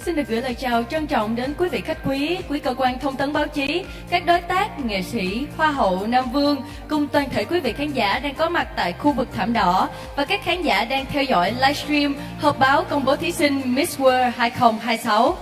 Xin được gửi lời chào trân trọng đến quý vị khách quý cơ quan thông tấn báo chí, các đối tác, nghệ sĩ, hoa hậu Nam Vương cùng toàn thể quý vị khán giả đang có mặt tại khu vực thảm đỏ và các khán giả đang theo dõi livestream họp báo công bố thí sinh Miss World 2026.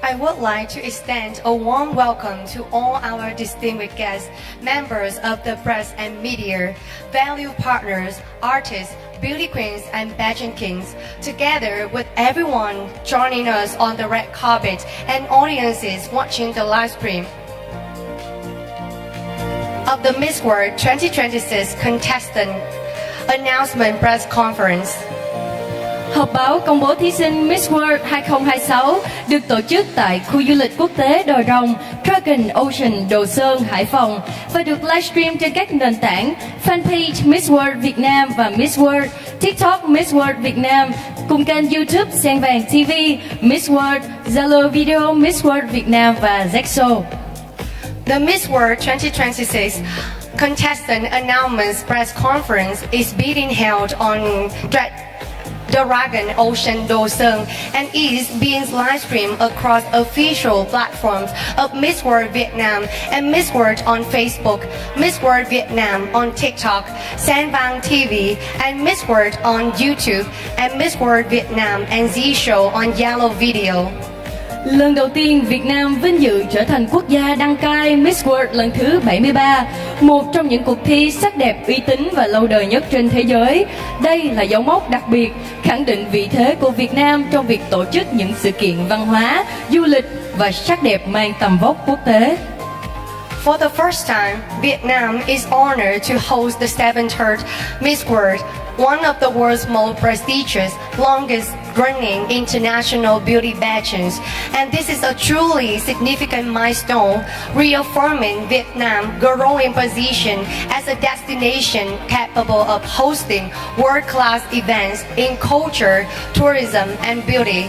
I would like to extend a warm welcome to all our distinguished guests, members of the press and media, value partners, artists, beauty queens and pageant kings, together with everyone joining us on the red carpet and audiences watching the live stream of the Miss World 2026 contestant announcement press conference. Họp báo công bố thí sinh Miss World 2026 được tổ chức tại khu du lịch quốc tế Đồi Rồng, Dragon Ocean, Đồ Sơn, Hải Phòng và được livestream trên các nền tảng fanpage Miss World Việt Nam và Miss World, TikTok Miss World Việt Nam cùng kênh YouTube Sen Vàng TV, Miss World, Zalo Video Miss World Việt Nam và Zexo. The Miss World 2026 contestant announcement press conference is being held on Dragon Ocean Do Sơn and is being live streamed across official platforms of Miss World Vietnam and Miss World on Facebook, Miss World Vietnam on TikTok, Sen Vàng TV and Miss World on YouTube and Miss World Vietnam and Z Show on Yellow Video. Lần đầu tiên Việt Nam vinh dự trở thành quốc gia đăng cai Miss World lần thứ 73, một trong những cuộc thi sắc đẹp uy tín và lâu đời nhất trên thế giới. Đây là dấu mốc đặc biệt, khẳng định vị thế của Việt Nam trong việc tổ chức những sự kiện văn hóa, du lịch và sắc đẹp mang tầm vóc quốc tế. For the first time, Vietnam is honored to host the 73rd Miss World, one of the world's most prestigious, longest-running international beauty pageants, and this is a truly significant milestone, reaffirming Vietnam's growing position as a destination capable of hosting world-class events in culture, tourism, and beauty.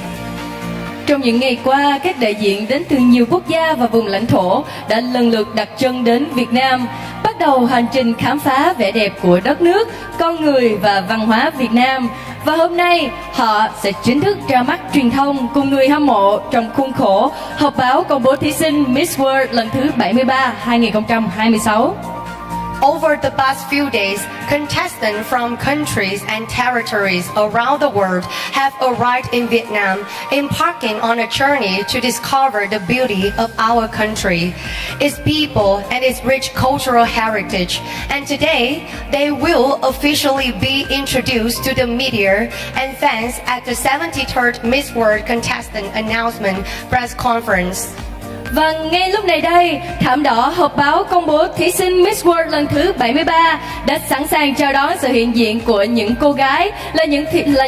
Trong những ngày qua, các đại diện đến từ nhiều quốc gia và vùng lãnh thổ đã lần lượt đặt chân đến Việt Nam, bắt đầu hành trình khám phá vẻ đẹp của đất nước, con người và văn hóa Việt Nam. Và hôm nay, họ sẽ chính thức ra mắt truyền thông cùng người hâm mộ trong khuôn khổ họp báo công bố thí sinh Miss World lần thứ 73 2026. Over the past few days, contestants from countries and territories around the world have arrived in Vietnam, embarking on a journey to discover the beauty of our country, its people, and its rich cultural heritage. And today, they will officially be introduced to the media and fans at the 73rd Miss World contestant announcement press conference. Và ngay lúc này đây, thảm đỏ họp báo công bố thí sinh Miss World lần thứ 73 đã sẵn sàng chào đón sự hiện diện của những cô gái là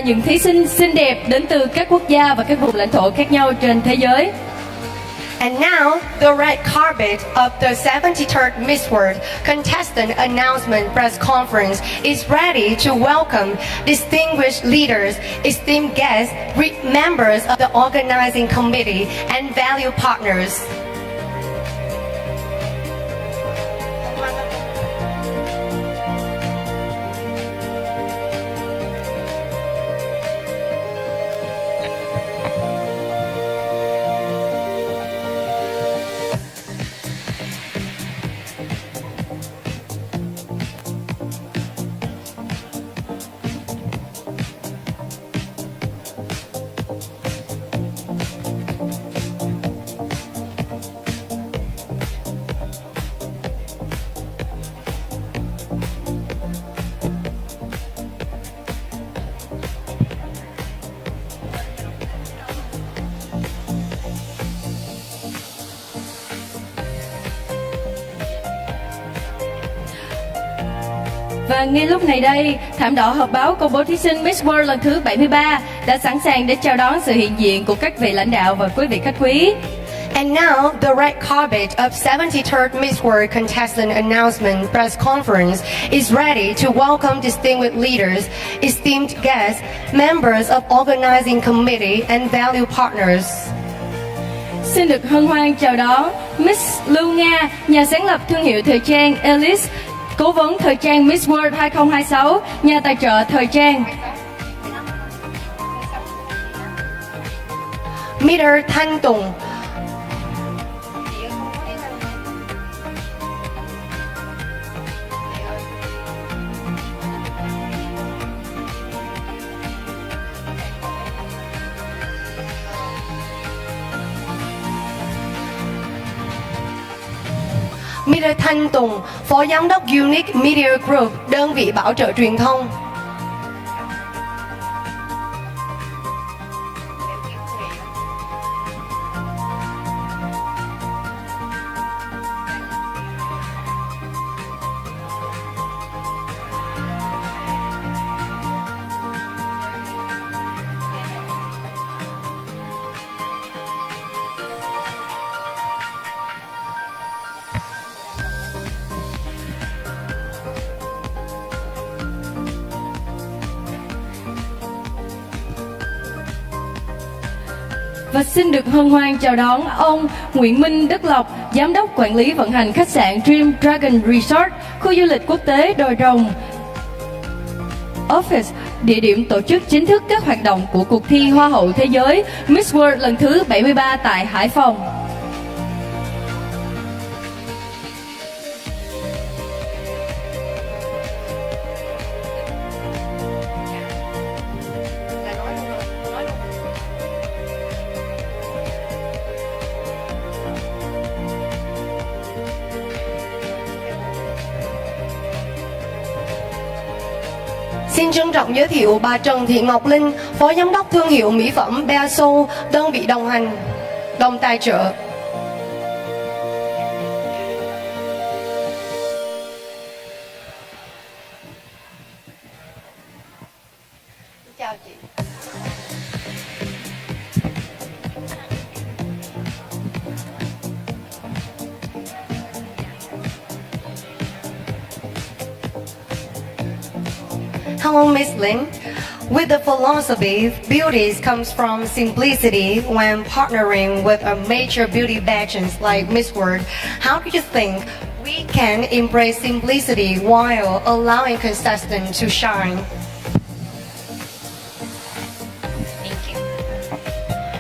những thí sinh xinh đẹp đến từ các quốc gia và các vùng lãnh thổ khác nhau trên thế giới. And now, the red carpet of the 73rd Miss World contestant announcement press conference is ready to welcome distinguished leaders, esteemed guests, members of the organizing committee, and value partners. Và ngay lúc này đây, thảm đỏ họp báo công bố thí sinh Miss World lần thứ 73 đã sẵn sàng để chào đón sự hiện diện của các vị lãnh đạo và quý vị khách quý. And now, the red carpet of 73rd Miss World contestant announcement press conference is ready to welcome distinguished leaders, esteemed guests, members of organizing committee, and value partners. Xin được hân hoan chào đón Miss Lưu Nga, nhà sáng lập thương hiệu thời trang Alice, cố vấn thời trang Miss World 2026, nhà tài trợ thời trang. Mr. Thanh Tùng. Mr. Thanh Tùng, Phó Giám đốc Unique Media Group, đơn vị bảo trợ truyền thông. Và xin được hân hoan chào đón ông Nguyễn Minh Đức Lộc, Giám đốc Quản lý vận hành khách sạn Dream Dragon Resort, khu du lịch quốc tế Đồi Rồng Office, địa điểm tổ chức chính thức các hoạt động của cuộc thi Hoa hậu Thế giới Miss World lần thứ 73 tại Hải Phòng. Xin trân trọng giới thiệu bà Trần Thị Ngọc Linh, Phó Giám đốc thương hiệu mỹ phẩm Beaso, đơn vị đồng hành, đồng tài trợ. Chào chị. Hello, Miss Lin. With the philosophy, beauty comes from simplicity when partnering with a major beauty pageants like Miss World. How do you think we can embrace simplicity while allowing contestants to shine?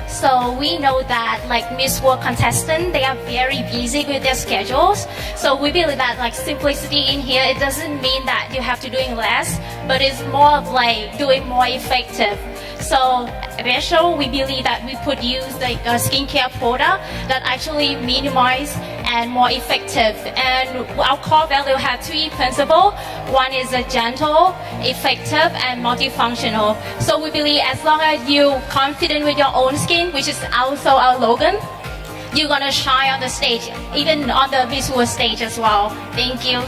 So we know that like Miss World contestants, they are very busy with their schedules. So we believe that like simplicity in here, it doesn't mean that you have to doing less, but it's more of like doing more effective. So at Beaso, we believe that we could use like a skincare product that actually minimize and more effective. And our core value have three principles. One is a gentle, effective, and multifunctional. So we believe as long as you confident with your own skin, which is also our slogan, you're gonna shine on the stage, even on the visual stage as well. Thank you.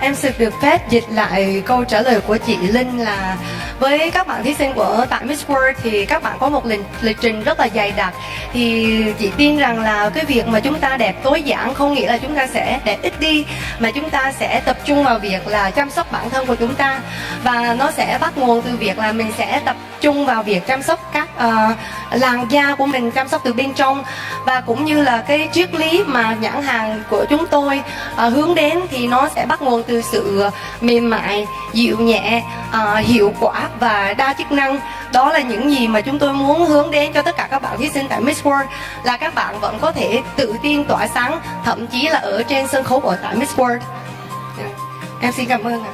Em xin được phép dịch lại câu trả lời của chị Linh là với các bạn thí sinh của tại Miss World thì các bạn có một lịch trình rất là dày đặc. Thì chị tin rằng là cái việc mà chúng ta đẹp tối giản không nghĩa là chúng ta sẽ đẹp ít đi, mà chúng ta sẽ tập trung vào việc là chăm sóc bản thân của chúng ta. Và nó sẽ bắt nguồn từ việc là mình sẽ tập trung vào việc chăm sóc các làn da của mình, chăm sóc từ bên trong. Và cũng như là cái triết lý mà nhãn hàng của chúng tôi hướng đến thì nó sẽ bắt nguồn từ sự mềm mại, dịu nhẹ, hiệu quả và đa chức năng. Đó là những gì mà chúng tôi muốn hướng đến cho tất cả các bạn thí sinh tại Miss World, là các bạn vẫn có thể tự tin tỏa sáng, thậm chí là ở trên sân khấu của tại Miss World. Em xin cảm ơn ạ.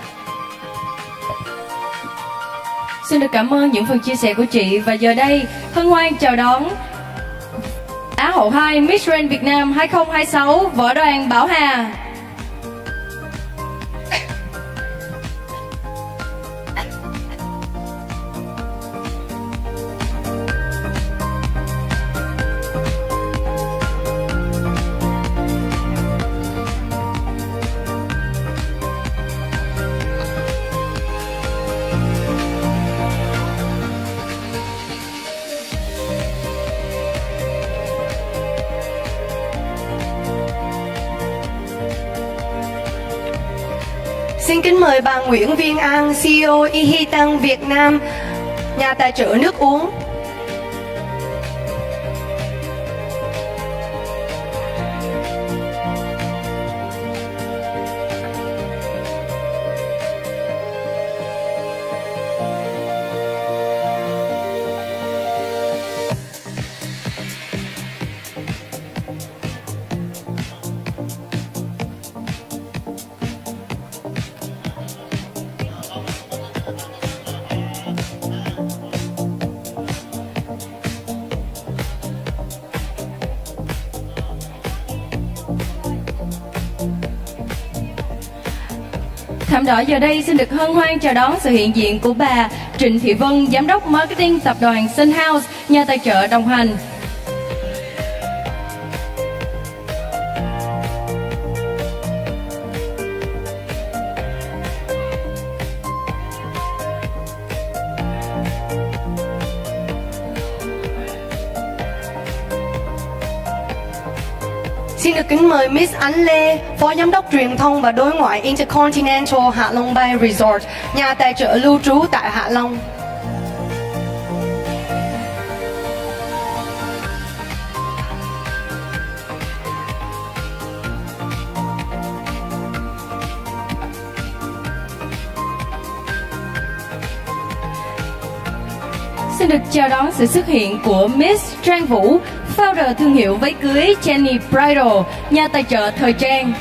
Xin được cảm ơn những phần chia sẻ của chị. Và giờ đây hân hoan chào đón Á hậu 2 Miss Grand Việt Nam 2026 Võ Đoàn Bảo Hà. Xin kính mời bà Nguyễn Viên An, CEO Ihitan Việt Nam, nhà tài trợ nước uống. thảm đỏ giờ đây xin được hân hoan chào đón sự hiện diện của bà Trịnh Thị Vân, Giám đốc Marketing Tập đoàn Sun House, nhà tài trợ đồng hành. Xin được kính mời Miss Ánh Lê, Phó Giám đốc Truyền thông và Đối ngoại Intercontinental Hạ Long Bay Resort, nhà tài trợ lưu trú tại Hạ Long. Xin được chào đón sự xuất hiện của Miss Trang Vũ, founder thương hiệu váy cưới Jenny Bridal, nhà tài trợ thời trang.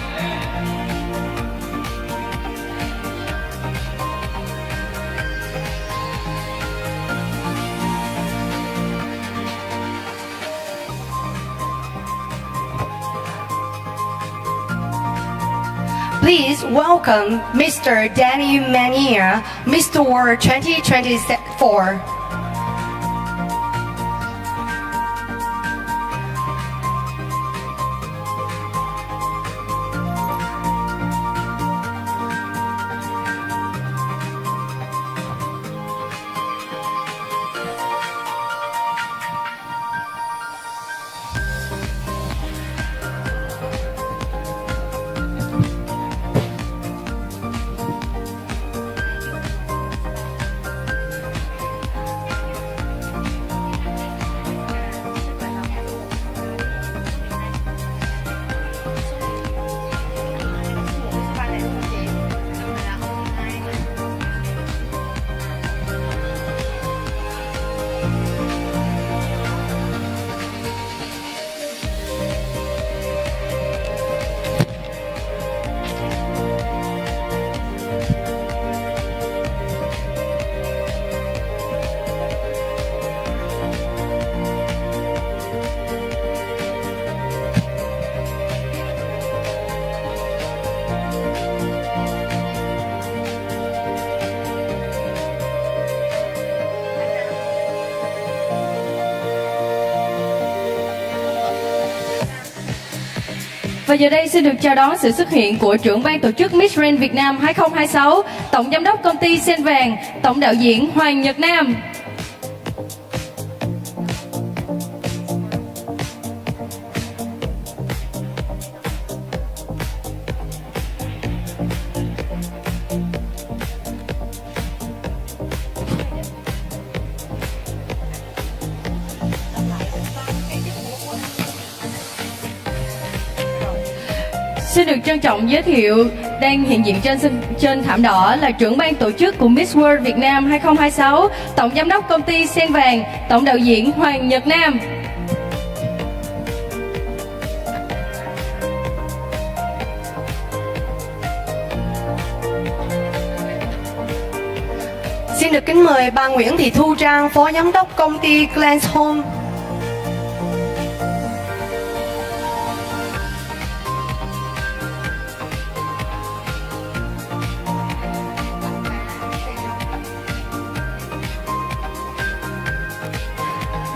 Please welcome Mr. Danny Mania, Mr. World 2024. Và giờ đây xin được chào đón sự xuất hiện của trưởng ban tổ chức Miss Grand Việt Nam 2026, Tổng Giám đốc công ty Sen Vàng, Tổng đạo diễn Hoàng Nhật Nam. Xin được trân trọng giới thiệu đang hiện diện trên thảm đỏ là trưởng ban tổ chức của Miss World Việt Nam 2026, Tổng Giám đốc công ty Sen Vàng, Tổng đạo diễn Hoàng Nhật Nam. Xin được kính mời bà Nguyễn Thị Thu Trang, Phó Giám đốc công ty Glens Home.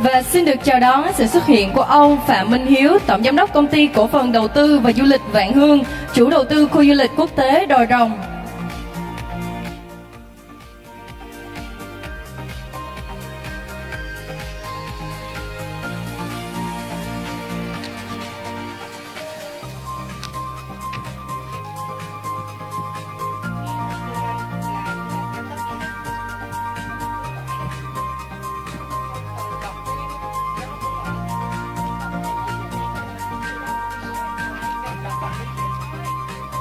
Và xin được chào đón sự xuất hiện của ông Phạm Minh Hiếu, Tổng Giám đốc công ty cổ phần đầu tư và du lịch Vạn Hương, chủ đầu tư khu du lịch quốc tế Đồi Rồng.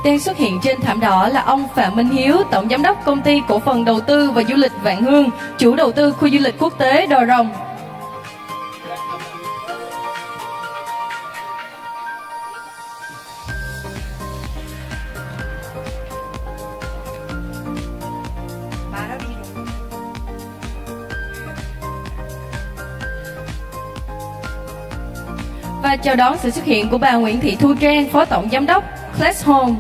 Đang xuất hiện trên thảm đỏ là ông Phạm Minh Hiếu, Tổng Giám đốc công ty cổ phần đầu tư và du lịch Vạn Hương, chủ đầu tư khu du lịch quốc tế Đồi Rồng. Và chào đón sự xuất hiện của bà Nguyễn Thị Thu Trang, Phó Tổng Giám đốc Class Home.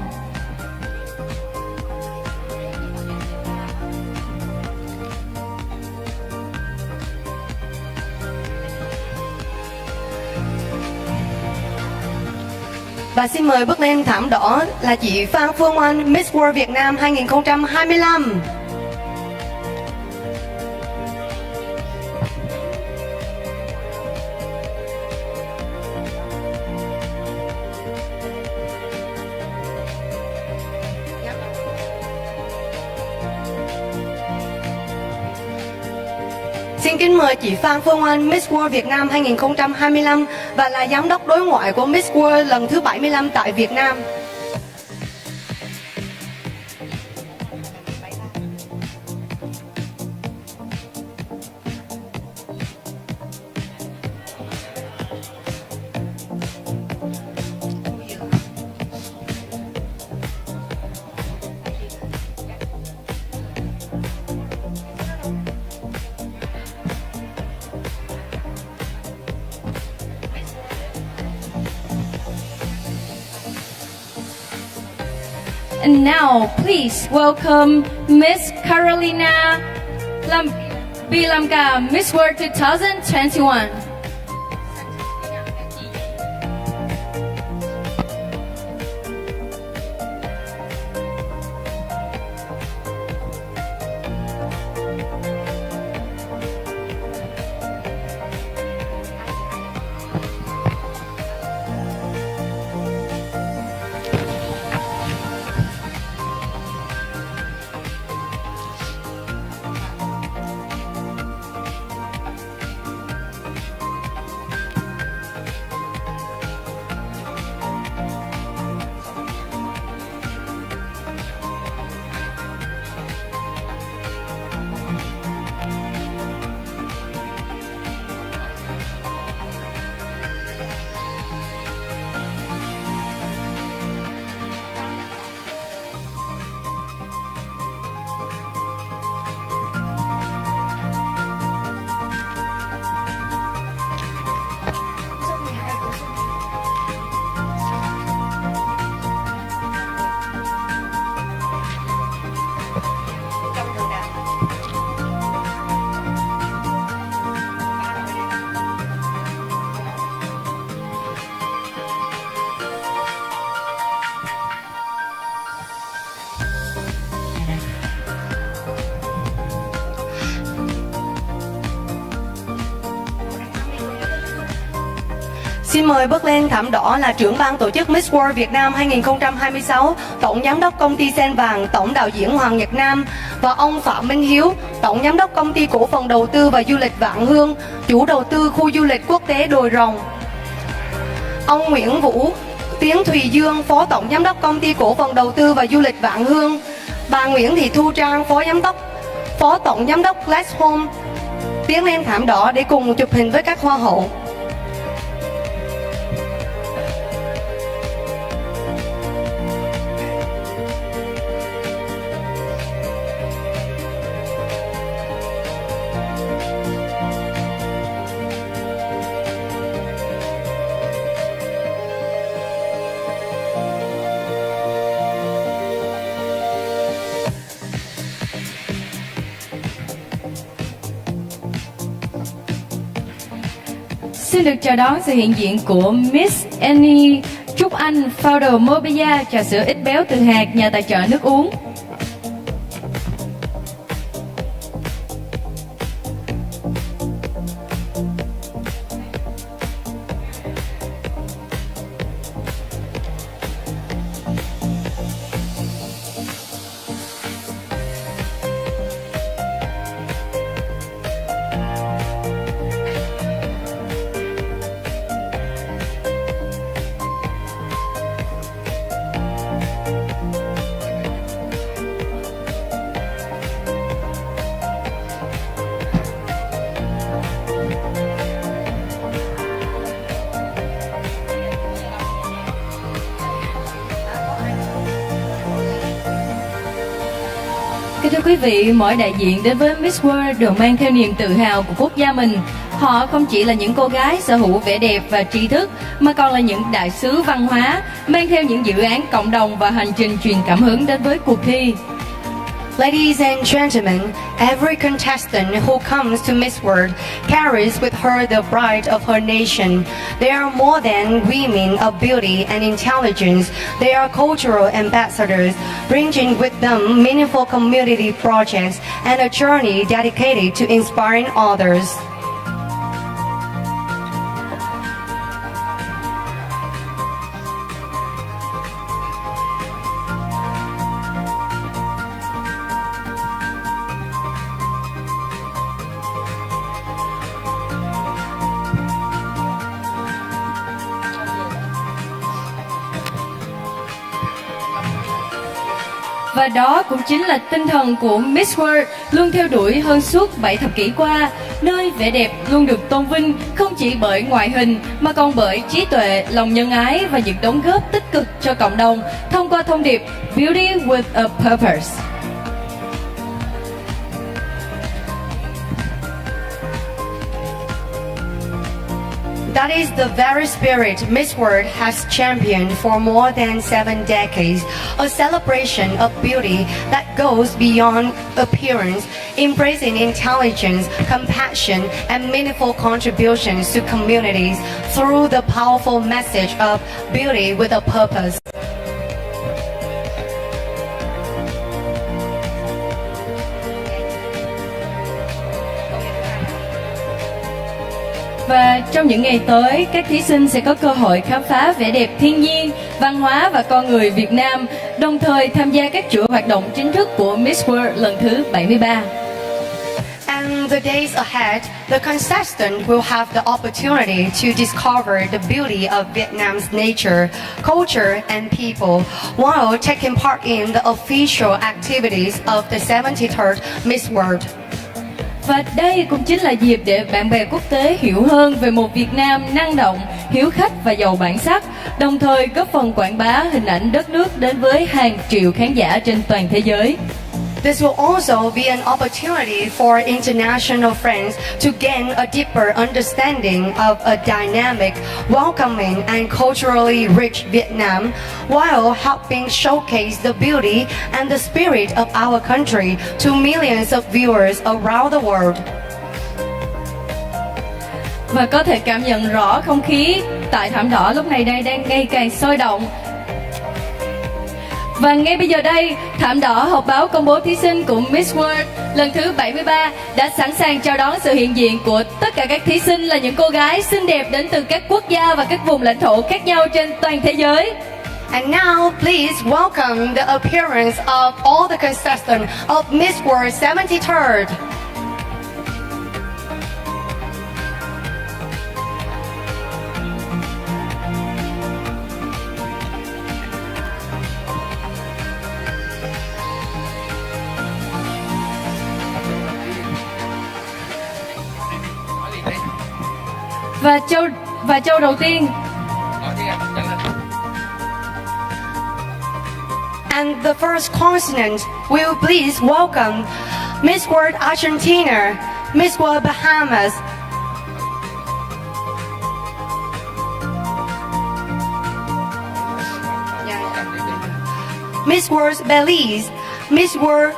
Và xin mời bước lên thảm đỏ là chị Phan Phương Oanh, Miss World Việt Nam 2025. Xin kính mời chị Phan Phương Oanh, Miss World Việt Nam 2025 và là giám đốc đối ngoại của Miss World lần thứ 75 tại Việt Nam. And now, please welcome Miss Carolina Bilamka, Miss World 2021. Xin mời bước lên thảm đỏ là trưởng ban tổ chức Miss World Việt Nam 2026, tổng giám đốc công ty Sen Vàng, tổng đạo diễn Hoàng Nhật Nam và ông Phạm Minh Hiếu, tổng giám đốc công ty cổ phần đầu tư và du lịch Vạn Hương, chủ đầu tư khu du lịch quốc tế Đồi Rồng. Ông Nguyễn Vũ Tiến Thùy Dương, phó tổng giám đốc công ty cổ phần đầu tư và du lịch Vạn Hương. Bà Nguyễn Thị Thu Trang, phó tổng giám đốc Glass Home tiến lên thảm đỏ để cùng chụp hình với các hoa hậu. Xin được chào đón sự hiện diện của Miss Annie Trúc Anh, founder Mobia, trà sữa ít béo từ hạt, nhà tài trợ nước uống. Kính thưa quý vị, mỗi đại diện đến với Miss World đều mang theo niềm tự hào của quốc gia mình. Họ không chỉ là những cô gái sở hữu vẻ đẹp và tri thức, mà còn là những đại sứ văn hóa, mang theo những dự án cộng đồng và hành trình truyền cảm hứng đến với cuộc thi. Ladies and gentlemen, every contestant who comes to Miss World carries with her the pride of her nation. They are more than women of beauty and intelligence. They are cultural ambassadors, bringing with them meaningful community projects and a journey dedicated to inspiring others. Và đó cũng chính là tinh thần của Miss World luôn theo đuổi hơn suốt 7 thập kỷ qua, nơi vẻ đẹp luôn được tôn vinh không chỉ bởi ngoại hình mà còn bởi trí tuệ, lòng nhân ái và những đóng góp tích cực cho cộng đồng thông qua thông điệp Beauty with a Purpose. That is the very spirit Miss World has championed for more than 7 decades, a celebration of beauty that goes beyond appearance, embracing intelligence, compassion, and meaningful contributions to communities through the powerful message of beauty with a purpose. Và trong những ngày tới, các thí sinh sẽ có cơ hội khám phá vẻ đẹp thiên nhiên, văn hóa và con người Việt Nam, đồng thời tham gia các chuỗi hoạt động chính thức của Miss World lần thứ 73. And the days ahead, the contestant will have the opportunity to discover the beauty of Vietnam's nature, culture, and people, while taking part in the official activities of the 73rd Miss World. Và đây cũng chính là dịp để bạn bè quốc tế hiểu hơn về một Việt Nam năng động, hiếu khách và giàu bản sắc, đồng thời góp phần quảng bá hình ảnh đất nước đến với hàng triệu khán giả trên toàn thế giới. This will also be an opportunity for international friends to gain a deeper understanding of a dynamic, welcoming, and culturally rich Vietnam, while helping showcase the beauty and the spirit of our country to millions of viewers around the world. Và có thể cảm nhận rõ không khí tại thảm đỏ lúc này đây đang ngày càng sôi động. Và ngay bây giờ đây, thảm đỏ họp báo công bố thí sinh của Miss World lần thứ 73 đã sẵn sàng chào đón sự hiện diện của tất cả các thí sinh là những cô gái xinh đẹp đến từ các quốc gia và các vùng lãnh thổ khác nhau trên toàn thế giới. And now, please welcome the appearance of all the contestants of Miss World 73rd. Và châu đầu tiên. And the first consonant will please welcome Miss World Argentina, Miss World Bahamas, Miss World Belize, Miss World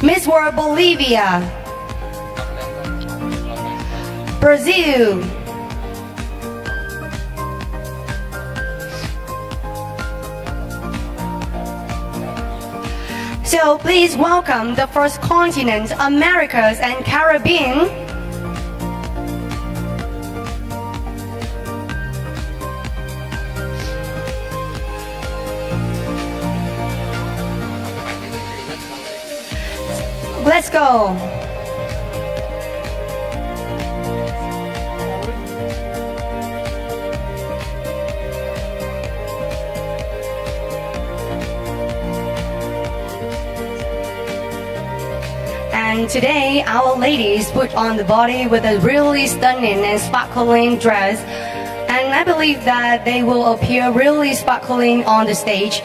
Miss World Bolivia, Brazil, so please welcome the first continent, Americas and Caribbean. Let's go. And today, our ladies put on the body with a really stunning and sparkling dress. And I believe that they will appear really sparkling on the stage.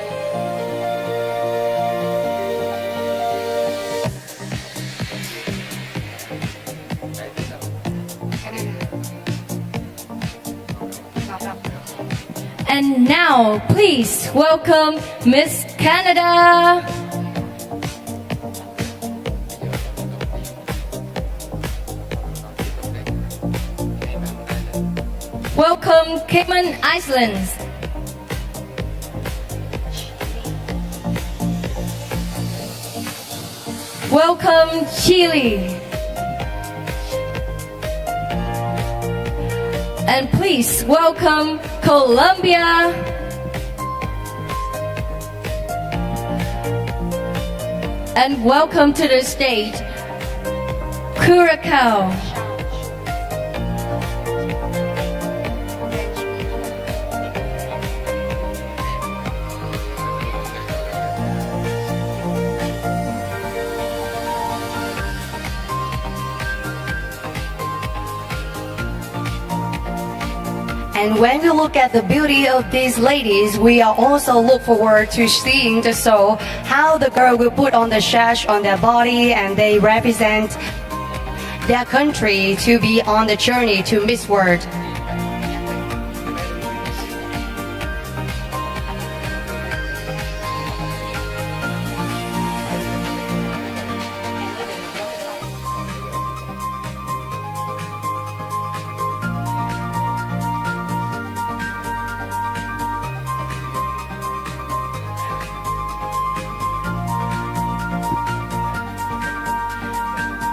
And now, please welcome Miss Canada. Welcome Cayman Islands. Welcome Chile. And please welcome Colombia. And welcome to the stage, Curacao. And when we look at the beauty of these ladies, we are also look forward to seeing the show, how the girl will put on the sash on their body and they represent their country to be on the journey to Miss World.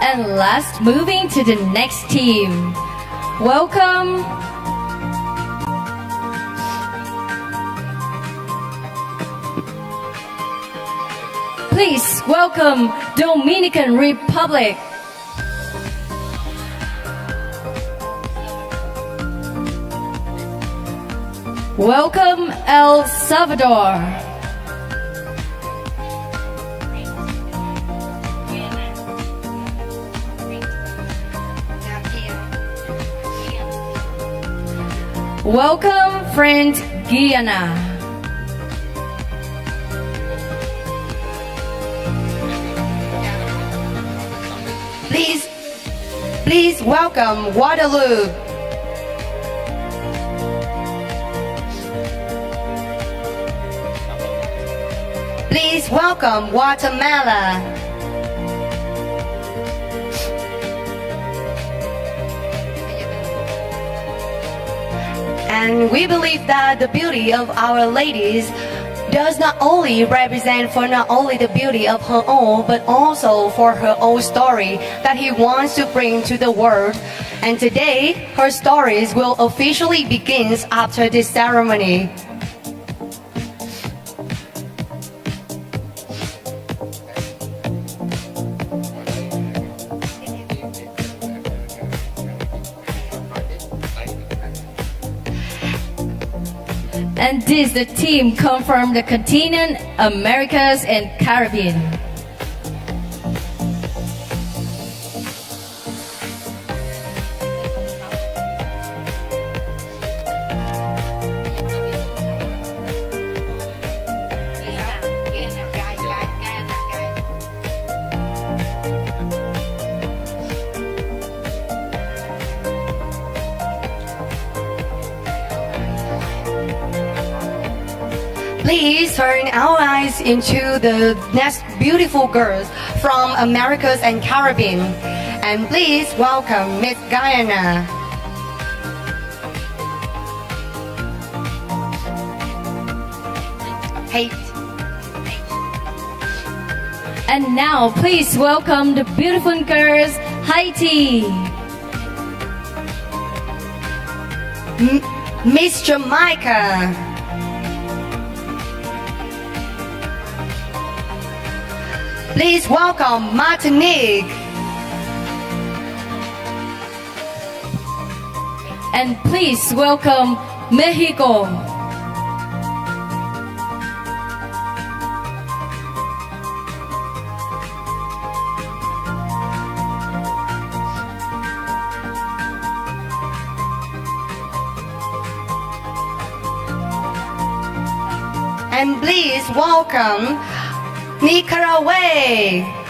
And last, moving to the next team. Welcome. Please welcome Dominican Republic. Welcome El Salvador. Welcome, friend Guyana. Please welcome Waterloo. Please welcome Guatemala. And we believe that the beauty of our ladies does not only represent for not only the beauty of her own, but also for her own story that he wants to bring to the world. And today, her stories will officially begin after this ceremony. And this the team come from the continent, Americas and Caribbean. Please turn our eyes into the next beautiful girls from Americas and Caribbean. And please welcome Miss Guyana. Hey. And now please welcome the beautiful girls, Haiti. Miss Jamaica. Please welcome Martinique. And please welcome Mexico. And please welcome Nicaragua.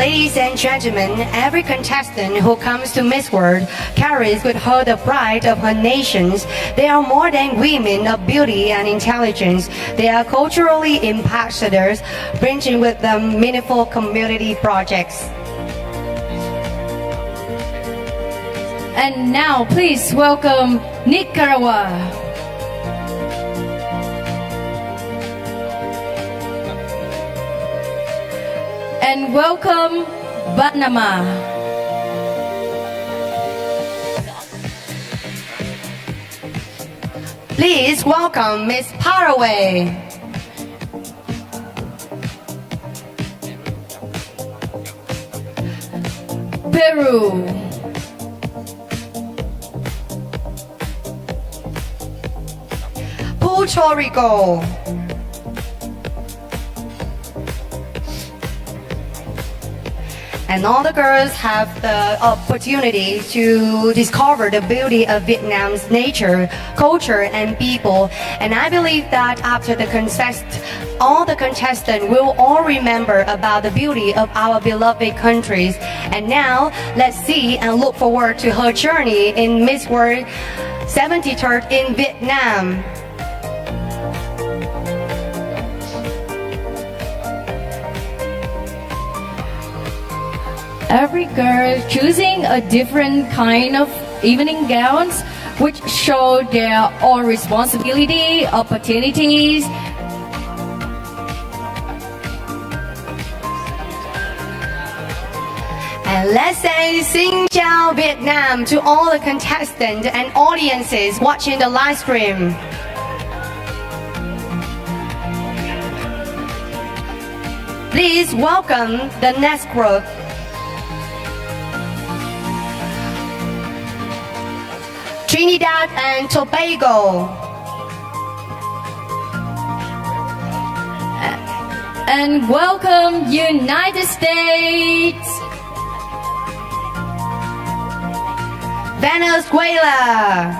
Ladies and gentlemen, every contestant who comes to Miss World carries with her the pride of her nations. They are more than women of beauty and intelligence. They are culturally ambassadors, bringing with them meaningful community projects. And now please welcome Nicaragua. And welcome Panama. Please welcome Miss Paraguay. Peru. Puerto Rico. And all the girls have the opportunity to discover the beauty of Vietnam's nature, culture, and people. And I believe that after the contest, all the contestants will all remember about the beauty of our beloved countries. And now, let's see and look forward to her journey in Miss World 73rd in Vietnam. Every girl choosing a different kind of evening gowns, which show their own responsibility, opportunities. And let's say Xin Chào Vietnam to all the contestants and audiences watching the live stream. Please welcome the next group. Trinidad and Tobago. And welcome United States. Venezuela.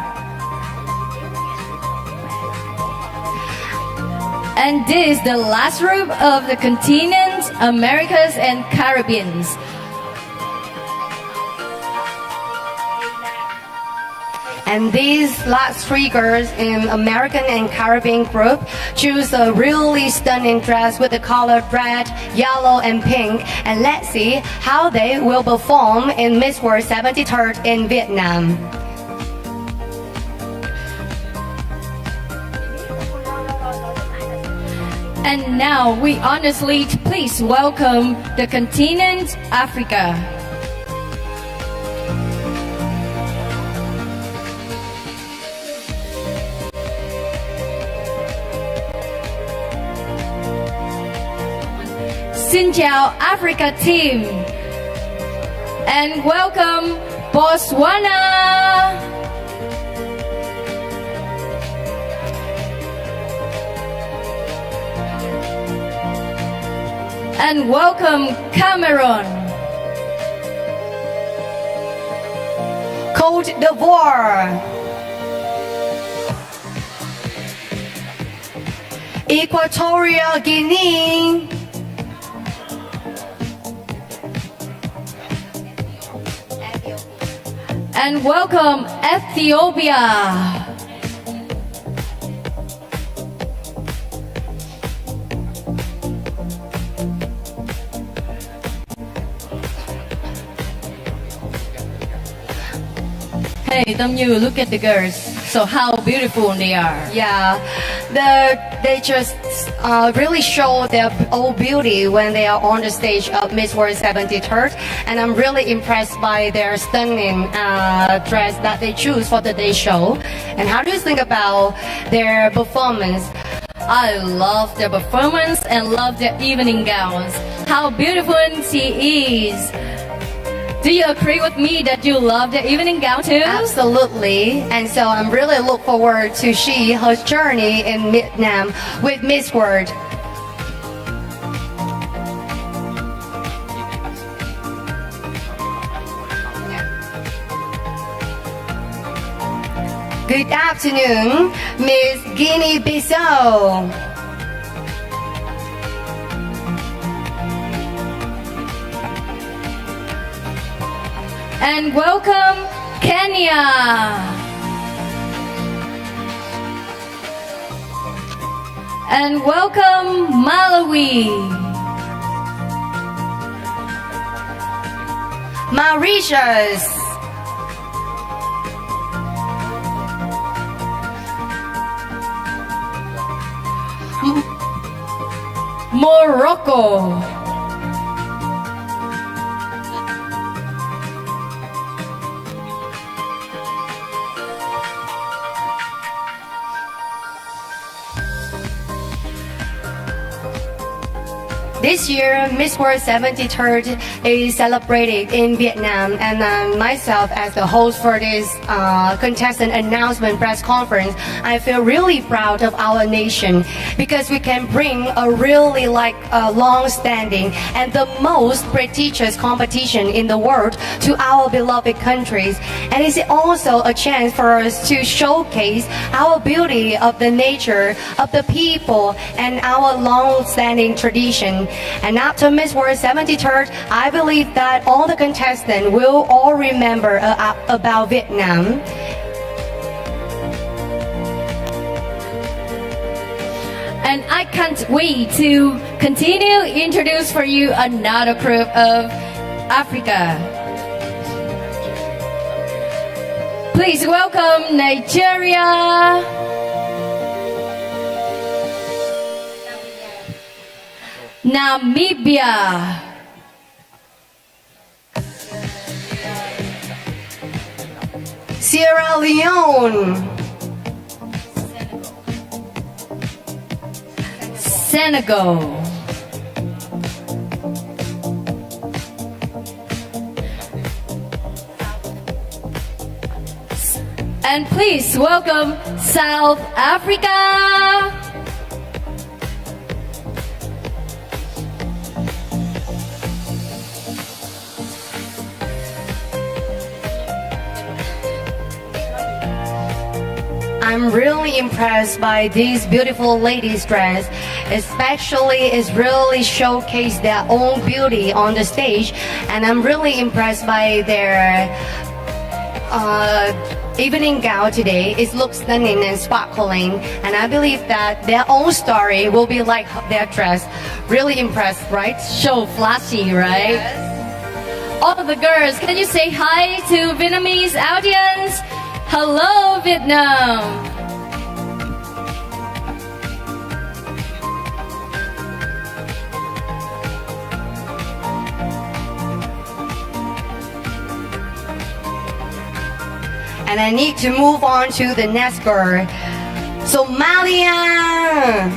And this is the last group of the continents, Americas and Caribbeans. And these last three girls in American and Caribbean group choose a really stunning dress with the color red, yellow, and pink. And let's see how they will perform in Miss World 73rd in Vietnam. And now we honestly please welcome the continent Africa. Xin chào Africa team. And welcome Botswana. And welcome Cameroon. Côte d'Ivoire. Equatorial Guinea. And welcome Ethiopia. Hey, don't you look at the girls? So how beautiful they are. Yeah, they just really show their own beauty when they are on the stage of Miss World 73rd, and I'm really impressed by their stunning dress that they choose for the day show. And how do you think about their performance? I love their performance and love their evening gowns. How beautiful she is. Do you agree with me that you love the evening gown too? Absolutely, and so I'm really look forward to her journey in Vietnam with Miss World. Good afternoon, Miss Guinea-Bissau. And welcome Kenya. And welcome Malawi. Mauritius, Morocco. This year, Miss World 73rd is celebrated in Vietnam, and myself, as the host for this contestant announcement press conference, I feel really proud of our nation because we can bring a really long-standing and the most prestigious competition in the world to our beloved countries, and it's also a chance for us to showcase our beauty of the nature, of the people, and our long-standing tradition. And after Miss World 73rd, I believe that all the contestants will all remember about Vietnam. And I can't wait to continue introduce for you another group of Africa. Please welcome Nigeria. Namibia. Sierra Leone, Senegal. And please welcome South Africa. I'm really impressed by these beautiful ladies' dress. Especially, it's really showcase their own beauty on the stage, and I'm really impressed by their evening gown today. It looks stunning and sparkling, and I believe that their own story will be like their dress. Really impressed, right? So flashy, right? All the girls, can you say hi to Vietnamese audience? Hello, Vietnam. And I need to move on to the next girl. Somalia.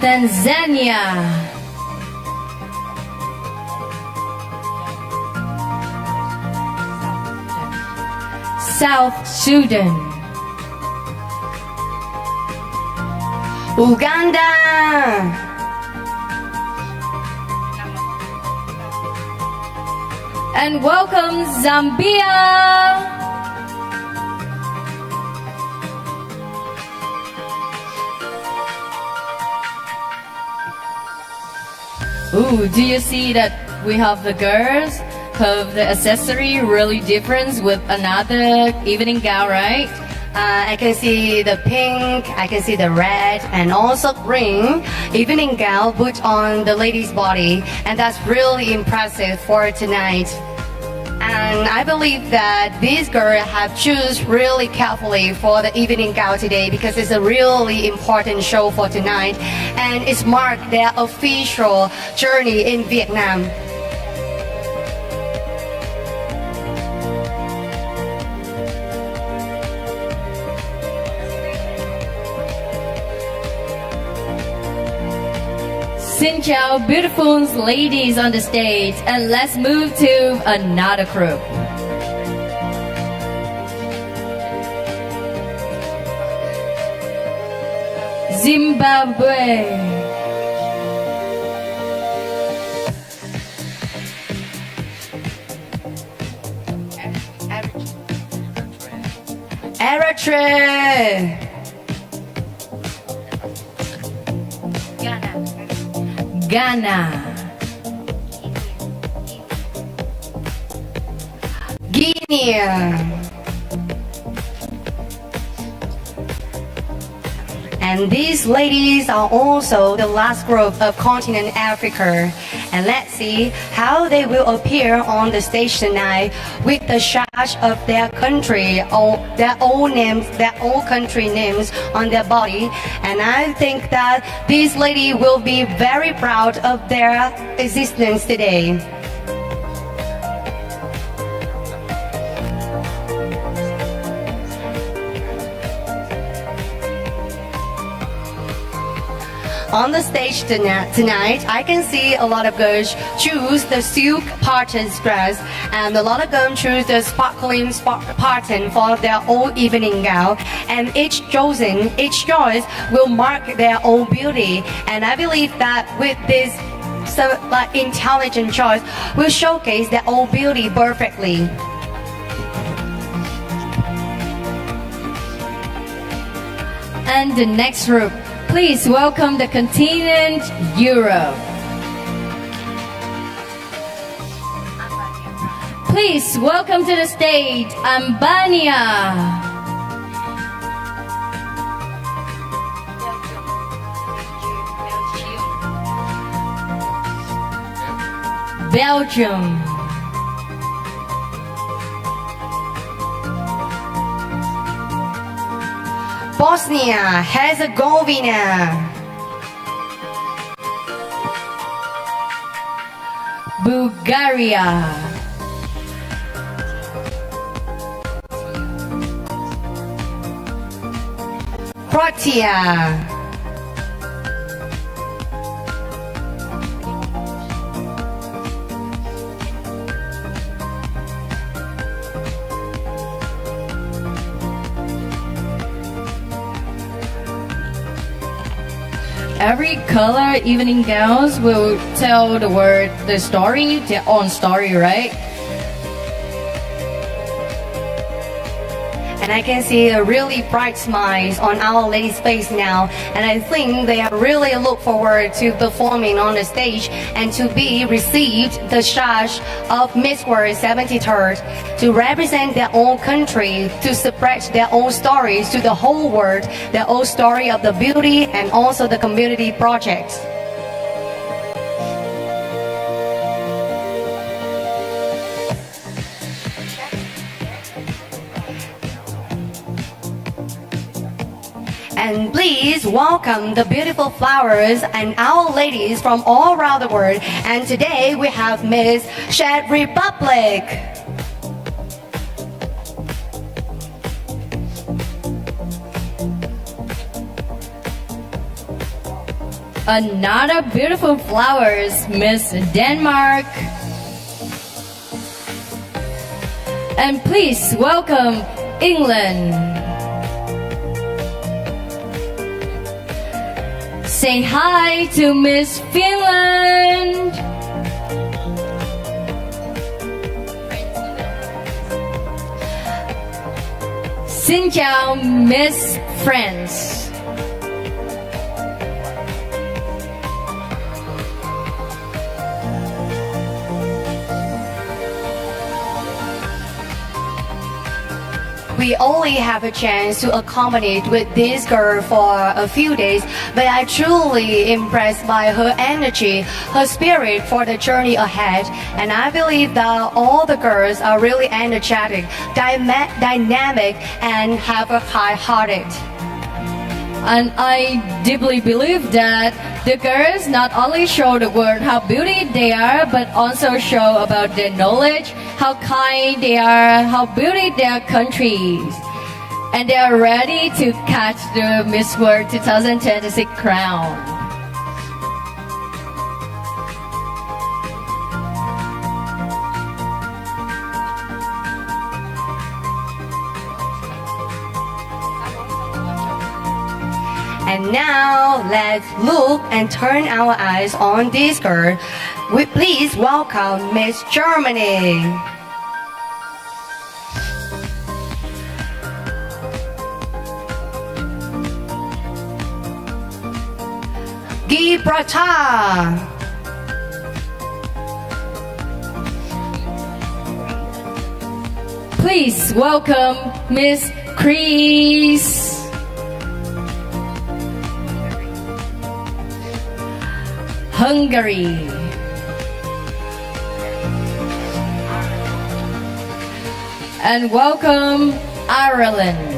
Tanzania. South Sudan. Uganda. And welcome Zambia. Ooh, do you see that we have the girls have the accessory really different with another evening gown, right? I can see the pink, I can see the red, and also green evening gown put on the lady's body, and that's really impressive for tonight. And I believe that these girls have chosen really carefully for the evening gown today because it's a really important show for tonight, and it's marked their official journey in Vietnam. Xin chào beautiful ladies on the stage, and let's move to another group. Zimbabwe. Eritrea. Ghana, Guinea. And these ladies are also the last group of continent Africa. And let's see how they will appear on the stage tonight with the sash of their country or their own names, their own country names on their body. And I think that these ladies will be very proud of their existence today. On the stage tonight, I can see a lot of girls choose the silk pattern dress, and a lot of them choose the sparkling pattern for their own evening gown. And each choice will mark their own beauty. And I believe that with this intelligent choice, will showcase their own beauty perfectly. and the next group. Please welcome the continent Europe. Please welcome to the stage Albania. Belgium, Bosnia, Herzegovina, Bulgaria, Croatia, every color evening gowns will tell the story, their own story, right? and I can see a really bright smiles on our ladies' face now, and I think they are really look forward to performing on the stage and to be received the charge of Miss World 73rd to represent their own country, to spread their own stories to the whole world, their own story of the beauty and also the community projects. And please welcome the beautiful flowers and our ladies from all around the world. And today we have Miss Czech Republic. Another beautiful flowers, Miss Denmark. And please welcome England. Say hi to Miss Finland. Xin chào Miss France. We only have a chance to accommodate with this girl for a few days, but I'm truly impressed by her energy, her spirit for the journey ahead. And I believe that all the girls are really energetic, dynamic, and have a high-hearted. And I deeply believe that the girls not only show the world how beautiful they are, but also show about their knowledge, how kind they are, how beautiful their countries. And they are ready to catch the Miss World 2026 crown. And now let's look and turn our eyes on this girl. We please welcome Miss Germany. Gibraltar, please welcome Miss Chris. Hungary. And welcome Ireland.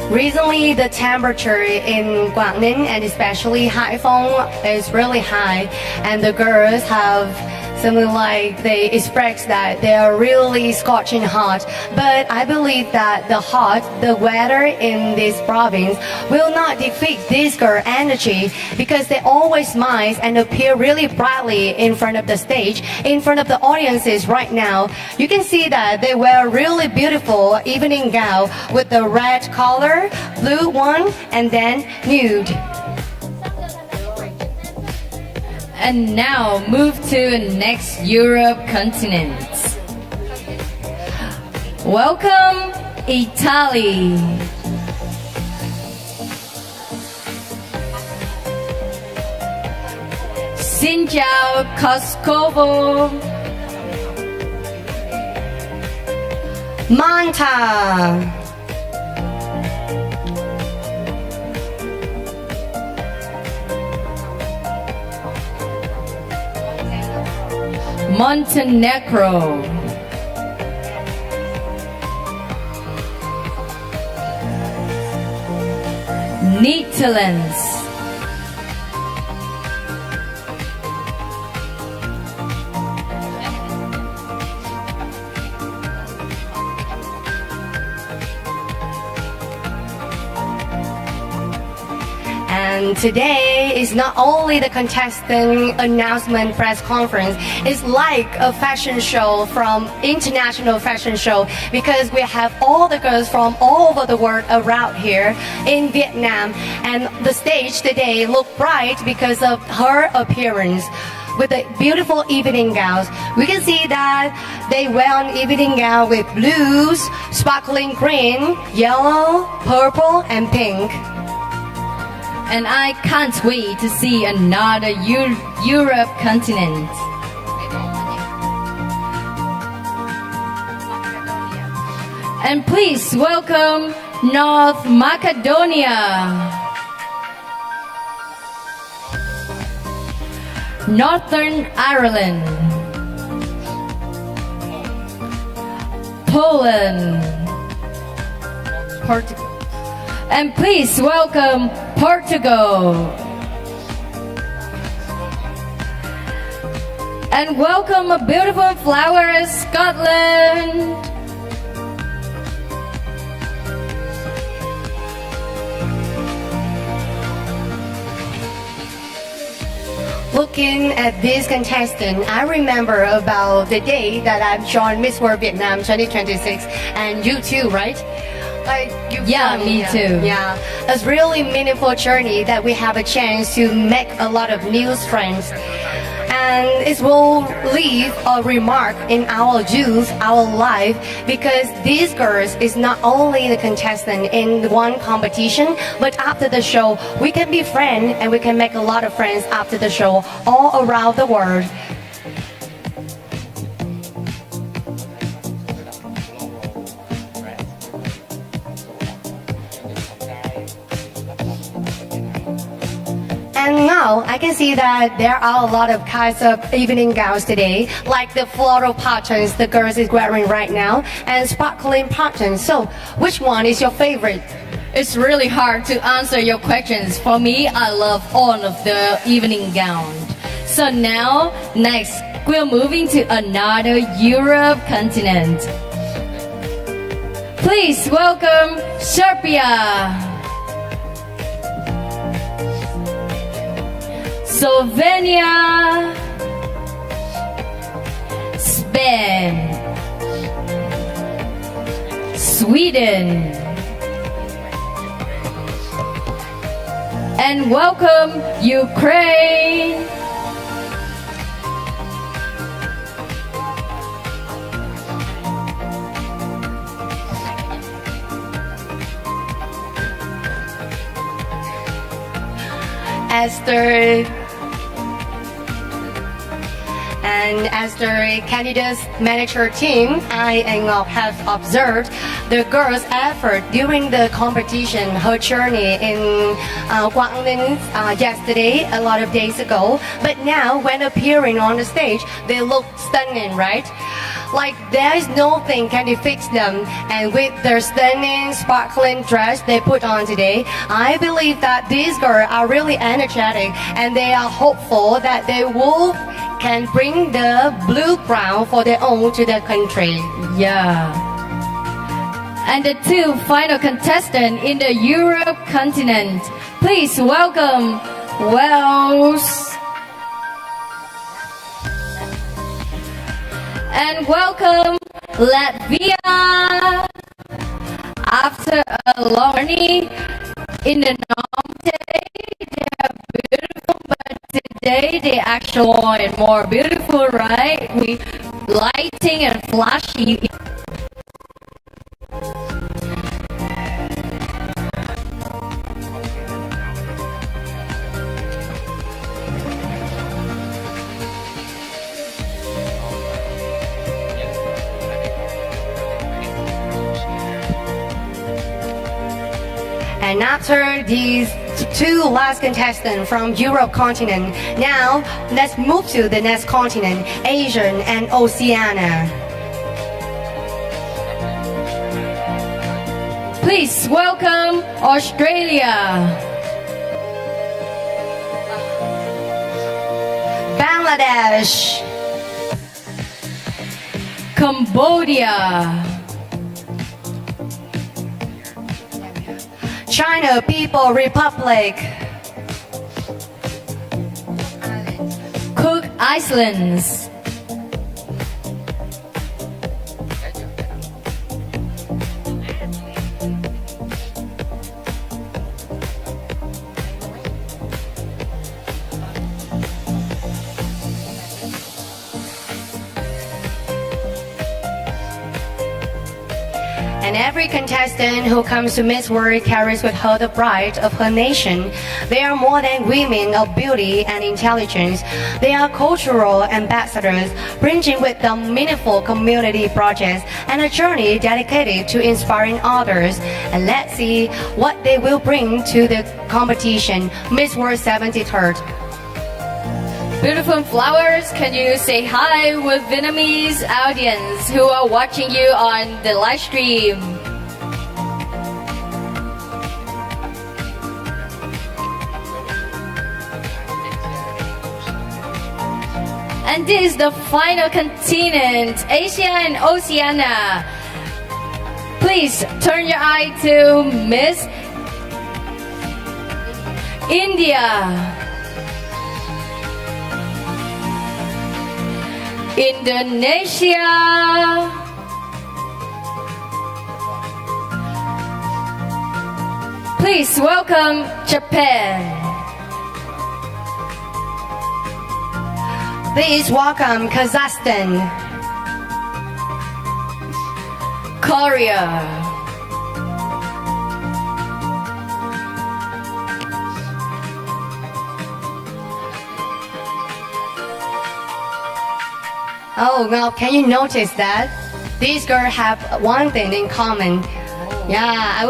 Recently, the temperature in Guangning and especially Haiphong is really high, and the girls have something like they express that they are really scorching hot. But I believe that the weather in this province will not defeat this girl energy, because they always smile and appear really brightly in front of the stage, in front of the audiences right now. You can see that they wear really beautiful evening gown with the red color, blue one, and then nude. And now move to next Europe continent. Welcome Italy. Xin chào Kosovo. Malta. Montenegro. Netherlands. And today is not only the contestant announcement press conference, it's like a fashion show from international fashion show, because we have all the girls from all over the world around here in Vietnam, and the stage today look bright because of her appearance. With the beautiful evening gowns, we can see that they wear an evening gown with blues, sparkling green, yellow, purple, and pink. And I can't wait to see another Europe continent. And please welcome North Macedonia. Northern Ireland. Poland. Portugal. And please welcome Portugal. And welcome a beautiful flower, Scotland. Looking at this contestant, I remember about the day that I've joined Miss World Vietnam 2026, and you too, right? Like Me too. Yeah, it's really meaningful journey that we have a chance to make a lot of new friends, and it will leave a remark in our youth, our life, because these girls is not only the contestant in one competition, but after the show we can be friends and we can make a lot of friends after the show all around the world. And now I can see that there are a lot of kinds of evening gowns today, like the floral patterns the girls is wearing right now, and sparkling patterns. So, which one is your favorite? It's really hard to answer your questions. For me, I love all of the evening gowns. So now, next, we're moving to another Europe continent. Please welcome Serbia. Slovenia, Spain, Sweden, and welcome Ukraine. as the candidates manager team, I and Ngọc have observed the girls' effort during the competition, her journey in Guangdong yesterday, a lot of days ago. But now, when appearing on the stage, they look stunning, right? Like there is nothing can fix them, and with their stunning, sparkling dress they put on today, I believe that these girls are really energetic, and they are hopeful that they will can bring the blue crown for their own to their country. Yeah. And the two final contestants in the Europe continent. Please welcome Wales and welcome Latvia. After a long journey in the norm day, they are beautiful, but today they actually are more beautiful, right? We lighting and flashy. And after these two last contestants from Europe continent, now let's move to the next continent, Asian and Oceania. Please welcome Australia, Bangladesh, Cambodia, China People Republic, Cook Islands, and every contestant who comes to Miss World carries with her the pride of her nation. They are more than women of beauty and intelligence. They are cultural ambassadors, bringing with them meaningful community projects and a journey dedicated to inspiring others. And let's see what they will bring to the competition, Miss World 73rd. beautiful flowers. Can you say hi with Vietnamese audience who are watching you on the live stream? And this is the final continent, Asia and Oceania. Please turn your eye to Miss India, Indonesia, please welcome Japan, Please welcome Kazakhstan, Korea, Oh, now can you notice that these girls have one thing in common? Yeah,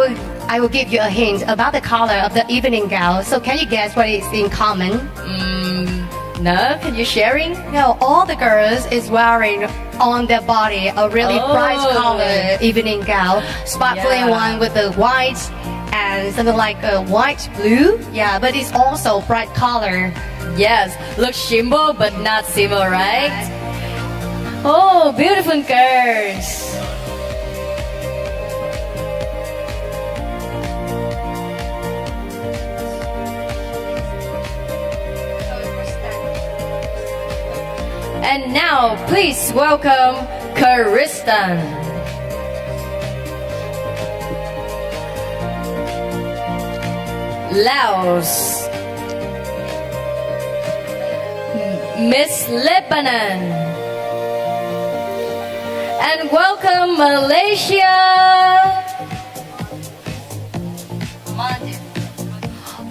I will give you a hint about the color of the evening gown. So can you guess what is in common? no, can you sharing? No, all the girls is wearing on their body a really bright color evening gown, sparkling Yeah. one with the white and something like a white blue. Yeah, but it's also bright color. Yes, looks shimbo but not simple, right? Oh, beautiful girls. And now, please welcome Kyrgyzstan, Laos, Miss Lebanon, and welcome Malaysia,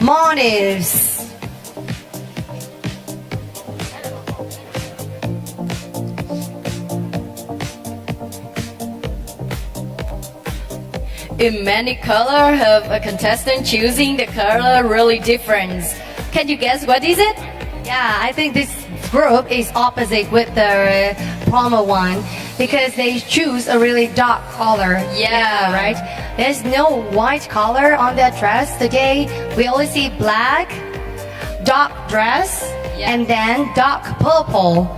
Maldives, in many color have a contestant choosing the color really different. Can you guess what is it? Yeah, I think this group is opposite with the promo one because they choose a really dark color. Yeah. Right? There's no white color on their dress today. We only see black, dark dress, Yeah. and then dark purple.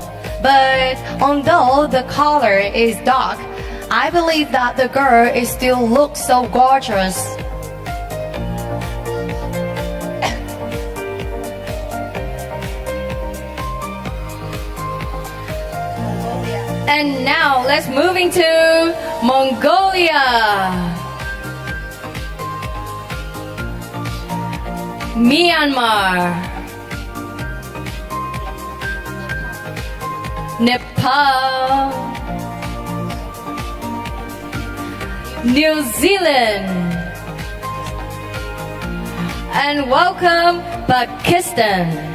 But although the color is dark, I believe that the girl is still looks so gorgeous. And now let's move into Mongolia. Myanmar. Nepal. New Zealand. And welcome Pakistan.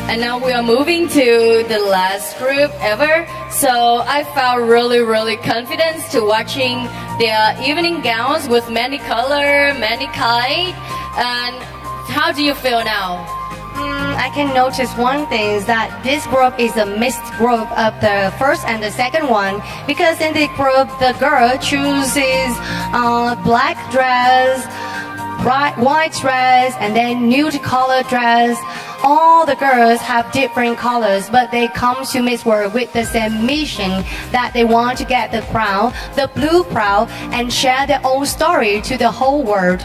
And now we are moving to the last group ever. So I felt really confident to watching their evening gowns with many color, many kind. And how do you feel now? I can notice one thing is that this group is a mixed group of the first and the second one because in the group the girl chooses black dress, white dress, and then nude color dress. All the girls have different colors, but they come to Miss World with the same mission that they want to get the crown, the blue crown, and share their own story to the whole world.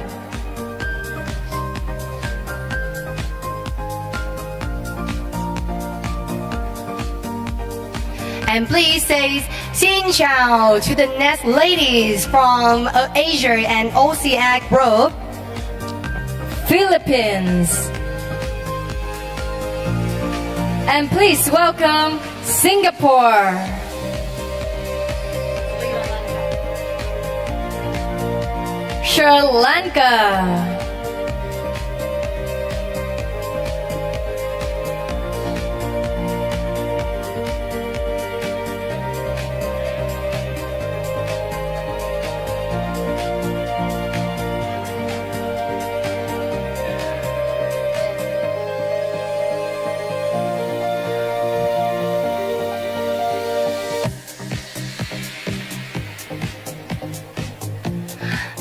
And please say Xin Chào to the next ladies from Asia and Oceanic group. Philippines. And please welcome Singapore. Sri Lanka.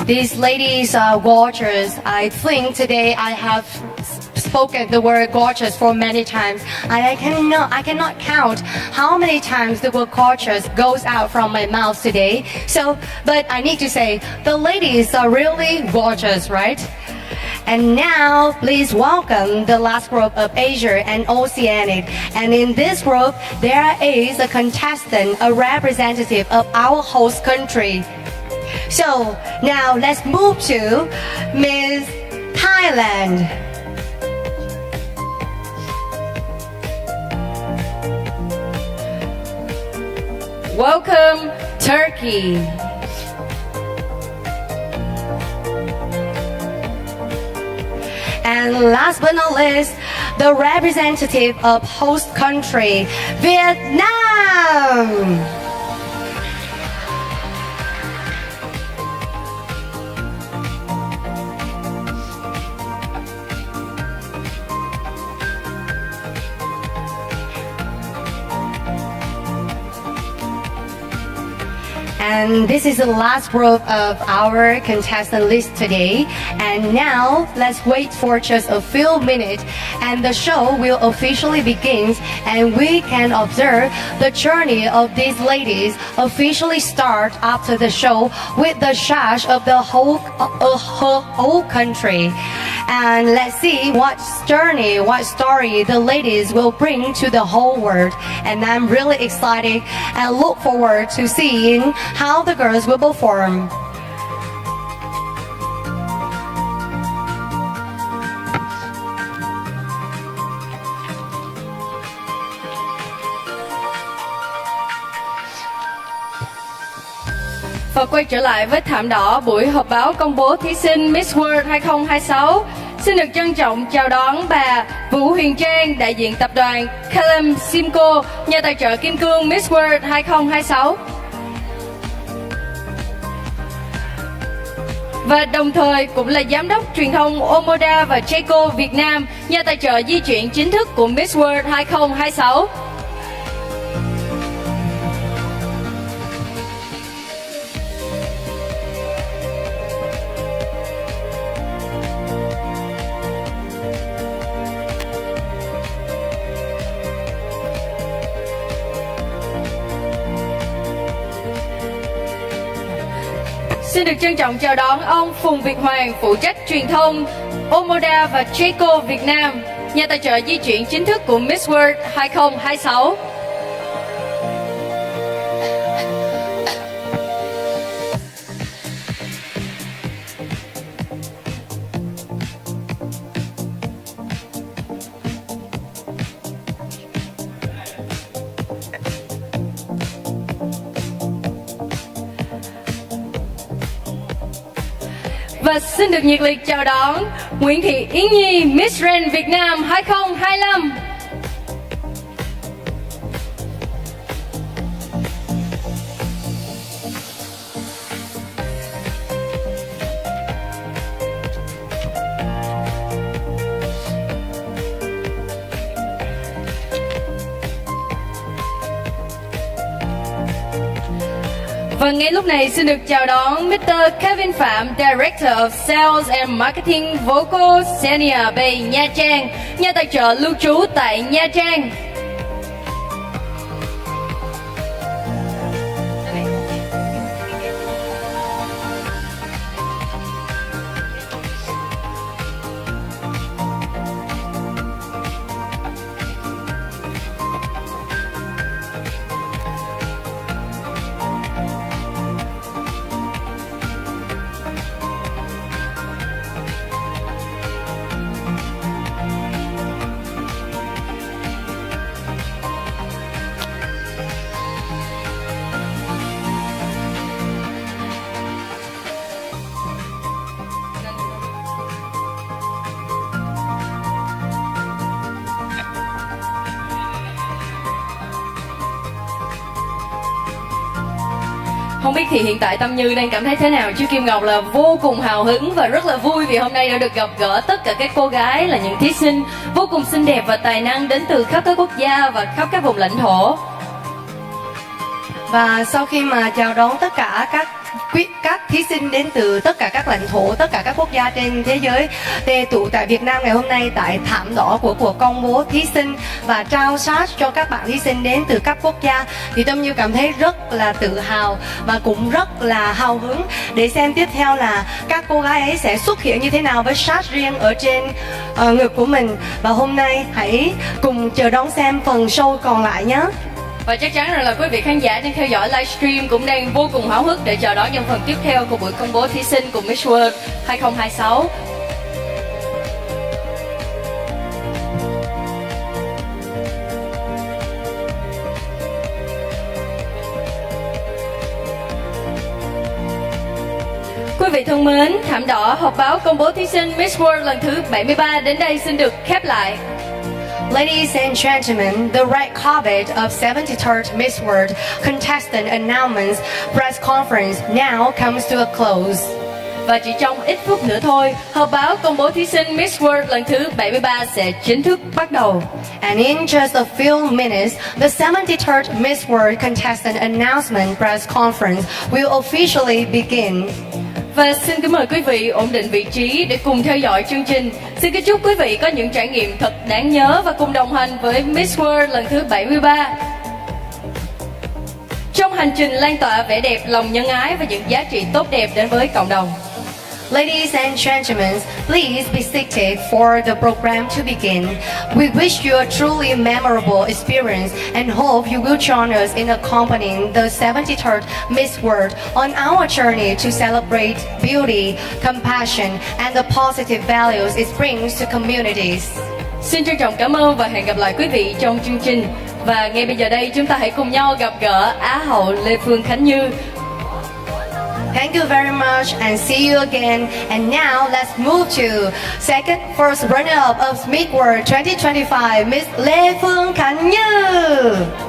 These ladies are gorgeous. I think today I have spoken the word gorgeous for many times. I cannot count how many times the word gorgeous goes out from my mouth today. But I need to say, the ladies are really gorgeous, right? And now, please welcome the last group of Asia and Oceanic. And in this group, there is a contestant, a representative of our host country. So now let's move to Miss Thailand. Welcome Turkey. And last but not least, the representative of host country, Vietnam. And this is the last group of our contestant list today. And now let's wait for just a few minutes and the show will officially begin and we can observe the journey of these ladies officially start after the show with the sash of the whole country. And let's see what journey, what story the ladies will bring to the whole world. And I'm really excited and look forward to seeing how the girls will perform. Và quay trở lại với thảm đỏ buổi họp báo công bố thí sinh Miss World 2026. Xin được trân trọng chào đón bà Vũ Huyền Trang, đại diện tập đoàn Calum Simco, nhà tài trợ kim cương Miss World 2026. Và đồng thời cũng là giám đốc truyền thông Omoda và Checo Việt Nam, nhà tài trợ di chuyển chính thức của Miss World 2026. Xin được trân trọng chào đón ông Phùng Việt Hoàng, phụ trách truyền thông Omoda và Checo Việt Nam, nhà tài trợ di chuyển chính thức của Miss World 2026. Và xin được nhiệt liệt chào đón Nguyễn Thị Yến Nhi, Miss Grand Việt Nam 2025. Và ngay lúc này xin được chào đón Mr. Kevin Phạm, Director of Sales and Marketing Vocal Senior Bay Nha Trang, nhà tài trợ lưu trú tại Nha Trang. Không biết thì hiện tại Tâm Như đang cảm thấy thế nào? Chứ Kim Ngọc là vô cùng hào hứng và rất là vui vì hôm nay đã được gặp gỡ tất cả các cô gái là những thí sinh vô cùng xinh đẹp và tài năng đến từ khắp các quốc gia và khắp các vùng lãnh thổ. Và sau khi mà chào đón tất cả các thí sinh đến từ tất cả các lãnh thổ, tất cả các quốc gia trên thế giới tề tụ tại Việt Nam ngày hôm nay tại thảm đỏ của cuộc công bố thí sinh và trao sát cho các bạn thí sinh đến từ các quốc gia, thì Tâm Như cảm thấy rất là tự hào và cũng rất là hào hứng để xem tiếp theo là các cô gái ấy sẽ xuất hiện như thế nào với sát riêng ở trên ngực của mình. Và hôm nay hãy cùng chờ đón xem phần show còn lại nhé. Và chắc chắn rằng là quý vị khán giả đang theo dõi livestream cũng đang vô cùng háo hức để chờ đón những phần tiếp theo của buổi công bố thí sinh của Miss World 2026. Quý vị thân mến, thảm đỏ họp báo công bố thí sinh Miss World lần thứ 73 đến đây xin được khép lại. Ladies and gentlemen, the red carpet of 73rd Miss World contestant announcements press conference now comes to a close. Và chỉ trong ít phút nữa thôi, họp báo công bố thí sinh Miss World lần thứ 73 sẽ chính thức bắt đầu. And in just a few minutes, the 73rd Miss World contestant announcement press conference will officially begin. Và xin kính mời quý vị ổn định vị trí để cùng theo dõi chương trình. Xin kính chúc quý vị có những trải nghiệm thật đáng nhớ và cùng đồng hành với Miss World lần thứ 73. Trong hành trình lan tỏa vẻ đẹp, lòng nhân ái và những giá trị tốt đẹp đến với cộng đồng. Ladies and gentlemen, please be seated for the program to begin. We wish you a truly memorable experience and hope you will join us in accompanying the 73rd Miss World on our journey to celebrate beauty, compassion, and the positive values it brings to communities. Xin trân trọng cảm ơn và hẹn gặp lại quý vị trong chương trình. Và ngay bây giờ đây chúng ta hãy cùng nhau gặp gỡ Á hậu Lê Phương Khánh Như. Thank you very much and see you again. And now let's move to first runner-up of Miss World 2025, Miss Lê Phương Khánh Như.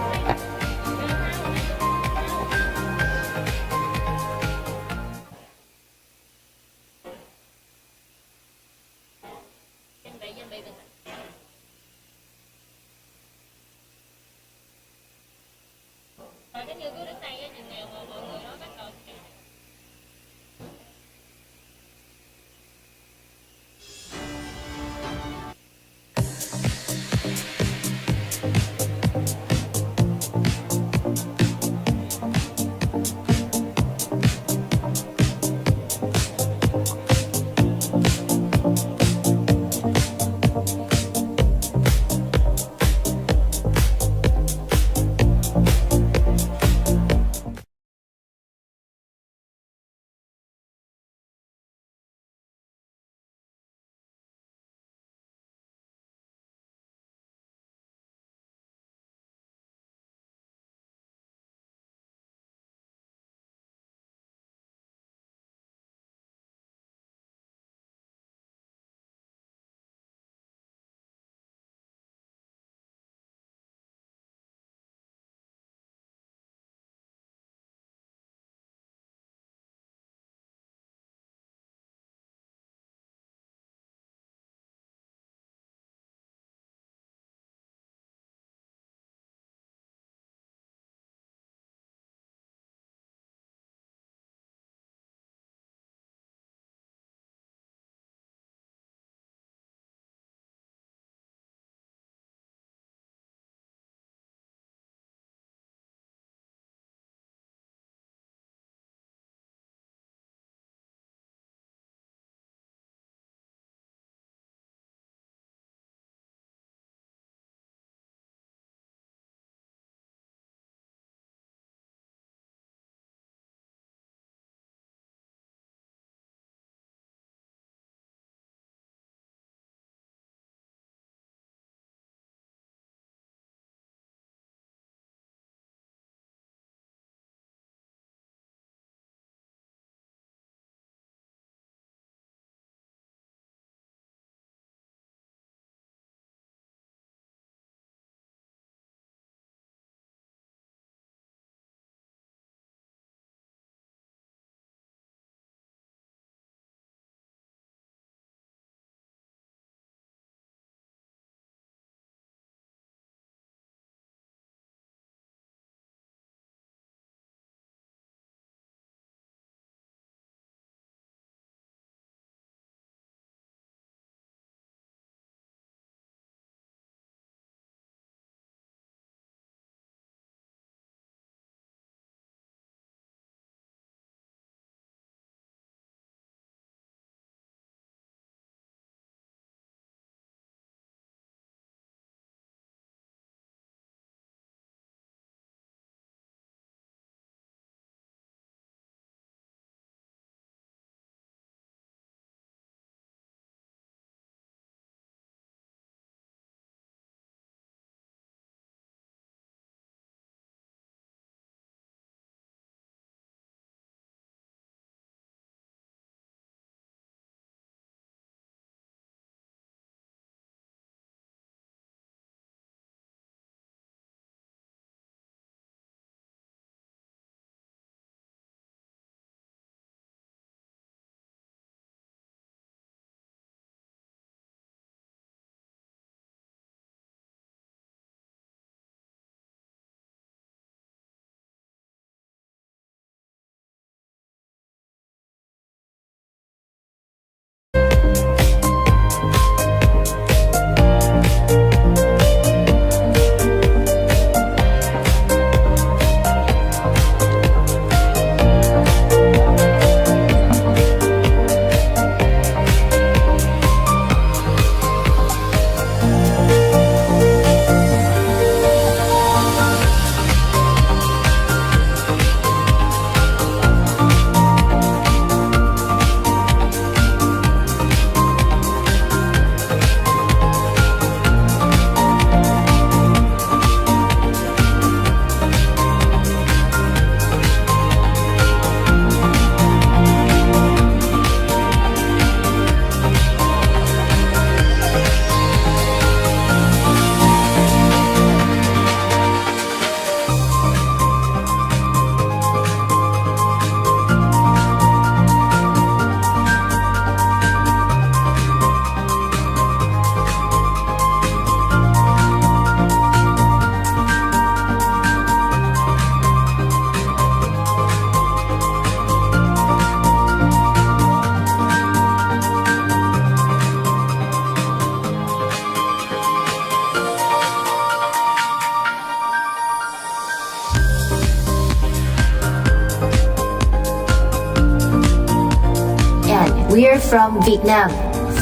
We are from Vietnam.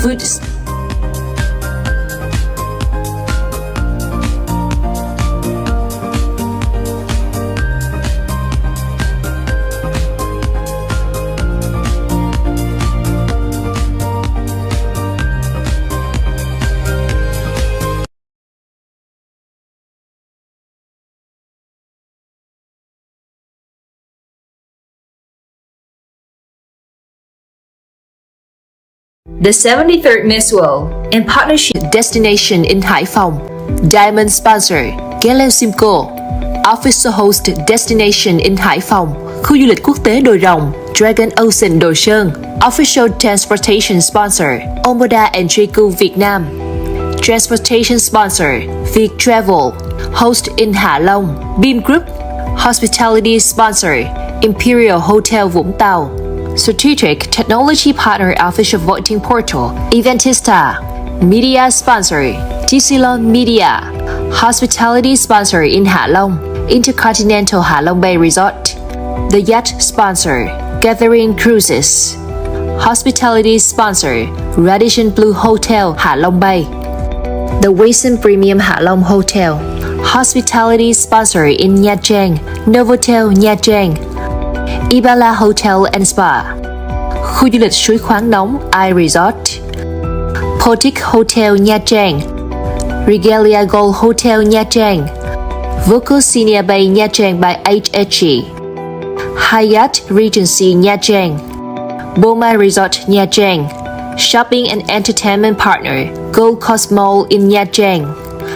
Food. The 73rd Miss World, in partnership with Destination in Hải Phòng, Diamond Sponsor, Galeo Simcoe, Official Host Destination in Hải Phòng, khu du lịch quốc tế Đồi Rồng, Dragon Ocean Đồ Sơn, Official Transportation Sponsor, Omoda and Triku Việt Nam, Transportation Sponsor, Viet Travel, Host in Hạ Long, Beam Group, Hospitality Sponsor, Imperial Hotel Vũng Tàu, Strategic Technology Partner Official Voting Portal, Eventista, Media Sponsor, Ticilon Media, Hospitality Sponsor in Hạ Long, Intercontinental Hạ Long Bay Resort, The Yacht Sponsor, Gathering Cruises, Hospitality Sponsor, Radisson Blue Hotel Hạ Long Bay, The Wilson Premium Hạ Long Hotel, Hospitality Sponsor in Nha Trang, Novotel Nha Trang, Ibala Hotel and Spa, khu du lịch suối khoáng nóng I Resort, Potic Hotel Nha Trang, Regalia Gold Hotel Nha Trang, Vocal Senior Bay Nha Trang by HHG, Hyatt Regency Nha Trang, Boma Resort Nha Trang, Shopping and Entertainment Partner Gold Coast Mall in Nha Trang,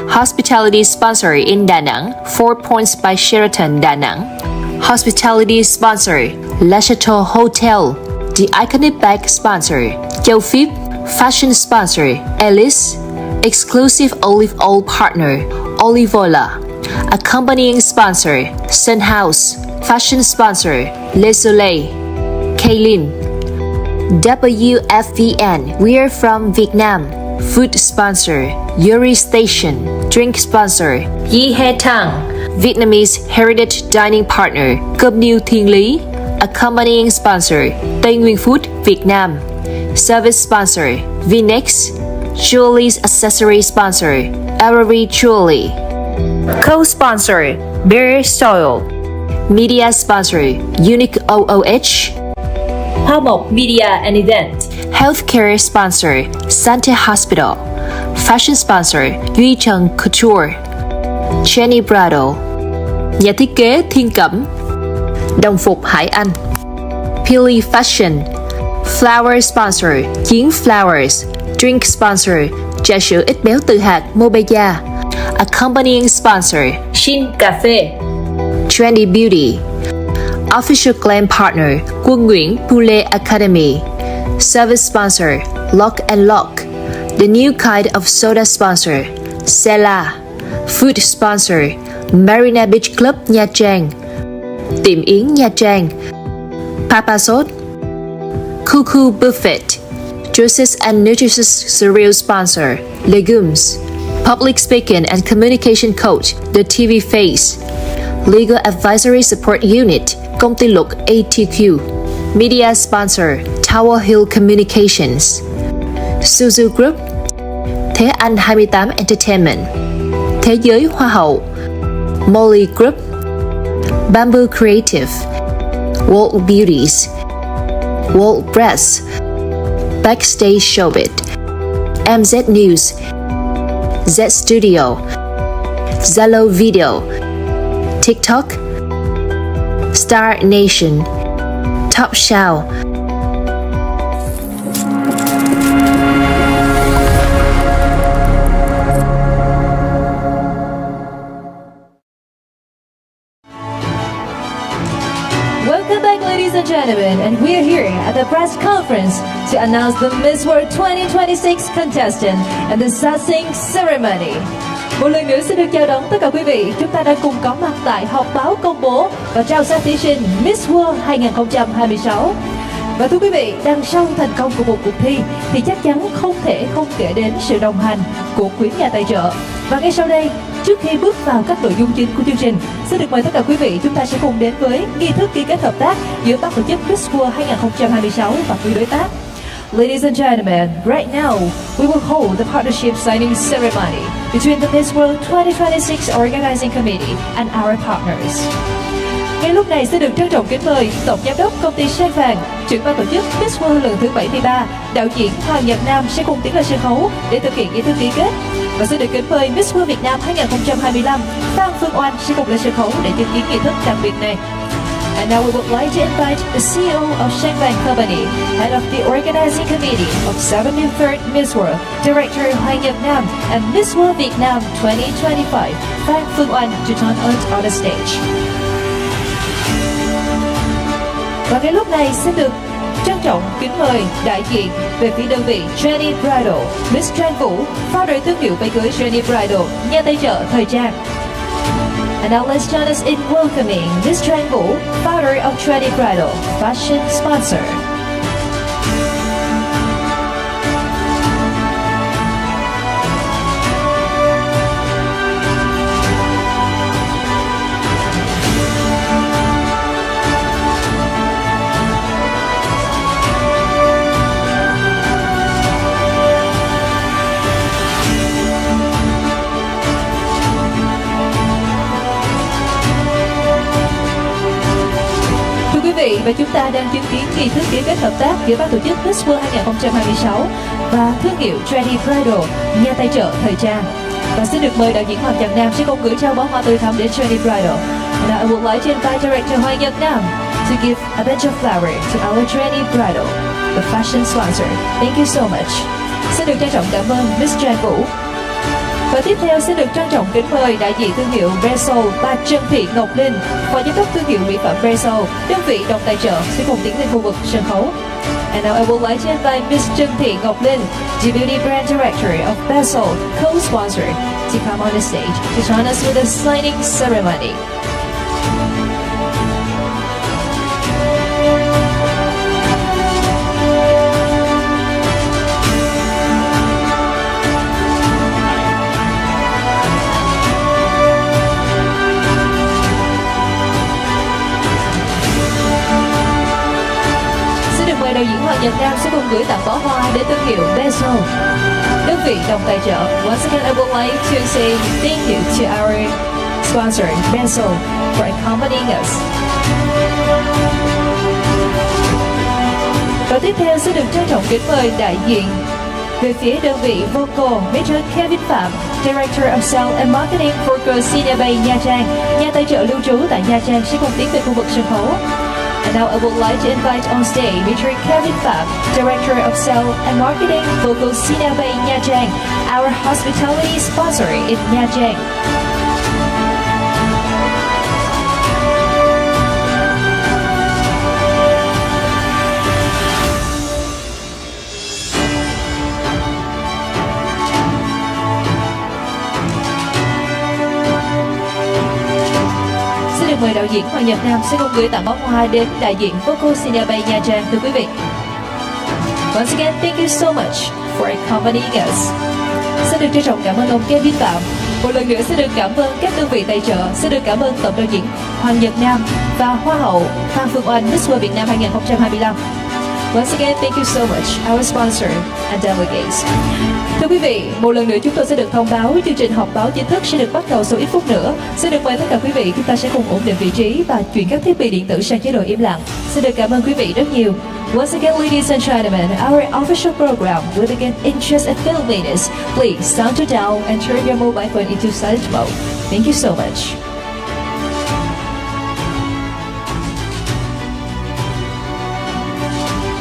Hospitality Sponsor in Đà Nẵng, 4 Points by Sheraton Đà Nẵng, Hospitality Sponsor, La Chateau Hotel, The Iconic Bag Sponsor, Châu Phíp, Fashion Sponsor, Alice, Exclusive Olive Oil Partner, Olivola, Accompanying Sponsor, Sun House, Fashion Sponsor, Le Soleil, Kaylin, WFVN, We are from Vietnam, Food Sponsor, Yuri Station, Drink Sponsor, Yi He Tang, Vietnamese Heritage Dining Partner, Cơm Niêu Thiên Lý, Accompanying Sponsor, Tây Nguyên Food Việt Nam, Service Sponsor, Vinex, Jewelries Accessory Sponsor, Avery Jewelry, Co-Sponsor, Bear Soil, Media Sponsor, Unique OOH, Hoa Mộc Media and Event, Healthcare Sponsor, Sante Hospital, Fashion Sponsor, Duy Trần Couture, Jenny Brado, nhà thiết kế Thiên Cẩm, đồng phục Hải Anh, Pili Fashion, Flower Sponsor, Chiến Flowers, Drink Sponsor, trà sữa ít béo từ hạt Mobeya, Accompanying Sponsor, Shin Cafe, Trendy Beauty, Official Glam Partner, Quân Nguyễn Poulet Academy, Service Sponsor, Lock and Lock, The New Kind of Soda Sponsor, Sela, Food Sponsor, Marina Beach Club Nha Trang, Tiệm Yến Nha Trang, Papasot, Cuckoo Buffet, Juices and Nutritious Cereal Sponsor, Legumes, Public Speaking and Communication Coach, The TV Face, Legal Advisory Support Unit, Công ty luật ATQ, Media Sponsor, Tower Hill Communications, Suzu Group, Thế Anh 28 Entertainment, Thế Giới Hoa hậu, Molly Group, Bamboo Creative, World Beauties, World Press, Backstage Showbit, MZ News, Z Studio, Zalo Video, TikTok, Star Nation, Top Show. Welcome back, ladies and gentlemen, and we are here at the press conference to announce the Miss World 2026 contestant and the sassing ceremony. Một lần nữa xin được chào đón tất cả quý vị. Chúng ta đang cùng có mặt tại họp báo công bố và trao giải thí sinh Miss World 2026. Và thưa quý vị, đằng sau thành công của một cuộc thi thì chắc chắn không thể không kể đến sự đồng hành của quý nhà tài trợ. Và ngay sau đây, trước khi bước vào các nội dung chính của chương trình, xin được mời tất cả quý vị chúng ta sẽ cùng đến với nghi thức ký kết hợp tác giữa ban tổ chức Miss World 2026 và quý đối tác. Ladies and gentlemen, right now we will hold the partnership signing ceremony between the Miss World 2026 Organizing Committee and our partners. Ngay lúc này sẽ được trân trọng kính mời Tổng Giám đốc Công ty Sen Vàng, trưởng ban tổ chức Miss World lần thứ 73, đạo diễn Hoàng Nhật Nam sẽ cùng tiến lên sân khấu để thực hiện nghi thức ký kết. Và sẽ được kính mời Miss World Việt Nam 2025, Phan Phương Oanh sẽ cùng lên sân khấu để chứng kiến nghi thức đặc biệt này. And now we would like to invite the CEO of Sen Vàng Company, head of the organizing committee of 73rd Miss World, Director Hoàng Nhật Nam, and Miss World Vietnam 2025, Phan Phương Oanh to turn on the stage. Và ngay lúc này xin được trân trọng kính mời đại diện về phía đơn vị Jenny Bridal, Miss Trang Vũ, founder thương hiệu váy cưới Jenny Bridal, nhà tài trợ thời trang. And now let's join us in welcoming Miss Trang Vũ, founder of Jenny Bridal, fashion sponsor. Và chúng ta đang chứng kiến nghi thức ký kết hợp tác giữa ban tổ chức Miss World 2026 và thương hiệu Jenny Bridal, nhà tài trợ thời trang. Và xin được mời đạo diễn Hoàng Nhật Nam sẽ cùng gửi trao bó hoa tươi thắm đến Jenny Bridal. And I would like to invite director Hoàng Nhật Nam to give a bunch of flowers to our Jenny Bridal, the fashion sponsor. Thank you so much. Xin được trân trọng cảm ơn Miss Trang Vũ. Và tiếp theo sẽ được trân trọng kính mời đại diện thương hiệu Breso bà Trần Thị Ngọc Linh, phó giám đốc thương hiệu mỹ phẩm Breso, đơn vị đồng tài trợ sẽ cùng tiến lên khu vực sân khấu. And now I would like to invite Miss Trần Thị Ngọc Linh, the beauty brand director of Breso, co-sponsor, to come on the stage to join us with the signing ceremony. Đạo diễn Hoàng Nhật Nam sẽ cùng gửi tặng bó hoa đến thương hiệu Beso, đơn vị đồng tài trợ. Once again, I would like to say thank you to our sponsor Beso for accompanying us. Và tiếp theo sẽ được trân trọng kính mời đại diện về phía đơn vị Vocal Mr. Kevin Phạm, Director of Sales and Marketing for Casino Bay Nha Trang, nhà tài trợ lưu trú tại Nha Trang sẽ cùng tiến về khu vực sân khấu. And now I would like to invite on stage Mr. Kevin Phạm, Director of Sales and Marketing for Casino Bay Nha Trang, our hospitality sponsor in Nha Trang. Mời đạo diễn Hoàng Nhật Nam sẽ cùng gửi tặng bó hoa đến đại diện Vocal Senior Bay Nha Trang, thưa quý vị. Once again, thank you so much for accompanying us. Xin được trân trọng cảm ơn ông Kevin Phạm. Một lần nữa xin được cảm ơn các đơn vị tài trợ, xin được cảm ơn tổng đạo diễn Hoàng Nhật Nam và Hoa hậu Phan Phương Oanh Miss World Việt Nam 2025. Once again, thank you so much, our sponsor and delegates. Thưa quý vị, một lần nữa chúng tôi sẽ được thông báo chương trình họp báo chính thức sẽ được bắt đầu sau ít phút nữa. Xin được mời tất cả quý vị chúng ta sẽ cùng ổn định vị trí và chuyển các thiết bị điện tử sang chế độ im lặng. Xin được cảm ơn quý vị rất nhiều. Once again, ladies and gentlemen, our official program will begin in just a few minutes. Please sound it down and turn your mobile phone into silent mode. Thank you so much.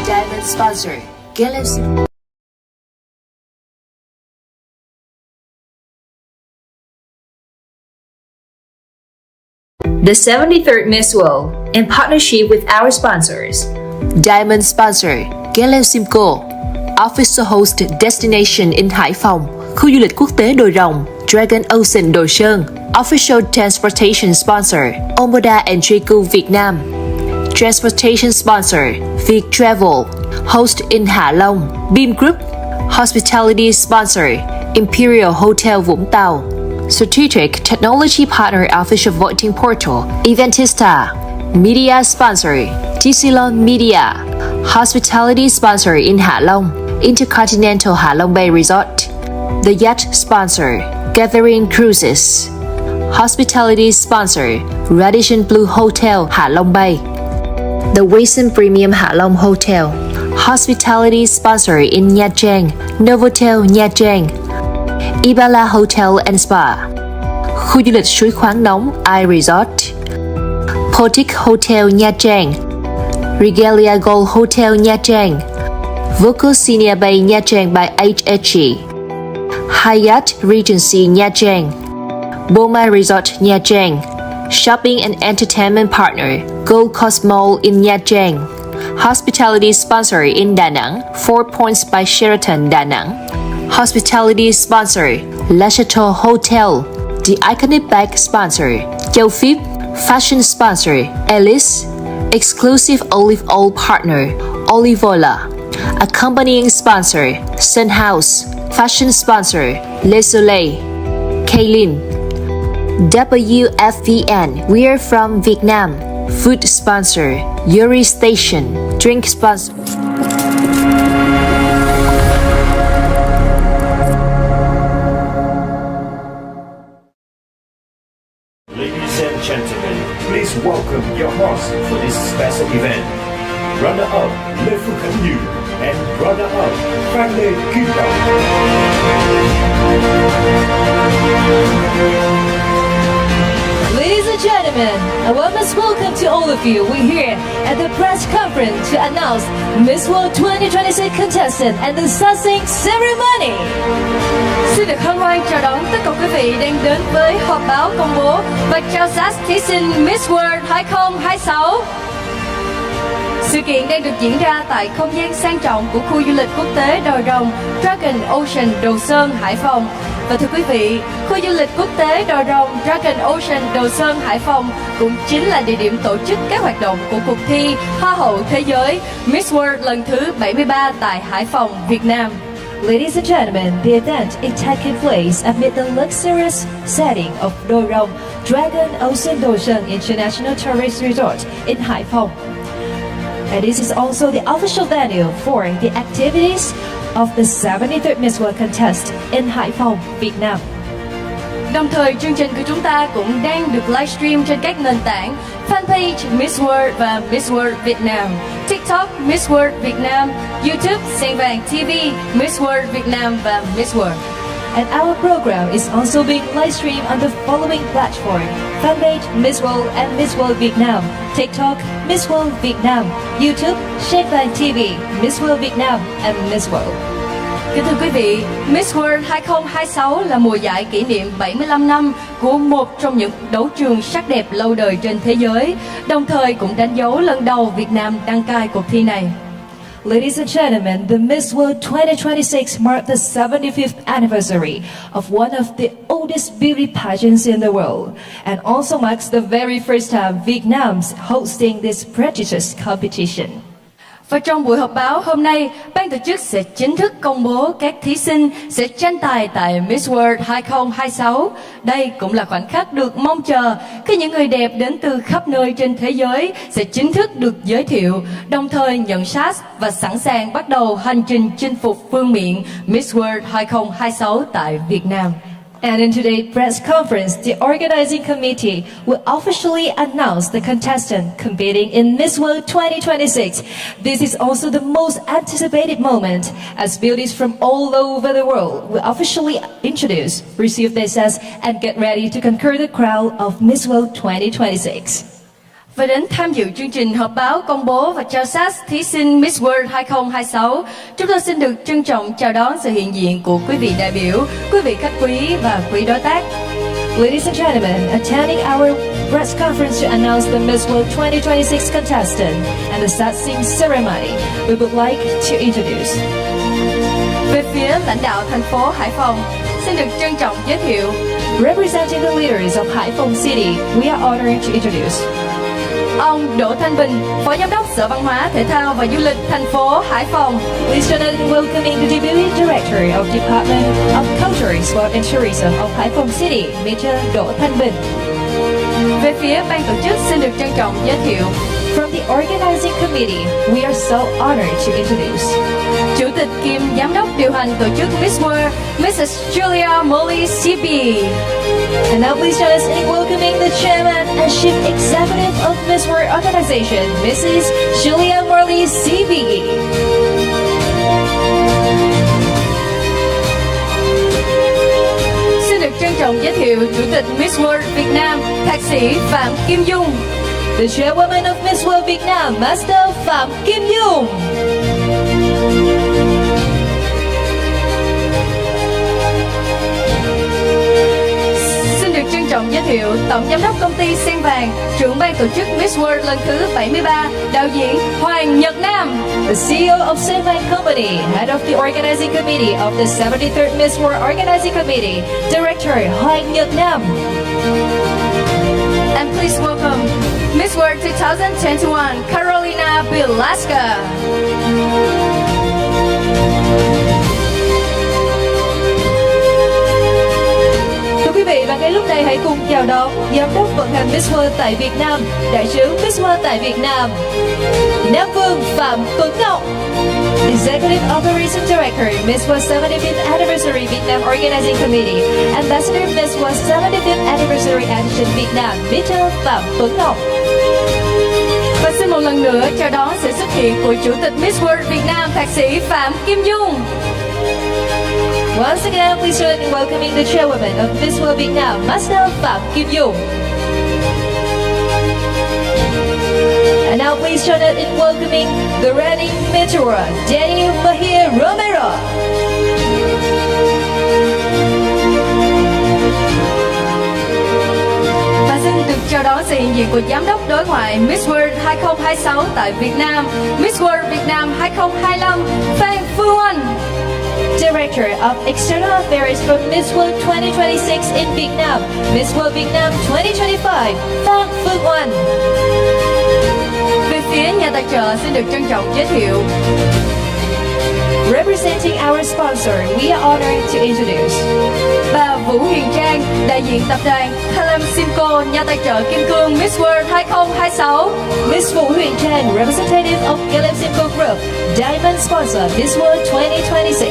Diamond sponsor, Gillis. The 73rd Miss World, in partnership with our sponsors. Diamond sponsor, Gillis Simcoe. Official host destination in Hải Phòng, khu du lịch quốc tế Đồi Rồng, Dragon Ocean Đồ Sơn. Official transportation sponsor, Omoda and Triku Việt Nam. Transportation sponsor, Viet Travel. Host in Hạ Long, Beam Group. Hospitality sponsor, Imperial Hotel Vũng Tàu. Strategic Technology Partner Official Voting Portal, Eventista. Media sponsor, Ticilon Media. Hospitality sponsor in Hạ Long, Intercontinental Hạ Long Bay Resort. The yacht sponsor, Gathering Cruises. Hospitality sponsor, Radisson Blue Hotel Hạ Long Bay. The Wilson Premium Hạ Long Hotel. Hospitality sponsor in Nha Trang, Novotel Nha Trang. Ibala Hotel and Spa. Khu du lịch suối khoáng nóng I Resort. Portic Hotel Nha Trang. Regalia Gold Hotel Nha Trang. Vocal Senior Bay Nha Trang by HHG. Hyatt Regency Nha Trang. Boma Resort Nha Trang. Shopping and entertainment partner Gold Coast Mall in Nha Trang. Hospitality sponsor in Da Nang, 4 Points by Sheraton Da Nang. Hospitality sponsor La Chateau Hotel. The iconic bag sponsor Châu Phíp. Fashion sponsor Alice. Exclusive olive oil partner Olivola. Accompanying sponsor Sun House. Fashion sponsor Le Soleil. Kaylin. WFVN, we are from Vietnam. Food sponsor Yuri Station. Drink sponsor Ladies and gentlemen, please welcome your host for this special event. Runner-up Lê Phương Khánh Như and runner-up Phan Lê Kim Bảo. Ladies and gentlemen, a warmest welcome to all of you. We're here at the press conference to announce Miss World 2026 contestant and the sussing ceremony. Xin được hân hoan chào đón tất cả quý vị đang đến với họp báo công bố và trao giải thí sinh Miss World 2026. Sự kiện đang được diễn ra tại không gian sang trọng của khu du lịch quốc tế đồi rồng Dragon Ocean Đồ Sơn, Hải Phòng. Và thưa quý vị, khu du lịch quốc tế đồi rồng Dragon Ocean Đồ Sơn, Hải Phòng cũng chính là địa điểm tổ chức các hoạt động của cuộc thi Hoa hậu Thế giới Miss World lần thứ 73 tại Hải Phòng, Việt Nam. Ladies and gentlemen, the event is taking place amid the luxurious setting of Đồi Rồng Dragon Ocean Đồ Sơn International Tourist Resort in Hải Phòng. And this is also the official venue for the activities of the 73rd Miss World contest in Hải Phòng, Việt Nam. Đồng thời, chương trình của chúng ta cũng đang được livestream trên các nền tảng fanpage Miss World và Miss World Việt Nam, TikTok Miss World Việt Nam, YouTube Sen Vàng TV Miss World Việt Nam và Miss World. And our program is also being livestreamed on the following platform: fanpage Miss World and Miss World Vietnam, TikTok Miss World Vietnam, YouTube Sen Vàng TV Miss World Vietnam and Miss World. Kính thưa quý vị, Miss World 2026 là mùa giải kỷ niệm 75 năm của một trong những đấu trường sắc đẹp lâu đời trên thế giới, đồng thời cũng đánh dấu lần đầu Việt Nam đăng cai cuộc thi này. Ladies and gentlemen, the Miss World 2026 marked the 75th anniversary of one of the oldest beauty pageants in the world, and also marks the very first time Vietnam's hosting this prestigious competition. Và trong buổi họp báo hôm nay, ban tổ chức sẽ chính thức công bố các thí sinh sẽ tranh tài tại Miss World 2026. Đây cũng là khoảnh khắc được mong chờ khi những người đẹp đến từ khắp nơi trên thế giới sẽ chính thức được giới thiệu, đồng thời nhận xác và sẵn sàng bắt đầu hành trình chinh phục vương miện Miss World 2026 tại Việt Nam. And in today's press conference, the organizing committee will officially announce the contestant competing in Miss World 2026. This is also the most anticipated moment, as beauties from all over the world will officially introduce, receive their sets, and get ready to conquer the crown of Miss World 2026. Và đến tham dự chương trình họp báo công bố và trao xác thí sinh Miss World 2026, chúng tôi xin được trân trọng chào đón sự hiện diện của quý vị đại biểu, quý vị khách quý và quý đối tác. Ladies and gentlemen, attending our press conference to announce the Miss World 2026 contestant and the sightseeing ceremony, we would like to introduce. Về phía lãnh đạo thành phố Hải Phòng, xin được trân trọng giới thiệu. Representing the leaders of Hải Phòng City, we are honored to introduce ông Đỗ Thanh Bình, Phó Giám đốc Sở Văn hóa, Thể thao và Du lịch thành phố Hải Phòng. Please join us in welcoming the Deputy Director of Department of Culture, Sport and Tourism of Hải Phòng City, Mr. Đỗ Thanh Bình. Về phía ban tổ chức xin được trân trọng giới thiệu From the organizing committee, we are so honored to introduce Chủ tịch kiêm Giám đốc điều hành tổ chức Miss World, Mrs. Julia Molly CB. And now please join us in welcoming the chairman and chief executive of Miss World Organization, Mrs. Julia Morley CB. Xin được trân trọng giới thiệu Chủ tịch Miss World Việt Nam, Thạc sĩ Phạm Kim Dung. The chairwoman of Miss World Vietnam, Master Phạm Kim Dung. Xin được trân trọng giới thiệu Tổng Giám đốc công ty Sen Vàng, trưởng ban tổ chức Miss World lần thứ 73, đạo diễn Hoàng Nhật Nam. The CEO of Senvang Company, head of the organizing committee of the 73rd Miss World Organizing Committee, Director Hoàng Nhật Nam. And please welcome Miss World 2021, Carolina Bilaska. Thưa quý vị, và ngay lúc này hãy cùng chào đón Giám đốc vận hành Miss World tại Việt Nam, Đại sứ Miss World tại Việt Nam, Nam Vương Phạm Tuấn Ngọc, Executive Operations Director, Miss World 75th Anniversary Vietnam Organizing Committee, Ambassador Miss World 75th Anniversary Edition Vietnam, Mr. Phạm Tuấn Ngọc. Và xin một lần nữa chào đón sự xuất hiện của Chủ tịch Miss World Việt Nam, Thạc sĩ Phạm Kim Dung. Once again, please join in welcoming the chairwoman of Miss World Vietnam, Master Phạm Kim Dung. And now please join us in welcoming the reigning mentor, Daniel Mahir Romero. Và xin được chào đón sự hiện diện của Giám đốc đối ngoại Miss World 2026 tại Việt Nam, Miss World Việt Nam 2025, Phan Phương Anh. Director of External Affairs for Miss World 2026 in Vietnam, Miss World Vietnam 2025, Phan Phương Oanh. Về phía nhà tài trợ xin được trân trọng giới thiệu Representing our sponsor, we are honored to introduce bà Vũ Huyền Trang, đại diện tập đoàn Halem Simco, nhà tài trợ kim cương Miss World 2026. Miss Vũ Huyền Trang, representative of Galem Simco Group, Diamond sponsor, Miss World 2026.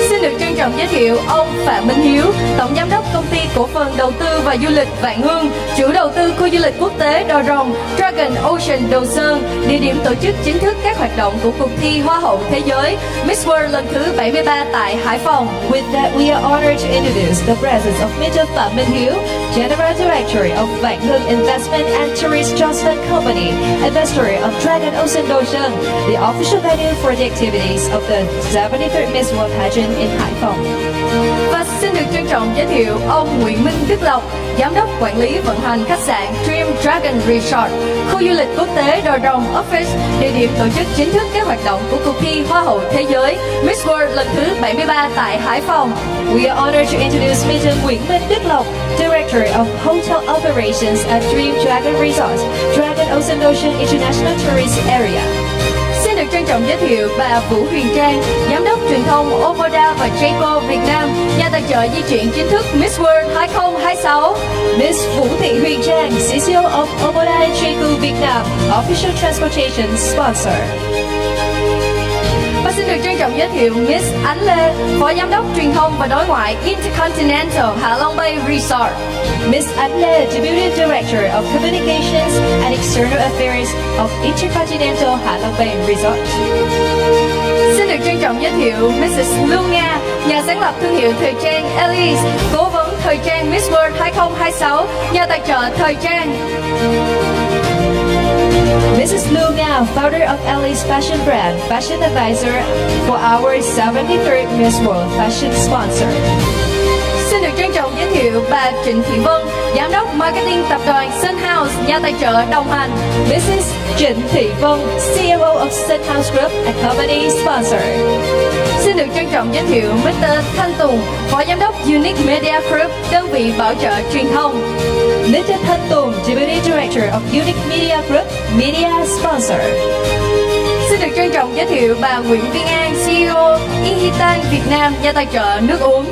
Xin được trân trọng giới thiệu ông Phạm Minh Hiếu, tổng giám đốc công ty cổ phần đầu tư và du lịch Vạn Hương, chủ đầu tư khu du lịch quốc tế Đò Rồng, Dragon Ocean Đồ Sơn, địa điểm tổ chức chính thức các hoạt động của cuộc thi Hoa hậu thế giới Miss World lần thứ 73 tại Hải Phòng. With that, we are honored to introduce the presence of Mr. Phạm Minh Hiếu, General Director of Vạn Hương Investment and Tourist Trust Fund Company, Investor of Dragon Ocean Đồ Sơn, the official venue for the activities of the 73rd Miss World pageant in Hải Phòng. Và xin được trân trọng giới thiệu ông Nguyễn Minh Đức Lộc, giám đốc quản lý vận hành khách sạn Dream Dragon Resort, khu du lịch quốc tế Đò Rồng Office, địa điểm tổ chức chính thức các hoạt động của cuộc thi Hoa hậu thế giới Miss World lần thứ 73 tại Hải Phòng. We are honored to introduce Mr. Nguyễn Minh Đức Lộc, Director of Hotel Operations at Dream Dragon Resort, Dragon Ocean Ocean International Tourist Area. Xin được trân trọng giới thiệu bà Vũ Huyền Trang, giám đốc truyền thông Ovoda và Jayco Việt Nam, nhà tài trợ di chuyển chính thức Miss World 2026. Miss Vũ Thị Huyền Trang, CCO of Ovoda and Jayco Vietnam, Official Transportation Sponsor. Và xin được trân trọng giới thiệu Miss Ánh Lê, phó giám đốc truyền thông và đối ngoại Intercontinental Hạ Long Bay Resort. Miss Ánh Lê, Deputy Director of Communications and External Affairs of Intercontinental Hạ Long Bay Resort. Xin được trân trọng giới thiệu Mrs. Lưu Nga, nhà sáng lập thương hiệu thời trang Elise, cố vấn thời trang Miss World 2026, nhà tài trợ thời trang. Mrs. Lu Nga, founder of Ellie's Fashion Brand, fashion advisor for our 73rd Miss World fashion sponsor. Xin được trân trọng giới thiệu bà Trịnh Thị Vân, giám đốc marketing tập đoàn Sun House, nhà tài trợ đồng hành. Mrs. Trịnh Thị Vân, CEO of Sun House Group and company sponsor. Xin được trân trọng giới thiệu Mr. Thanh Tùng, phó giám đốc Unique Media Group, đơn vị bảo trợ truyền thông. Mr. Thanh Tùng, Deputy Director of Unique Media Group, media sponsor. Xin được trân trọng giới thiệu bà Nguyễn Viên An, CEO Ihitan Việt Nam, nhà tài trợ nước uống.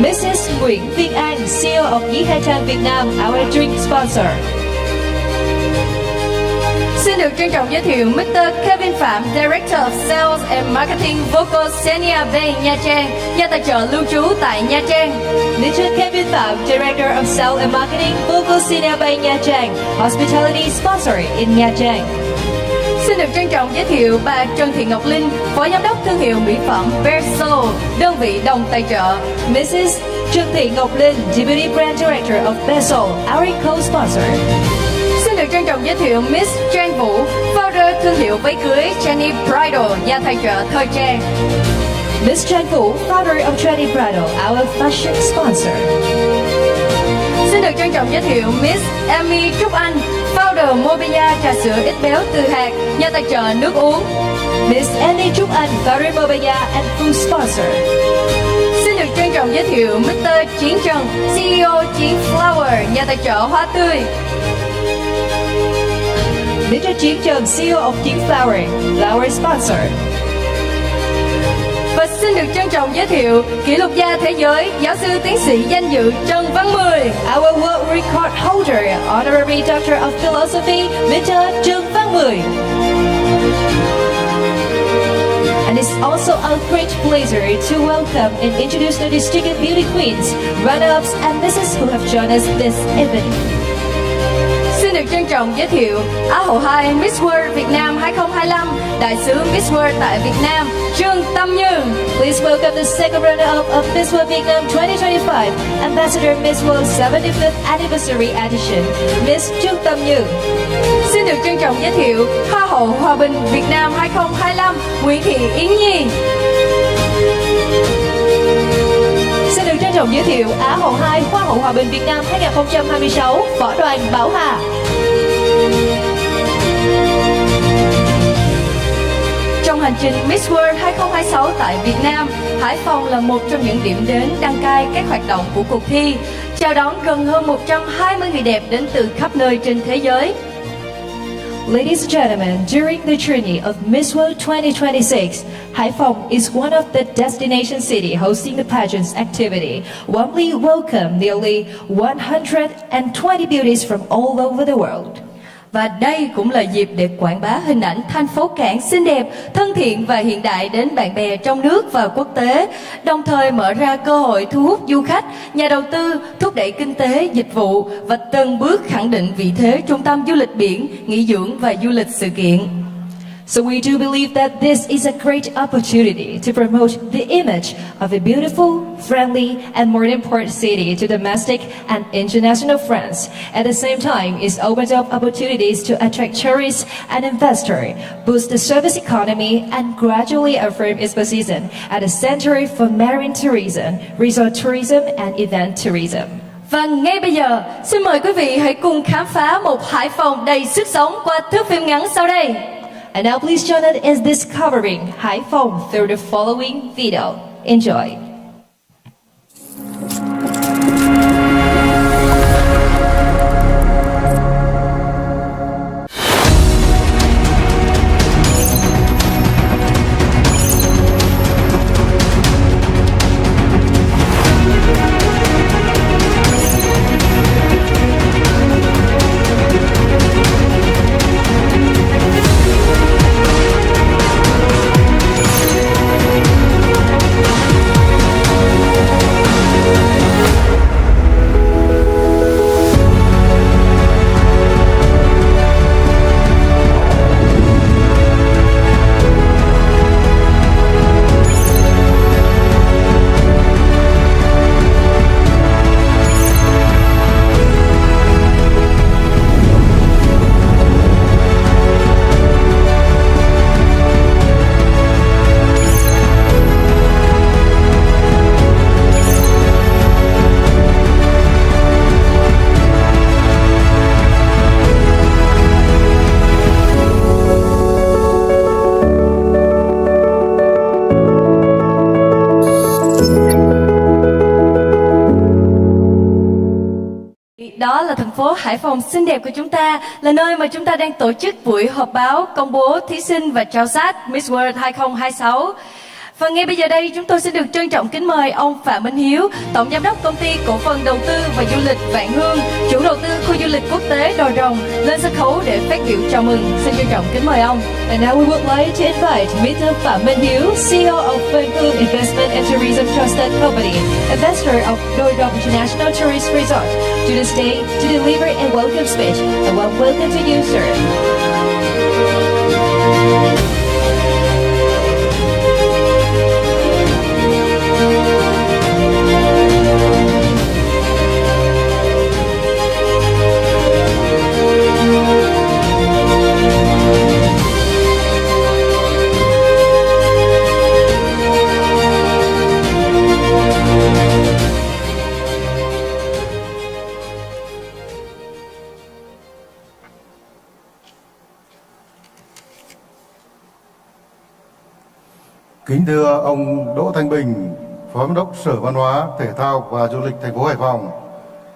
Mrs. Nguyễn Viên An, CEO of Yihetan Vietnam, our drink sponsor. Xin được trân trọng giới thiệu Mr. Kevin Phạm, Director of Sales and Marketing Vocal Senia Bay Nha Trang, nhà tài trợ lưu trú tại Nha Trang. Mr. Kevin Phạm, Director of Sales and Marketing, Vocal Senia Bay Nha Trang, Hospitality Sponsor in Nha Trang. Xin được trân trọng giới thiệu bà Trần Thị Ngọc Linh, Phó Giám đốc thương hiệu mỹ phẩm Verso, đơn vị đồng tài trợ. Mrs. Trương Thị Ngọc Linh, Deputy Brand Director of Bezel, our co-sponsor. Xin được trân trọng giới thiệu Miss Trang Vũ, Founder thương hiệu váy cưới Jenny Bridal, nhà tài trợ thời trang. Miss Trang Vũ, Founder of Trendy Bridal, our fashion sponsor. Xin được trân trọng giới thiệu Miss Amy Trúc Anh, Founder Mobia trà sữa ít béo từ hạt, nhà tài trợ nước uống. Miss Annie Trúc Anh, Founder Mobia and food sponsor. Xin được trân trọng giới thiệu Mr. Chiến Trần, CEO Chiến Flower, nhà tài trợ hoa tươi. Mr. Chiến Trần, CEO of Chiến Flower, flower sponsor. Và xin được trân trọng giới thiệu kỷ lục gia thế giới, giáo sư tiến sĩ danh dự Trần Văn Mười. Our world record holder, Honorary Doctor of Philosophy, Mr. Trần Văn Mười. And it's also a great pleasure to welcome and introduce the distinguished beauty queens, runners-ups and misses who have joined us this event. Xin được trân trọng giới thiệu Á hậu 2 Miss World Việt Nam 2025, đại sứ Miss World tại Việt Nam Trương Tâm Như. Please welcome the second runner-up of Miss World Vietnam 2025, Ambassador Miss World 75th Anniversary Edition, Miss Trương Tâm Như. Xin được trân trọng giới thiệu Hoa hậu Hòa bình Việt Nam 2025 Nguyễn Thị Yến Nhi. Xin được trân trọng giới thiệu Á hậu 2 Hoa hậu Hòa bình Việt Nam 2026, Võ Đoàn Bảo Hà. Trong hành trình Miss World 2026 tại Việt Nam, Hải Phòng là một trong những điểm đến đăng cai các hoạt động của cuộc thi, chào đón gần hơn 120 người đẹp đến từ khắp nơi trên thế giới. Ladies and gentlemen, during the journey of Miss World 2026, Haiphong is one of the destination city hosting the pageant's activity. Warmly welcome nearly 120 beauties from all over the world. Và đây cũng là dịp để quảng bá hình ảnh thành phố cảng xinh đẹp, thân thiện và hiện đại đến bạn bè trong nước và quốc tế, đồng thời mở ra cơ hội thu hút du khách, nhà đầu tư, thúc đẩy kinh tế, dịch vụ và từng bước khẳng định vị thế trung tâm du lịch biển, nghỉ dưỡng và du lịch sự kiện. So we do believe that this is a great opportunity to promote the image of a beautiful, friendly, and modern port city to domestic and international friends. At the same time, it opens up opportunities to attract tourists and investors, boost the service economy, and gradually affirm its position as a center for marine tourism, resort tourism, and event tourism. Và ngay bây giờ, xin mời quý vị hãy cùng khám phá một Hải Phòng đầy sức sống qua thước phim ngắn sau đây. And now please join us in discovering Haiphong through the following video. Enjoy. Đó là thành phố Hải Phòng xinh đẹp của chúng ta, là nơi mà chúng ta đang tổ chức buổi họp báo công bố thí sinh và trao sách Miss World 2026. Và ngay bây giờ đây chúng tôi sẽ được trân trọng kính mời ông Phạm Minh Hiếu, Tổng Giám đốc Công ty Cổ phần Đầu tư và Du lịch Vạn Hương, chủ đầu tư khu du lịch quốc tế Đồi Rồng lên sân khấu để phát biểu chào mừng. Xin trân trọng kính mời ông. And now we would like to invite Mr. Phạm Minh Hiếu, CEO of Vạn Hương Investment and Tourism Trusted Company, investor of Đồi Rồng International Tourist Resort, to the stage to deliver a welcome speech. A warm welcome to you, sir. Kính thưa ông Đỗ Thanh Bình, Phó Giám đốc Sở Văn hóa, Thể thao và Du lịch thành phố Hải Phòng.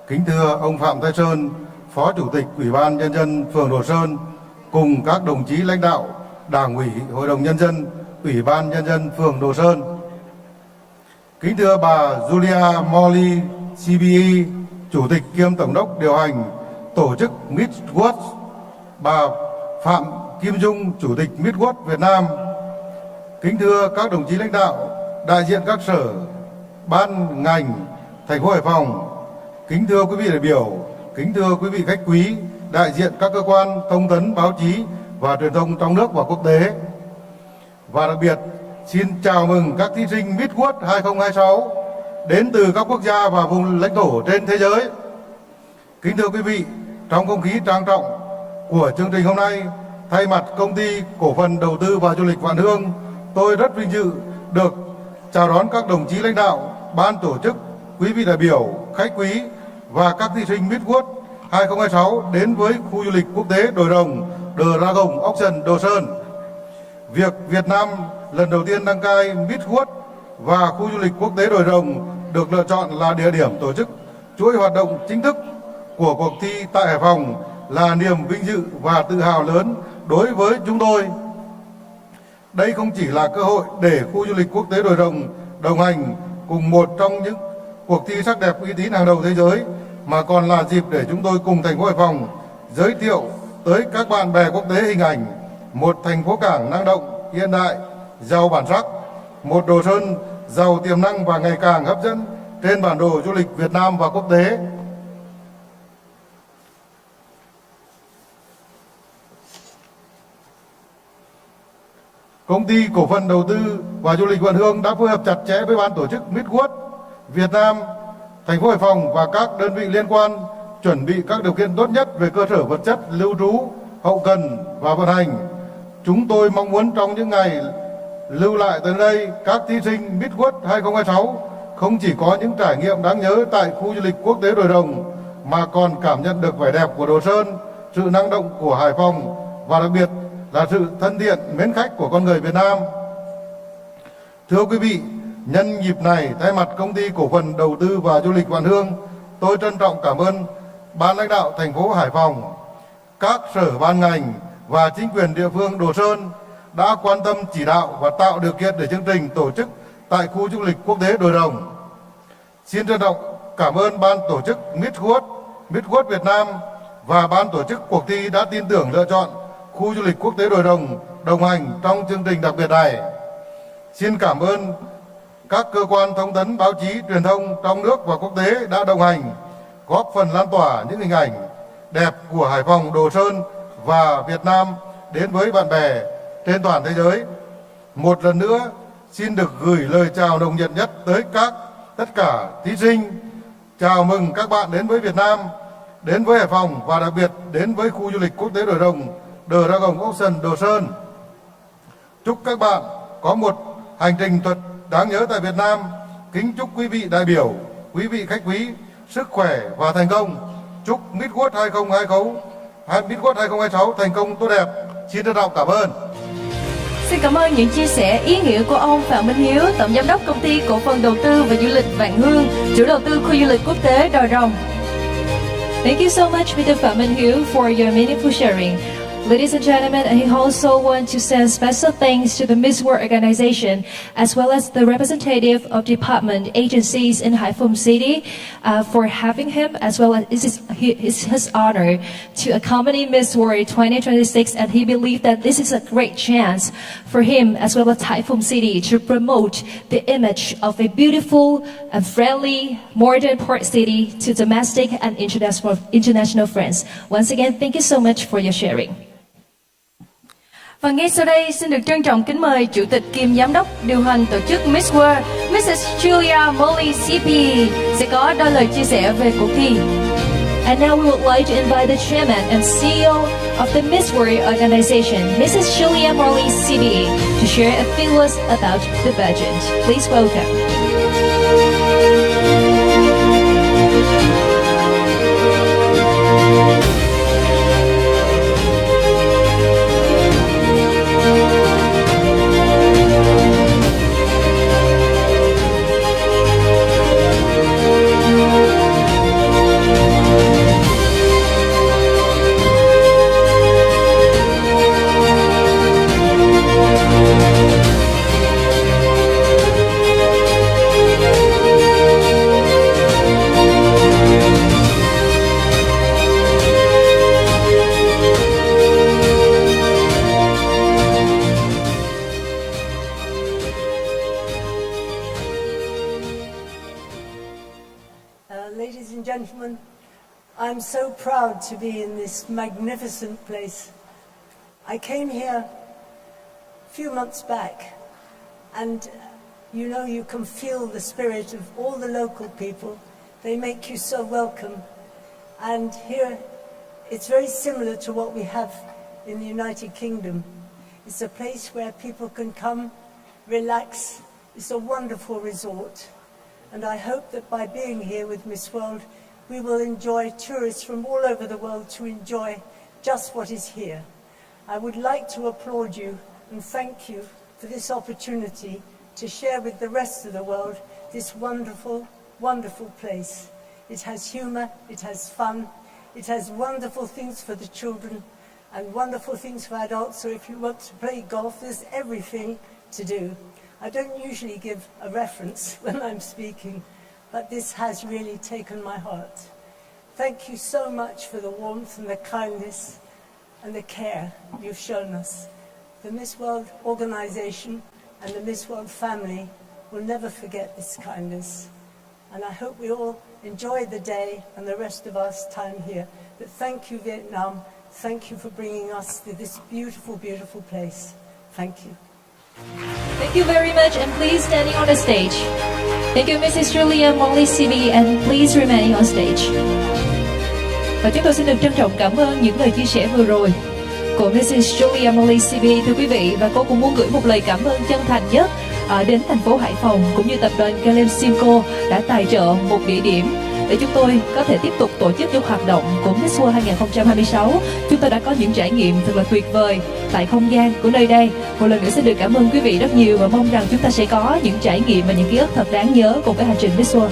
Kính thưa ông Phạm Thái Sơn, Phó Chủ tịch Ủy ban Nhân dân phường Đồ Sơn, cùng các đồng chí lãnh đạo Đảng ủy, Hội đồng Nhân dân, Ủy ban Nhân dân phường Đồ Sơn. Kính thưa bà Julia Molly CBE, Chủ tịch kiêm Tổng đốc điều hành tổ chức Miss World, bà Phạm Kim Dung, Chủ tịch Miss World Việt Nam. Kính thưa các đồng chí lãnh đạo, đại diện các sở, ban, ngành, thành phố Hải Phòng. Kính thưa quý vị đại biểu, kính thưa quý vị khách quý, đại diện các cơ quan thông tấn, báo chí và truyền thông trong nước và quốc tế. Và đặc biệt, xin chào mừng các thí sinh Miss World 2026 đến từ các quốc gia và vùng lãnh thổ trên thế giới. Kính thưa quý vị, trong không khí trang trọng của chương trình hôm nay, thay mặt Công ty Cổ phần Đầu tư và Du lịch Vạn Hương, tôi rất vinh dự được chào đón các đồng chí lãnh đạo, ban tổ chức, quý vị đại biểu, khách quý và các thí sinh Miss World 2026 đến với khu du lịch quốc tế Đồi Rồng, The Dragon Auction Đồ Sơn. Việc Việt Nam lần đầu tiên đăng cai Miss World và khu du lịch quốc tế Đồi Rồng được lựa chọn là địa điểm tổ chức chuỗi hoạt động chính thức của cuộc thi tại Hải Phòng là niềm vinh dự và tự hào lớn đối với chúng tôi. Đây không chỉ là cơ hội để khu du lịch quốc tế Đồi Rồng đồng hành cùng một trong những cuộc thi sắc đẹp uy tín hàng đầu thế giới, mà còn là dịp để chúng tôi cùng thành phố Hải Phòng giới thiệu tới các bạn bè quốc tế hình ảnh một thành phố cảng năng động, hiện đại, giàu bản sắc, một Đồ Sơn giàu tiềm năng và ngày càng hấp dẫn trên bản đồ du lịch Việt Nam và quốc tế. Công ty Cổ phần Đầu tư và Du lịch Vạn Hương đã phối hợp chặt chẽ với ban tổ chức Miss World Việt Nam, thành phố Hải Phòng và các đơn vị liên quan chuẩn bị các điều kiện tốt nhất về cơ sở vật chất, lưu trú, hậu cần và vận hành. Chúng tôi mong muốn trong những ngày lưu lại tới đây, các thí sinh Miss World 2026 không chỉ có những trải nghiệm đáng nhớ tại khu du lịch quốc tế Đồi Rồng mà còn cảm nhận được vẻ đẹp của Đồ Sơn, sự năng động của Hải Phòng và đặc biệt là sự thân thiện, mến khách của con người Việt Nam. Thưa quý vị, nhân dịp này, thay mặt Công ty Cổ phần Đầu tư và Du lịch Vạn Hương, tôi trân trọng cảm ơn ban lãnh đạo thành phố Hải Phòng, các sở ban ngành và chính quyền địa phương Đồ Sơn đã quan tâm chỉ đạo và tạo điều kiện để chương trình tổ chức tại khu du lịch quốc tế Đồi Rồng. Xin trân trọng cảm ơn ban tổ chức Miss World Việt Nam và ban tổ chức cuộc thi đã tin tưởng lựa chọn khu du lịch quốc tế Đồi Rồng đồng hành trong chương trình đặc biệt này. Xin cảm ơn các cơ quan thông tấn, báo chí, truyền thông trong nước và quốc tế đã đồng hành, góp phần lan tỏa những hình ảnh đẹp của Hải Phòng, Đồ Sơn và Việt Nam đến với bạn bè trên toàn thế giới. Một lần nữa, xin được gửi lời chào nồng nhiệt nhất tới tất cả thí sinh. Chào mừng các bạn đến với Việt Nam, đến với Hải Phòng và đặc biệt đến với khu du lịch quốc tế Đồi Rồng, The Dragon Auction Đồ Sơn. Chúc các bạn có một hành trình thật đáng nhớ tại Việt Nam. Kính chúc quý vị đại biểu, quý vị khách quý sức khỏe và thành công. Chúc Miss World 2026 thành công tốt đẹp. Xin trân trọng cảm ơn. Xin cảm ơn những chia sẻ ý nghĩa của ông Phạm Minh Hiếu, Tổng Giám đốc Công ty Cổ phần Đầu tư và Du lịch Vạn Hương, chủ đầu tư khu du lịch quốc tế Đồi Rồng. Thank you so much, Mr. Phạm Minh Hiếu, for your meaningful sharing. Ladies and gentlemen, he also wants to send special thanks to the Miss World organization as well as the representative of department agencies in Haiphong City for having him, as well as it's his honor to accompany Miss World 2026, and he believed that this is a great chance for him as well as Haiphong City to promote the image of a beautiful and friendly modern port city to domestic and international friends. Once again, thank you so much for your sharing. Và ngay sau đây xin được trân trọng kính mời Chủ tịch kiêm Giám đốc điều hành tổ chức Miss World, Mrs. Julia Molly CP sẽ có đôi lời chia sẻ về cuộc thi. And now we would like to invite the chairman and CEO of the Miss World organization, Mrs. Julia Morley CB, to share a few words about the pageant. Please welcome. Ladies and gentlemen, I'm so proud to be in this magnificent place. I came here a few months back, and you know, you can feel the spirit of all the local people. They make you so welcome. And here, it's very similar to what we have in the United Kingdom. It's a place where people can come, relax. It's a wonderful resort. And I hope that by being here with Miss World, we will enjoy tourists from all over the world to enjoy just what is here. I would like to applaud you and thank you for this opportunity to share with the rest of the world this wonderful, wonderful place. It has humor, it has fun, it has wonderful things for the children and wonderful things for adults. So if you want to play golf, there's everything to do. I don't usually give a reference when I'm speaking, but this has really taken my heart. Thank you so much for the warmth and the kindness and the care you've shown us. The Miss World organization and the Miss World family will never forget this kindness. And I hope we all enjoy the day and the rest of our time here. But thank you, Vietnam. Thank you for bringing us to this beautiful, beautiful place. Thank you. Thank you very much, and please standing on the stage. Thank you, Mrs. Julia Molly CB, and please remain on stage. Và chúng tôi xin được trân trọng cảm ơn những lời chia sẻ vừa rồi của Mrs. Julia Molly CB, thưa quý vị, và cô cũng muốn gửi một lời cảm ơn chân thành nhất đến thành phố Hải Phòng cũng như tập đoàn Galem Simco đã tài trợ một địa điểm để chúng tôi có thể tiếp tục tổ chức những hoạt động của Miss World 2026. Chúng tôi đã có những trải nghiệm thật là tuyệt vời tại không gian của nơi đây. Một lần nữa xin được cảm ơn quý vị rất nhiều và mong rằng chúng ta sẽ có những trải nghiệm và những ký ức thật đáng nhớ cùng với hành trình Miss World,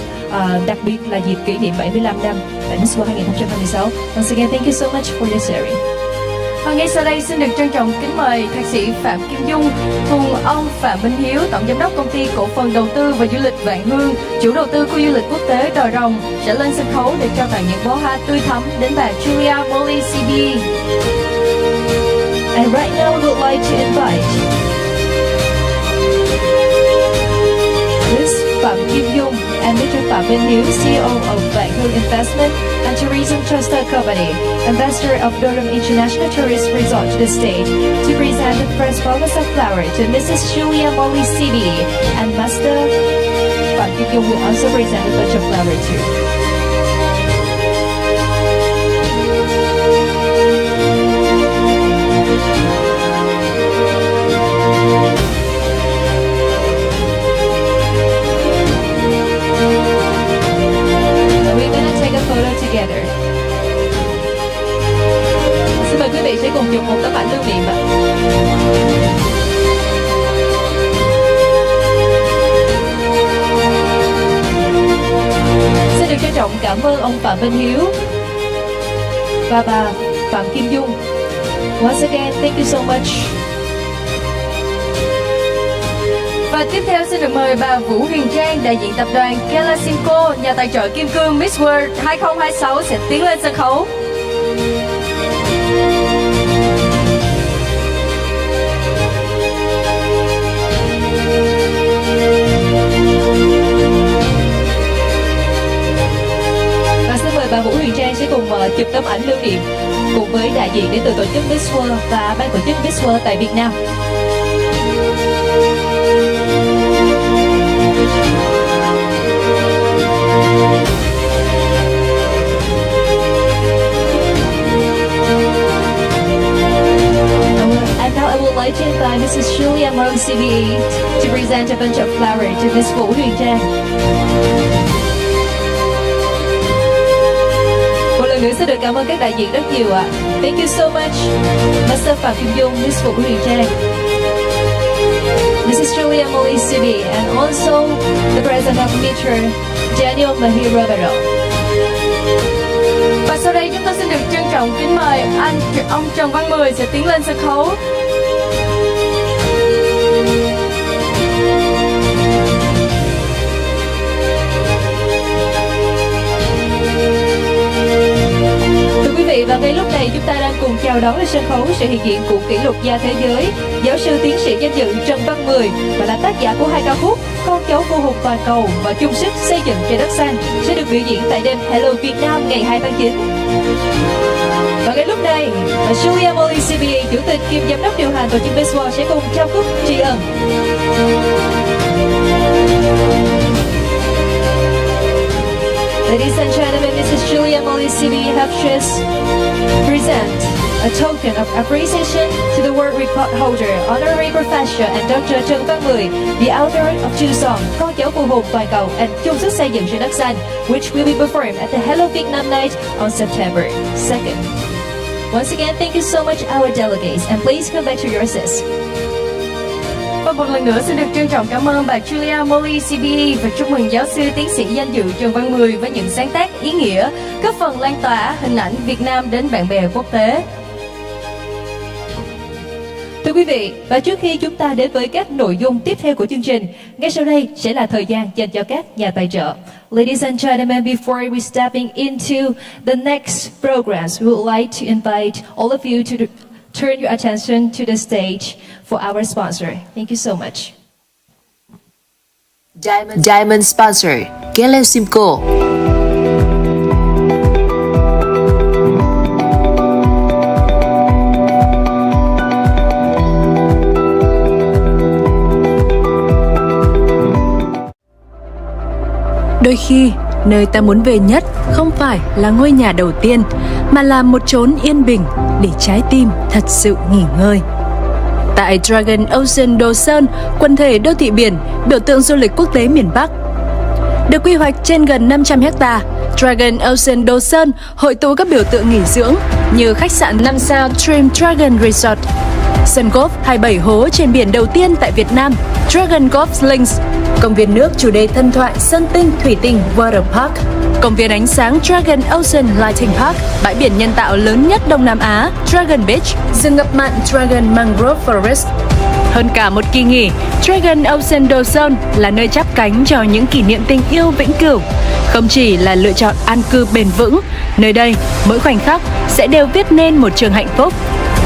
đặc biệt là dịp kỷ niệm 75 năm tại Miss World 2026. Once again, thank you so much for your sharing. Và ngay sau đây xin được trân trọng kính mời thạc sĩ Phạm Kim Dung cùng ông Phạm Minh Hiếu, tổng giám đốc công ty cổ phần đầu tư và du lịch Vạn Hương, chủ đầu tư khu du lịch quốc tế Đồi Rồng sẽ lên sân khấu để trao tặng những bó hoa tươi thắm đến bà Julia Molly CB. And right now we would like to invite Ms. Phạm Kim Dung and Mr. Phạm Minh Hiếu, CEO of Vạn Hương Investment and Tourism Trust Company, Ambassador of Durham International Tourist Resort, to the stage to present the first bouquet of flowers to Mrs. Julia Molly CB, and Master Phạm Kim Dung will also present a bunch of flowers too. We're gonna take a photo together. Xin mời quý vị sẽ cùng chụp một tấm ảnh lưu niệm ạ. Xin được trân trọng cảm ơn ông Phạm Minh Hiếu và bà Phạm Kim Dung Once again, thank you so much. Và tiếp theo xin được mời bà Vũ Huyền Trang, đại diện tập đoàn Gelasimco, nhà tài trợ kim cương Miss World 2026 sẽ tiến lên sân khấu. Và xin mời bà Vũ Huyền Trang sẽ cùng chụp tấm ảnh lưu niệm cùng với đại diện đến từ tổ chức Miss World và ban tổ chức Miss World tại Việt Nam. And now I would like to invite Mrs. Julia Morgan CBA to present a bunch of flowers to Miss Vũ Huyền Trang. Một lần nữa xin được cảm ơn các đại diện rất nhiều ạ. Thank you so much, Master Phạm Kim Dung, Miss Vũ Huyền Trang, Mrs. Julia Molly CB, and also the President of Mr. Daniel Mahir Romero. Và sau đây chúng tôi xin được trân trọng kính mời ông Trần Văn Mười sẽ tiến lên sân khấu. Thưa quý vị, và ngay lúc này chúng ta đang cùng chào đón lên sân khấu sự hiện diện của kỷ lục gia thế giới, giáo sư tiến sĩ danh dự Trần Văn Mười, và là tác giả của hai ca khúc Con cháu vua hùng toàn cầu và chung sức xây dựng trái đất xanh, sẽ được biểu diễn tại đêm Hello Việt Nam ngày 2 tháng 9. Và ngay lúc này, Julia Molly CBA, chủ tịch kiêm giám đốc điều hành tổ chức Miss World sẽ cùng trao cúp tri ân. Ladies and gentlemen, Mrs. Julia Molly CB have just present a token of appreciation to the world record holder, honorary professor, and Dr. Trần Văn Mười, the author of two songs, Con cháu vua hùng toàn cầu and chung sức xây dựng trái đất xanh, which will be performed at the Hello Vietnam Night on September 2nd. Once again, thank you so much, our delegates, and please come back to your seats. Và một lần nữa xin được trân trọng cảm ơn bà Julia Molly CBE và chúc mừng giáo sư tiến sĩ danh dự Trần Văn Mười với những sáng tác ý nghĩa, góp phần lan tỏa hình ảnh Việt Nam đến bạn bè quốc tế. Thưa quý vị, và trước khi chúng ta đến với các nội dung tiếp theo của chương trình, ngay sau đây sẽ là thời gian dành cho các nhà tài trợ. Ladies and gentlemen, before we stepping into the next programs, we would like to invite all of you to turn your attention to the stage for our sponsor. Thank you so much. Diamond sponsor, Gelasimco. Đôi khi, nơi ta muốn về nhất không phải là ngôi nhà đầu tiên, mà là một chốn yên bình để trái tim thật sự nghỉ ngơi. Tại Dragon Ocean Đồ Sơn, quần thể đô thị biển, biểu tượng du lịch quốc tế miền Bắc. Được quy hoạch trên gần 500 ha, Dragon Ocean Đồ Sơn hội tụ các biểu tượng nghỉ dưỡng như khách sạn 5 sao Dream Dragon Resort, sân golf 27 hố trên biển đầu tiên tại Việt Nam, Dragon Golf Links, công viên nước chủ đề thần thoại Sơn Tinh Thủy Tinh Water Park, công viên ánh sáng Dragon Ocean Lighting Park, bãi biển nhân tạo lớn nhất Đông Nam Á, Dragon Beach, rừng ngập mặn Dragon Mangrove Forest. Hơn cả một kỳ nghỉ, Dragon Ocean Đồ Sơn là nơi chắp cánh cho những kỷ niệm tình yêu vĩnh cửu. Không chỉ là lựa chọn an cư bền vững, nơi đây mỗi khoảnh khắc sẽ đều viết nên một trường hạnh phúc.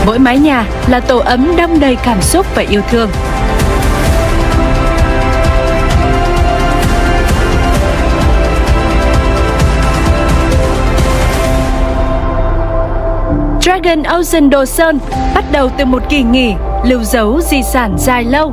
Mỗi mái nhà là tổ ấm đong đầy cảm xúc và yêu thương. Dragon Ocean Đồ Sơn bắt đầu từ một kỳ nghỉ lưu dấu di sản dài lâu.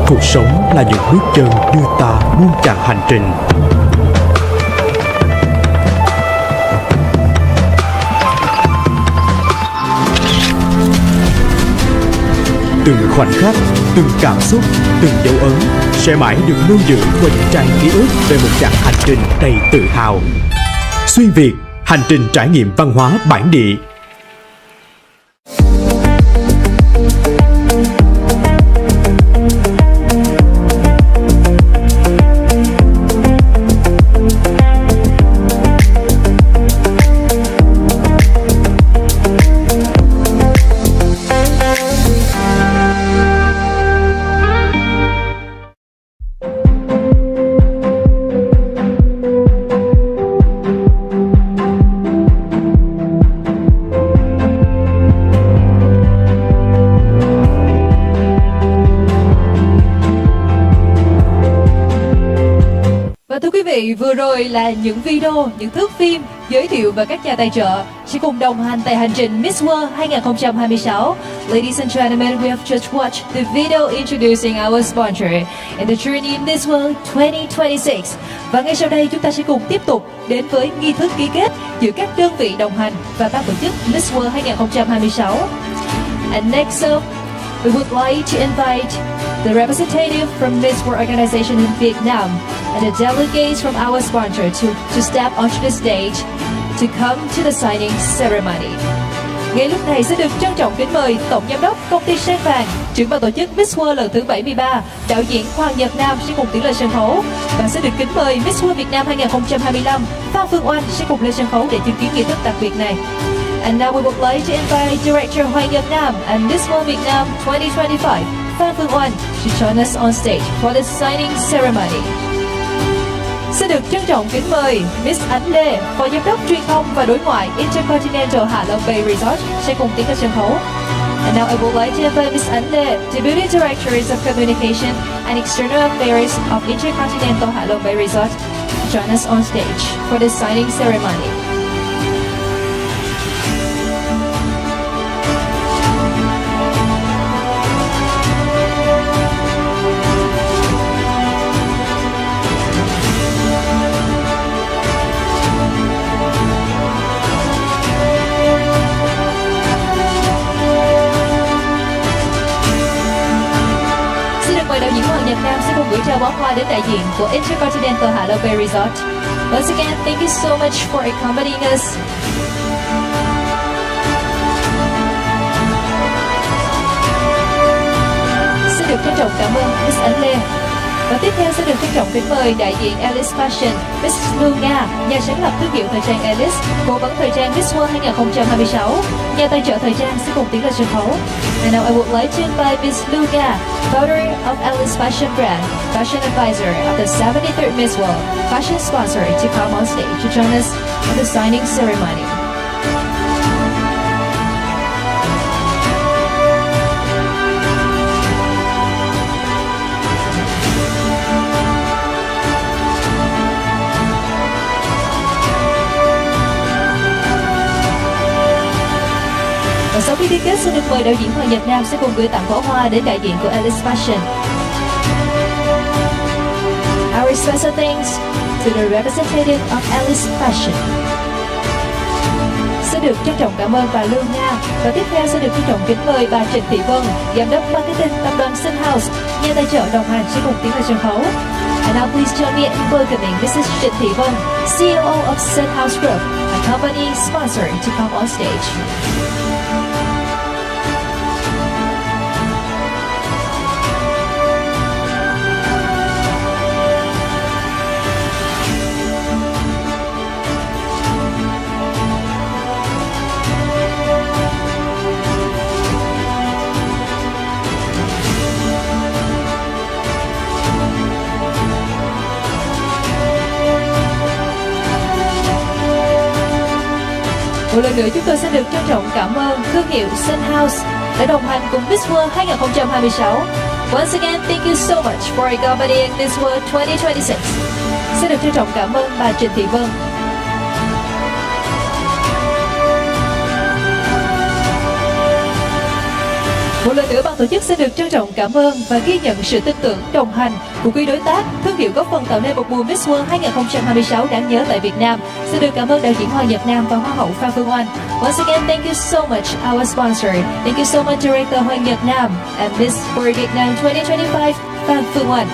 Cuộc sống là những bước chân đưa ta muôn chặng hành trình. từng khoảnh khắc, từng cảm xúc, từng dấu ấn sẽ mãi được lưu giữ qua những trang ký ức về một chặng hành trình đầy tự hào. Xuyên Việt, hành trình trải nghiệm văn hóa bản địa. Vừa rồi là những video, những thước phim giới thiệu về các nhà tài trợ sẽ cùng đồng hành tại hành trình Miss World 2026. Ladies and gentlemen, we have just watched the video introducing our sponsor in the journey in Miss World 2026. Và ngay sau đây chúng ta sẽ cùng tiếp tục đến với nghi thức ký kết giữa các đơn vị đồng hành và ban tổ chức Miss World 2026. And next up, we would like to invite the representative from Miss World organization in Vietnam and the delegates from our sponsor to step onto the stage to come to the signing ceremony. Ngay lúc này sẽ được trân trọng kính mời Tổng Giám đốc Công ty Sen Vàng, trưởng ban tổ chức Miss World lần thứ 73, đạo diễn Hoàng Nhật Nam sẽ cùng tiến lên sân khấu và sẽ được kính mời Miss World Việt Nam 2025 Phan Phương Oanh sẽ cùng lên sân khấu để chứng kiến nghi thức đặc biệt này. And now we would like to invite Director Hoàng Nhật Nam and Miss World Việt Nam 2025 Phan Phương Oanh to join us on stage for the signing ceremony. Xin được trân trọng kính mời Miss Ánh Lê, Phó Giám đốc Truyền thông và Đối ngoại Intercontinental Hạ Long Bay Resort sẽ cùng tiến lên sân khấu. And now I would like to invite Miss Ánh Lê, Deputy Director of Communication and External Affairs of Intercontinental Hạ Long Bay Resort, to join us on stage for the signing ceremony. Đạo diễn Hoàng Nhật Nam sẽ cùng gửi trao bó hoa đến đại diện của Intercontinental Hạ Long Bay Resort. Once again, thank you so much for accompanying us. Xin được trân trọng cảm ơn Miss Ánh Lê. Và tiếp theo sẽ được trân trọng kính mời đại diện Alice Fashion, Miss Lưu Nga, nhà sáng lập thương hiệu thời trang Alice, cố vấn thời trang Miss World 2026, nhà tài trợ thời trang sẽ cùng tiến lên sân khấu. And now I would like to invite Miss Lưu Nga, founder of Alice Fashion brand, fashion advisor of the 73rd Miss World, fashion sponsor to come on stage to join us on the signing ceremony. Sau khi ký kết, xin được mời đạo diễn Hoàng Nhật Nam sẽ cùng gửi tặng bó hoa đến đại diện của Alice Fashion. Our special thanks to the representative of Alice Fashion. Sẽ được trân trọng cảm ơn bà Lưu Nga và tiếp theo sẽ được trân trọng kính mời bà Trịnh Thị Vân, giám đốc marketing tập đoàn Sun House, nhà tài trợ đồng hành sẽ cùng tiến lên sân khấu. And now please join me in welcoming Mrs. Trịnh Thị Vân, CEO of Sun House Group, a company sponsor, to come on stage. Một lần nữa chúng tôi sẽ được trân trọng cảm ơn thương hiệu Sun House đã đồng hành cùng Miss World 2026. Once again, thank you so much for accompanying Miss World 2026. Sẽ được trân trọng cảm ơn bà Trịnh Thị Vân. Một lần nữa ban tổ chức xin được trân trọng cảm ơn và ghi nhận sự tin tưởng, đồng hành của quý đối tác, thương hiệu góp phần tạo nên một mùa Miss World 2026 đáng nhớ tại Việt Nam. Xin được cảm ơn đạo diễn Hoàng Nhật Nam và Hoa hậu Phan Phương Oanh. Once again, thank you so much, our sponsor. Thank you so much, Director Hoàng Nhật Nam and Miss World Vietnam 2025, Phan Phương Oanh.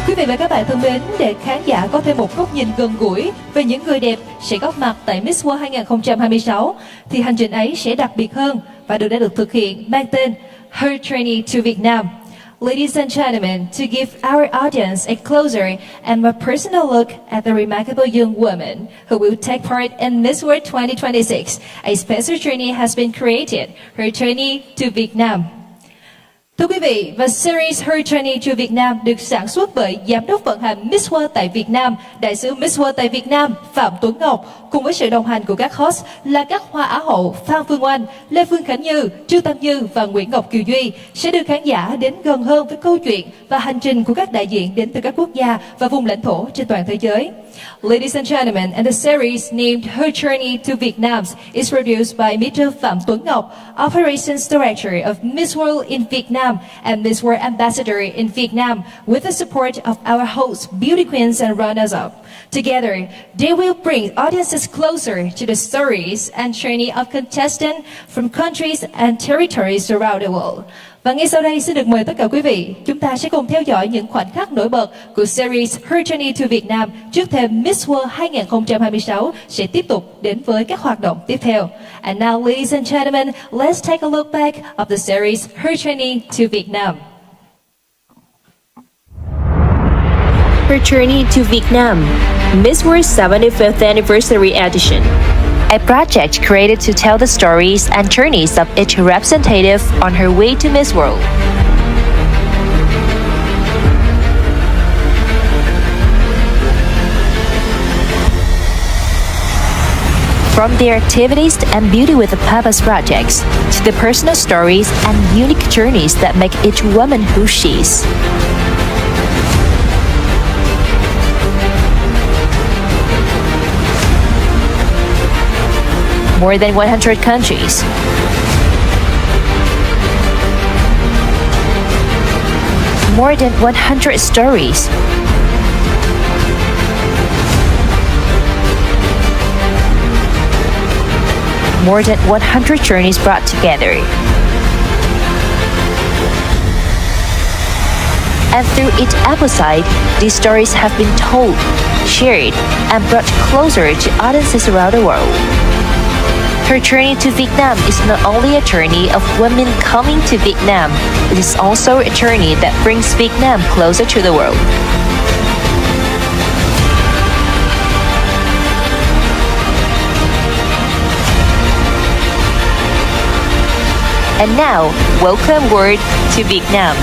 Quý vị và các bạn thân mến, để khán giả có thêm một góc nhìn gần gũi về những người đẹp sẽ góp mặt tại Miss World 2026, thì hành trình ấy sẽ đặc biệt hơn và đã được thực hiện mang tên Her Journey to Vietnam. Ladies and gentlemen, to give our audience a closer and more personal look at the remarkable young woman who will take part in Miss World 2026, a special journey has been created, Her Journey to Vietnam. Thưa quý vị, và series Her Journey to Vietnam được sản xuất bởi Giám đốc vận hành Miss World tại Việt Nam, Đại sứ Miss World tại Việt Nam Phạm Tuấn Ngọc, cùng với sự đồng hành của các host là các Hoa Á hậu Phan Phương Oanh, Lê Phương Khánh Như, Trương Tâm Như và Nguyễn Ngọc Kiều Duy sẽ đưa khán giả đến gần hơn với câu chuyện và hành trình của các đại diện đến từ các quốc gia và vùng lãnh thổ trên toàn thế giới. Ladies and gentlemen, and the series named Her Journey to Vietnam is produced by Mr. Phạm Tuấn Ngọc, Operations Director of Miss World in Vietnam and Miss World Ambassador in Vietnam, with the support of our hosts, beauty queens and runners-up. Together, they will bring audiences closer to the stories and journey of contestants from countries and territories around the world. Và ngay sau đây xin được mời tất cả quý vị, chúng ta sẽ cùng theo dõi những khoảnh khắc nổi bật của series Her Journey to Vietnam trước thềm Miss World 2026 sẽ tiếp tục đến với các hoạt động tiếp theo. And now, ladies and gentlemen, let's take a look back of the series Her Journey to Vietnam. Her Journey to Vietnam, Miss World 75th Anniversary Edition. A project created to tell the stories and journeys of each representative on her way to Miss World. From their activities and beauty with a purpose projects, to the personal stories and unique journeys that make each woman who she is. More than 100 countries. More than 100 stories. More than 100 journeys brought together. And through each episode, these stories have been told, shared, and brought closer to audiences around the world. Her journey to Vietnam is not only a journey of women coming to Vietnam, it is also a journey that brings Vietnam closer to the world. And now, welcome word to Vietnam.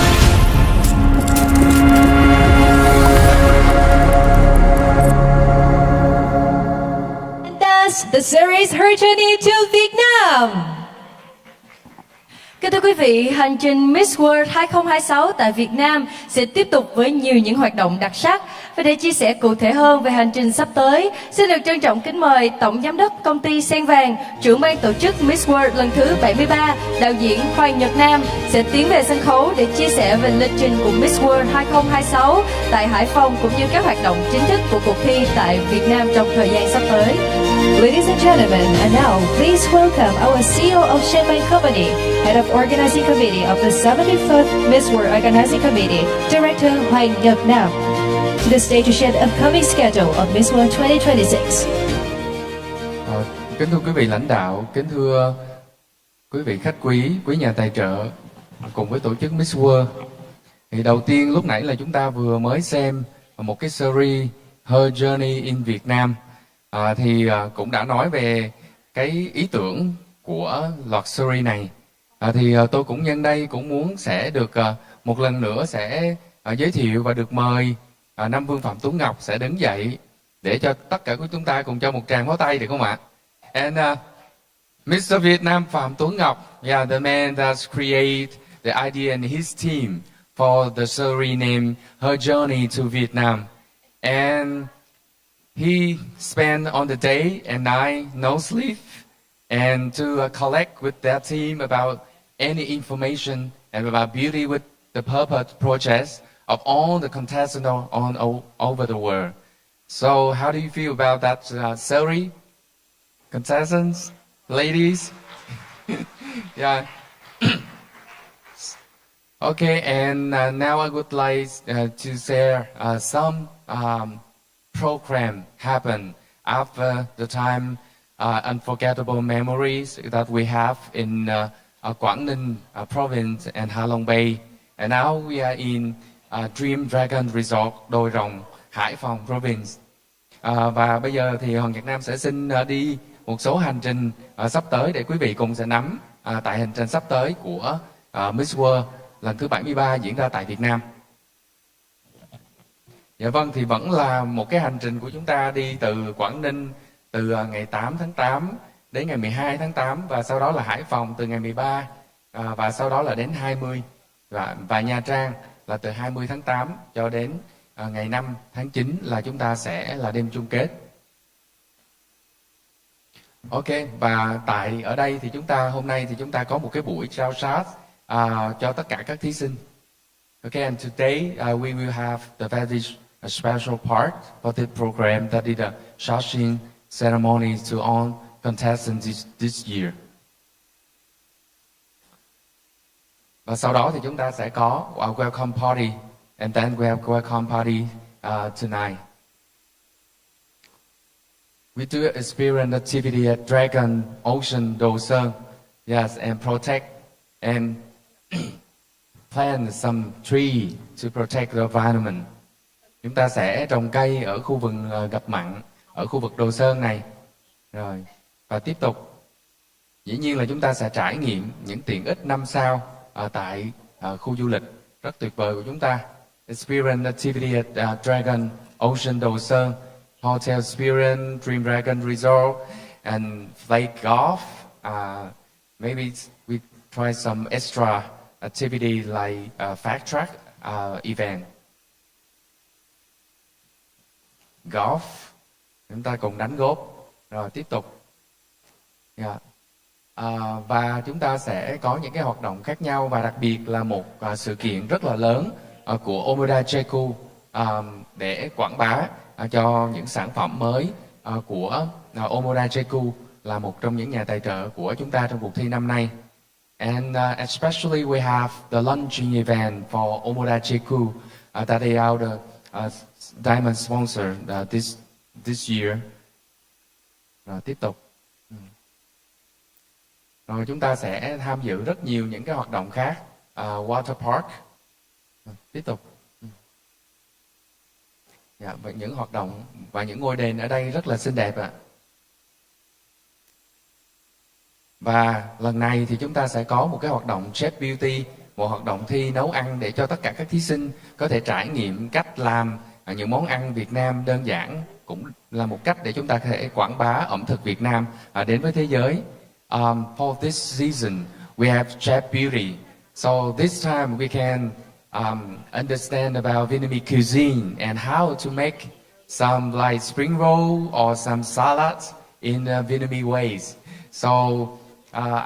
The series Her Journey to Vietnam. Kính thưa quý vị, hành trình Miss World 2026 tại Việt Nam sẽ tiếp tục với nhiều những hoạt động đặc sắc. Và để chia sẻ cụ thể hơn về hành trình sắp tới, xin được trân trọng kính mời Tổng Giám đốc Công ty Sen Vàng, trưởng ban tổ chức Miss World lần thứ 73, đạo diễn Hoàng Nhật Nam sẽ tiến về sân khấu để chia sẻ về lịch trình của Miss World 2026 tại Hải Phòng cũng như các hoạt động chính thức của cuộc thi tại Việt Nam trong thời gian sắp tới. Ladies and gentlemen, and now please welcome our CEO of Champagne Company, Head of Organizing Committee of the 75th Miss World Organizing Committee, Director Hoàng Nhật Nam, to the stage to share the upcoming schedule of Miss World 2026. Kính thưa quý vị lãnh đạo, kính thưa quý vị khách quý nhà tài trợ cùng với tổ chức Miss World. Thì đầu tiên lúc nãy là chúng ta vừa mới xem một cái series Her Journey in Vietnam. Cũng đã nói về cái ý tưởng của loạt series này. Tôi cũng nhân đây cũng muốn sẽ được một lần nữa sẽ giới thiệu và được mời Nam Vương Phạm Tuấn Ngọc sẽ đứng dậy để cho tất cả của chúng ta cùng cho một tràng pháo tay được không ạ? And Mr. Vietnam Phạm Tuấn Ngọc, the man that created the idea and his team for the series named Her Journey to Vietnam. And He spent on the day and night no sleep and to collect with their team about any information and about beauty with the purpose projects of all the contestants all over the world. So how do you feel about that, Sari? Contestants, ladies? Yeah. Okay, and now I would like to share some program happen after the time unforgettable memories that we have in Quảng Ninh province and Hạ Long Bay. And now we are in Dream Dragon Resort Đồi Rồng, Hải Phòng province. Và bây giờ thì Hoàng Việt Nam sẽ xin đi một số hành trình sắp tới để quý vị cùng sẽ nắm tại hành trình sắp tới của Miss World lần thứ 73 diễn ra tại Việt Nam. Dạ vâng, thì vẫn là một cái hành trình của chúng ta đi từ Quảng Ninh từ ngày 8 tháng 8 đến ngày 12 tháng 8 và sau đó là Hải Phòng từ ngày 13 và sau đó là đến 20 và Nha Trang là từ 20 tháng 8 cho đến ngày 5 tháng 9 là chúng ta sẽ là đêm chung kết. Ok, và tại ở đây thì hôm nay thì chúng ta có một cái buổi trao shot cho tất cả các thí sinh. Okay, and today we will have the very special part for the program that is the shotting ceremony to all contestants this year. Và sau đó thì chúng ta sẽ có our welcome party, and then we have welcome party tonight. We do experience activity at Dragon Ocean Đồ Sơn, yes, and protect and plant some tree to protect the environment. Chúng ta sẽ trồng cây ở khu vực ngập mặn ở khu vực Đồ Sơn này. Rồi, và tiếp tục dĩ nhiên là chúng ta sẽ trải nghiệm những tiện ích 5 sao tại khu du lịch rất tuyệt vời của chúng ta. Experience activity at Dragon Ocean Đồ Sơn, Hotel Experience, Dream Dragon Resort, and play golf. Maybe we try some extra activity like fast track event. Golf, chúng ta cùng đánh golf. Rồi tiếp tục. Yeah. Và chúng ta sẽ có những cái hoạt động khác nhau và đặc biệt là một sự kiện rất là lớn của Omoda Jeku để quảng bá cho những sản phẩm mới của Omoda Jeku, là một trong những nhà tài trợ của chúng ta trong cuộc thi năm nay. And especially we have the launching event for Omoda Jeku that is our diamond sponsor this year. Rồi tiếp tục. Rồi chúng ta sẽ tham dự rất nhiều những cái hoạt động khác. Water park. Tiếp tục. Dạ, và những hoạt động và những ngôi đền ở đây rất là xinh đẹp ạ. Và lần này thì chúng ta sẽ có một cái hoạt động Chef Beauty, một hoạt động thi nấu ăn để cho tất cả các thí sinh có thể trải nghiệm cách làm những món ăn Việt Nam đơn giản, cũng là một cách để chúng ta có thể quảng bá ẩm thực Việt Nam đến với thế giới. For this season, we have Chef Beauty. So this time we can understand about Vietnamese cuisine and how to make some like spring roll or some salads in Vietnamese ways. So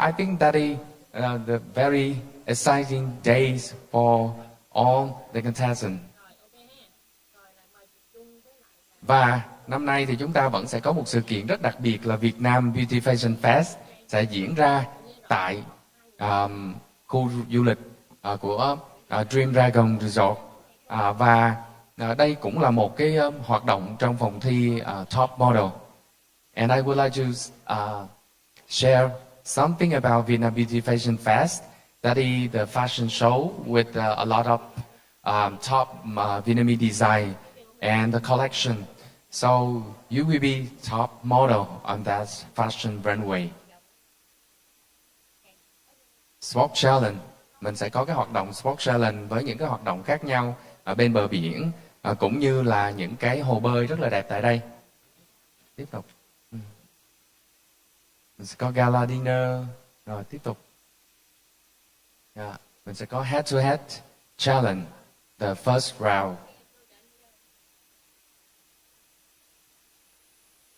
I think that is the very exciting days for all the contestants. Và năm nay thì chúng ta vẫn sẽ có một sự kiện rất đặc biệt là Việt Nam Beauty Fashion Fest sẽ diễn ra tại khu du lịch của Dream Dragon Resort. Và đây cũng là một cái hoạt động trong phòng thi Top Model. And I would like to share something about Vietnam Beauty Fashion Fest. That is the fashion show with a lot of top Vietnamese design and the collection. So you will be top model on that fashion runway. Sport Challenge, mình sẽ có cái hoạt động Sport Challenge với những cái hoạt động khác nhau ở bên bờ biển, cũng như là những cái hồ bơi rất là đẹp tại đây. Tiếp tục. Mình sẽ có Gala Dinner, rồi tiếp tục. Mình sẽ có Head to Head Challenge, the first round.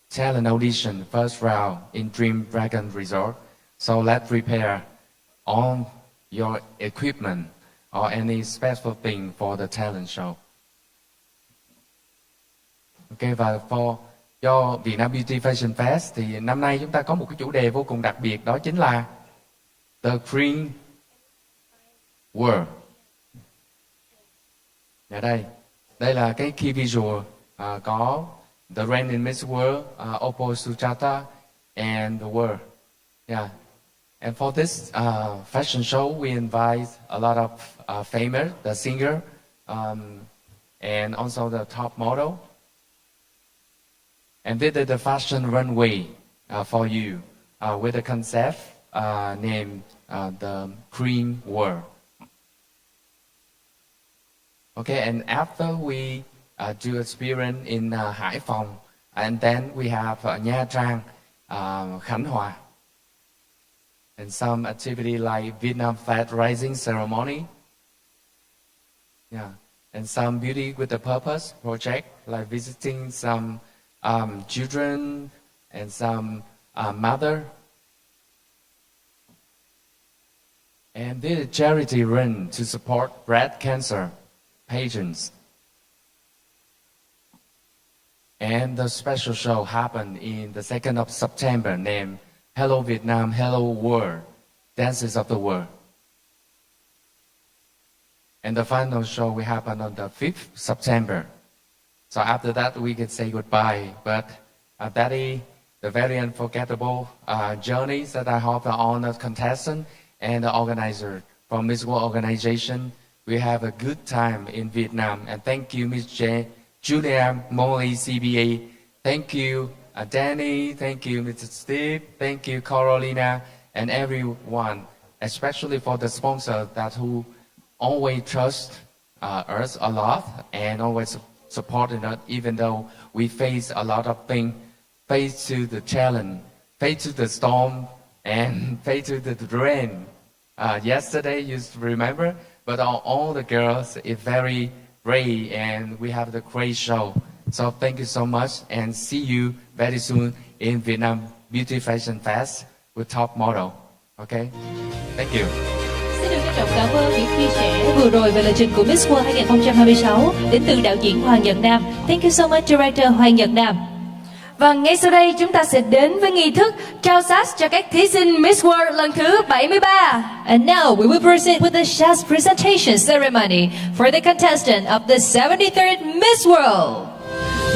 talent audition first round in Dream Dragon Resort. So let's prepare all your equipment or any special thing for the talent show. Ok, và cho Vietnam Beauty Fashion Fest thì năm nay chúng ta có một cái chủ đề vô cùng đặc biệt, đó chính là The Green World. Ở đây là cái key visual, có The Rain in Miss World, Oppo Sujata, and the World. Yeah. And for this fashion show, we invite a lot of famous, the singer, and also the top model. And this is the fashion runway for you with the concept named the Green World. Okay, and after we do experience in Hải Phòng, and then we have Nha Trang, Khánh Hòa, and some activity like Vietnam Flag Rising ceremony. Yeah, and some Beauty with a Purpose project, like visiting some children and some mother. And this is charity run to support breast cancer patients. And the special show happened in the 2nd of September named Hello Vietnam, Hello World, Dances of the World. And the final show will happen on the 5th September. So after that, we can say goodbye. But that is the very unforgettable journeys that I hope the honored contestant and the organizer from Miss World organization will have a good time in Vietnam. And thank you, Miss Julia Molly, CBA. Thank you, Danny. Thank you, Mr. Steve. Thank you, Carolina, and everyone, especially for the sponsor that who always trust us a lot and always supporting us, even though we face a lot of things, face to the challenge, face to the storm, and face to the rain. Yesterday, you remember, but all the girls is very brave, and we have the great show. So thank you so much, and see you very soon in Vietnam Beauty Fashion Fest with top model. Okay, thank you. Xin được trân trọng cảm ơn những chia sẻ vừa rồi về lịch trình của Miss World 2026 đến từ đạo diễn Hoàng Nhật Nam. Thank you so much, Director Hoàng Nhật Nam. Và ngay sau đây chúng ta sẽ đến với nghi thức trao sát cho các thí sinh Miss World lần thứ 73. And now we will proceed with the Shaz presentation ceremony for the contestant of the 73rd Miss World.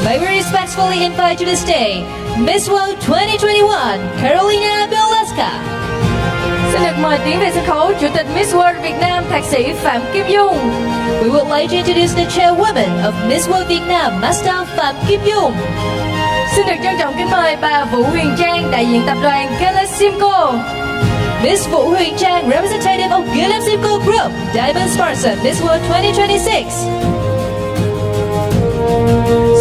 May we respectfully invite to the stage Miss World 2021, Carolina Bielewska. Xin được mời tiến về sân khấu Chủ tịch Miss World Việt Nam Thạc sĩ Phạm Kim Dung. We would like to introduce the chairwoman of Miss World Vietnam, Master Phạm Kim Dung. Xin được trân trọng kính mời bà Vũ Huyền Trang, đại diện tập đoàn Galasimco. Miss Vũ Huyền Trang, representative of Galasimco Group, Diamond sponsor Miss World 2026.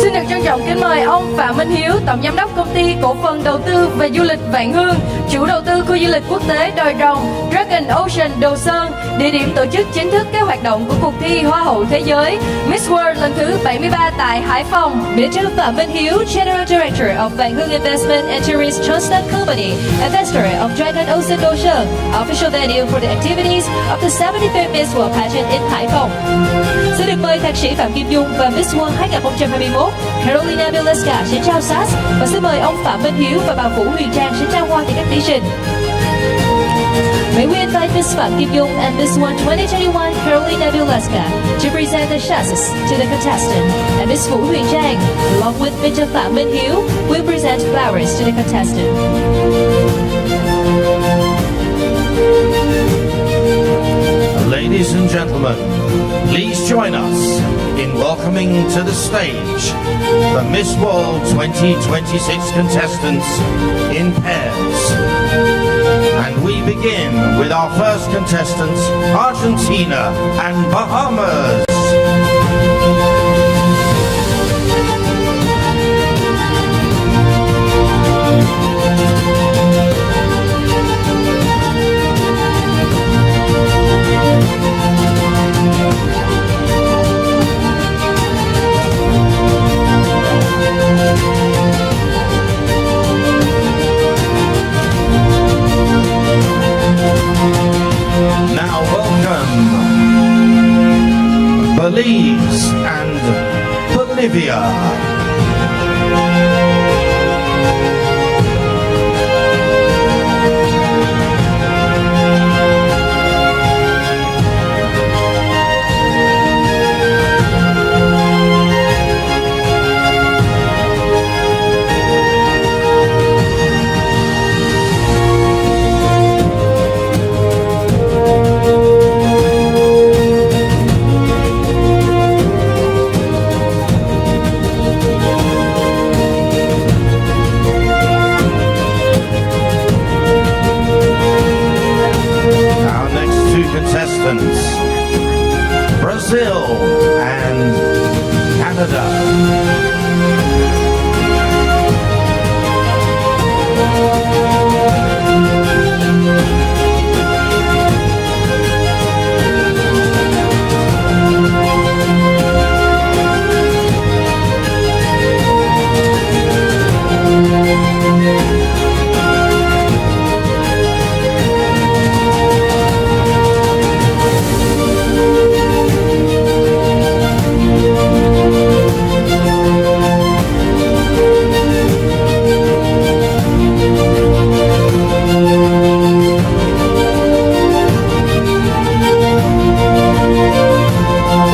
Xin được trân trọng kính mời ông Phạm Minh Hiếu, tổng giám đốc công ty cổ phần đầu tư và du lịch Vạn Hương, chủ đầu tư khu du lịch quốc tế Đồi Rồng, Dragon Ocean Đồ Sơn, địa điểm tổ chức chính thức các hoạt động của cuộc thi Hoa hậu thế giới Miss World lần thứ 73 tại Hải Phòng. Mr. Phạm Minh Hiếu, General Director of Vạn Hương Investment and Tourist Trust Company, investor of Dragon Ocean Đồ Sơn, official venue for the activities of the 73rd Miss World pageant in Hải Phòng. Xin được mời thạc sĩ Phạm Kim Dung và Miss World 2021 Carolina Bielewska sẽ trao sát, và xin mời ông Phạm Minh Hiếu và bà Vũ Huyền Trang sẽ trao hoa cho các thí sinh. May we invite Miss Phạm Kim Dung and Miss World 2021 Carolina Bielewska to present the chassis to the contestant, and Miss Vũ Huyền Trang, along with Mr. Phạm Minh Hiếu, will present flowers to the contestant. Ladies and gentlemen, please join us in welcoming to the stage the Miss World 2026 contestants in pairs. And we begin with our first contestants, Argentina and Bahamas. Bolivia. Our next two contestants, Brazil and Canada.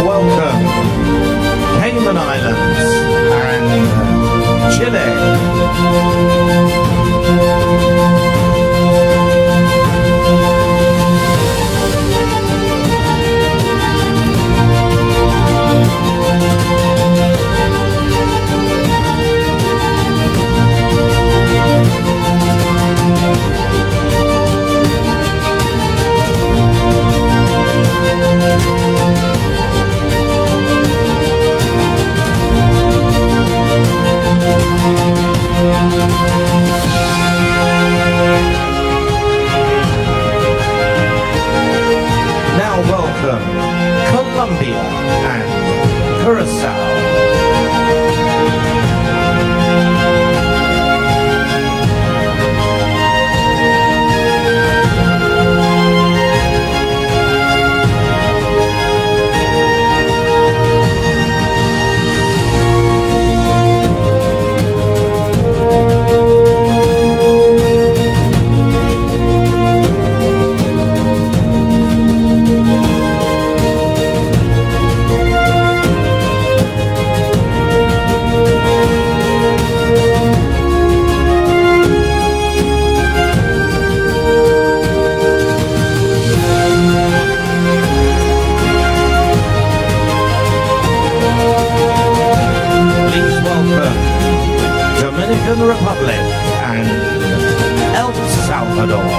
Welcome, Cayman Islands and Chile. Now welcome, Colombia and Curacao. Please welcome Dominican Republic and El Salvador.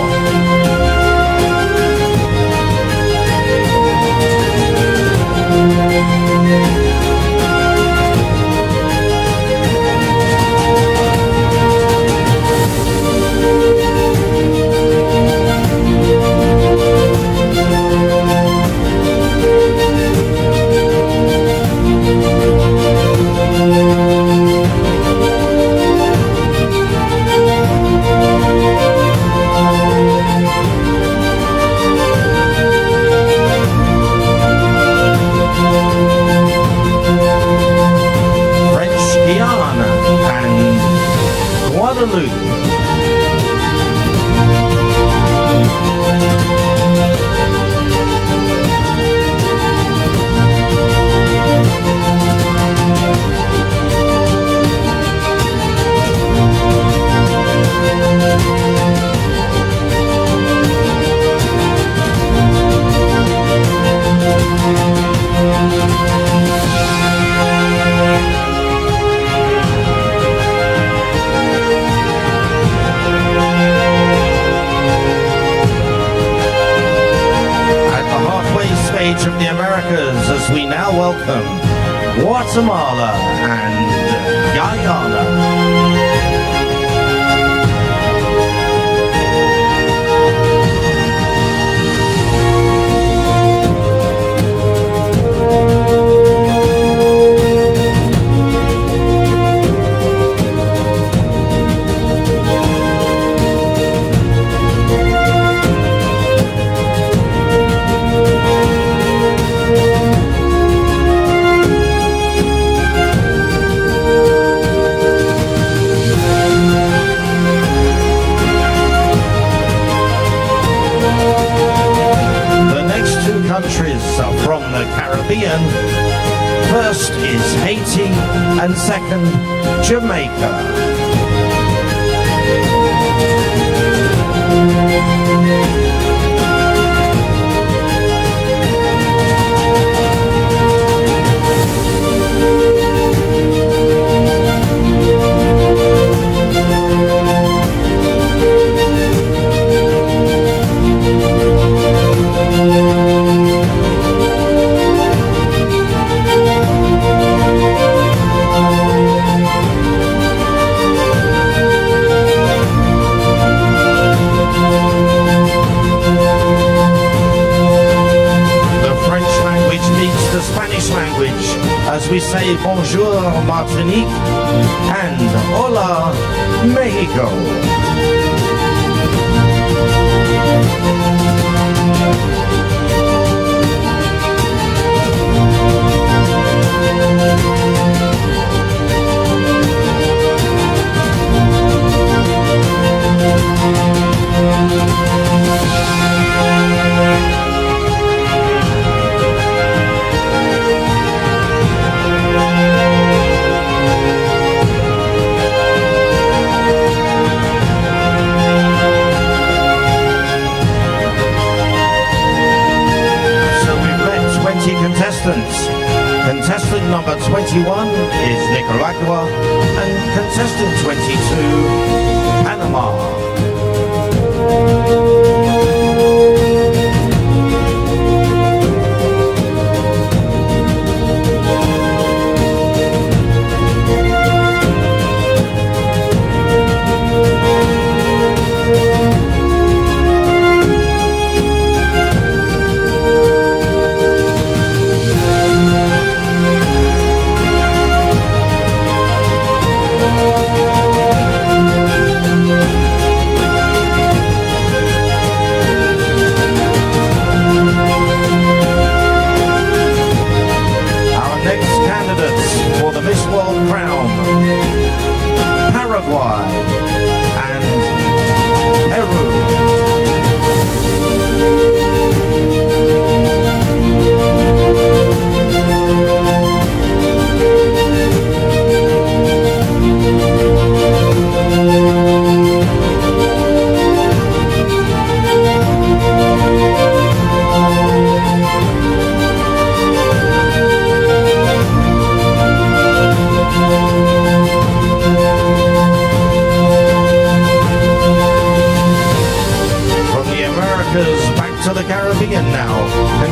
French Guiana and Guadeloupe. Of the Americas, as we now welcome Guatemala and Guyana. Haiti, and second, Jamaica. As we say bonjour Martinique and hola Mexico. Contestant number 21 is Nicaragua and contestant 22, Panama.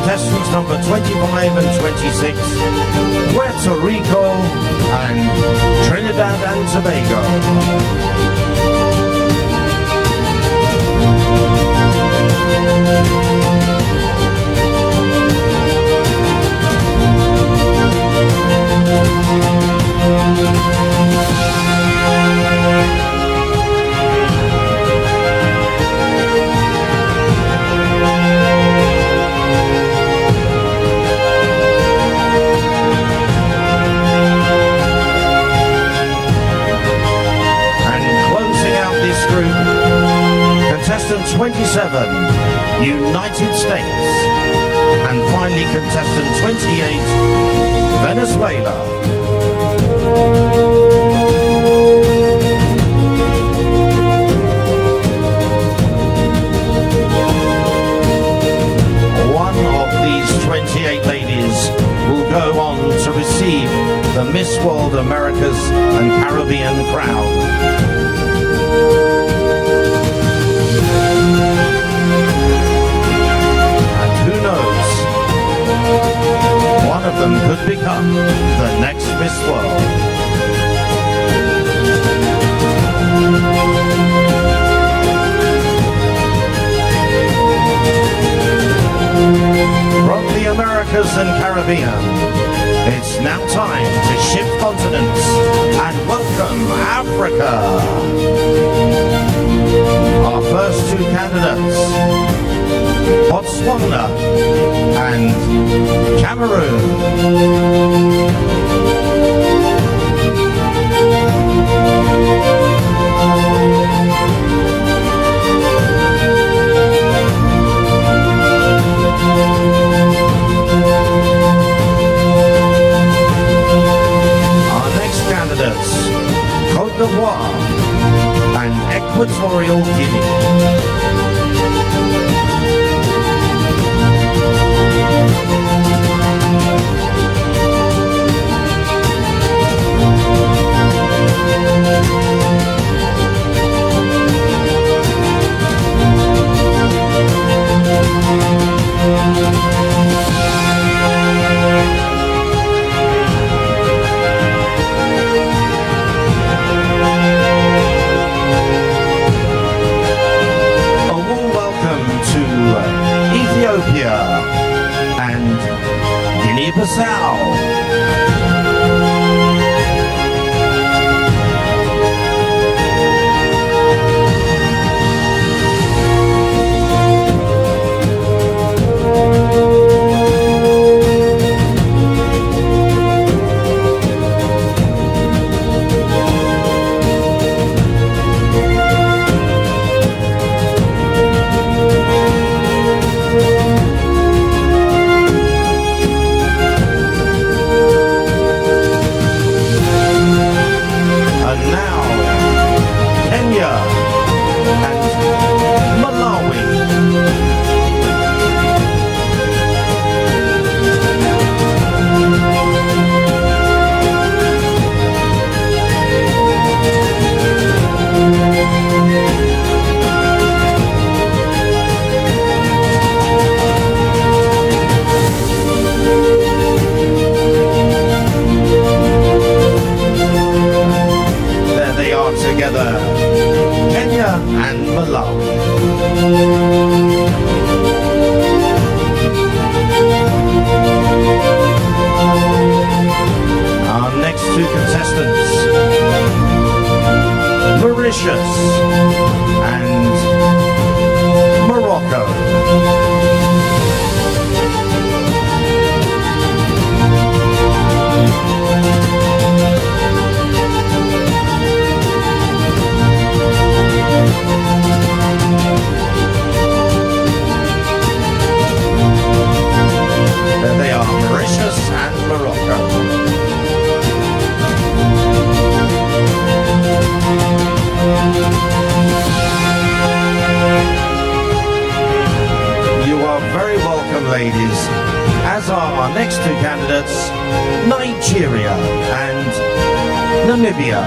Contestants number 25 and 26, Puerto Rico and Trinidad and Tobago. Contestant 27, United States, and finally contestant 28, Venezuela. One of these 28 ladies will go on to receive the Miss World Americas and Caribbean crown. One of them could become the next Miss World. From the Americas and Caribbean, it's now time to shift continents and welcome Africa. Our first two candidates, Botswana and Cameroon. Equatorial Guinea. A warm welcome to Ethiopia and Guinea-Bissau. And now, Kenya and Malawi. There they are together, Kenya and Malawi. Our next two contestants, Mauritius and Morocco. There they are, Mauritius and Morocco. You are very welcome, ladies, as are our next two candidates, Nigeria and Namibia.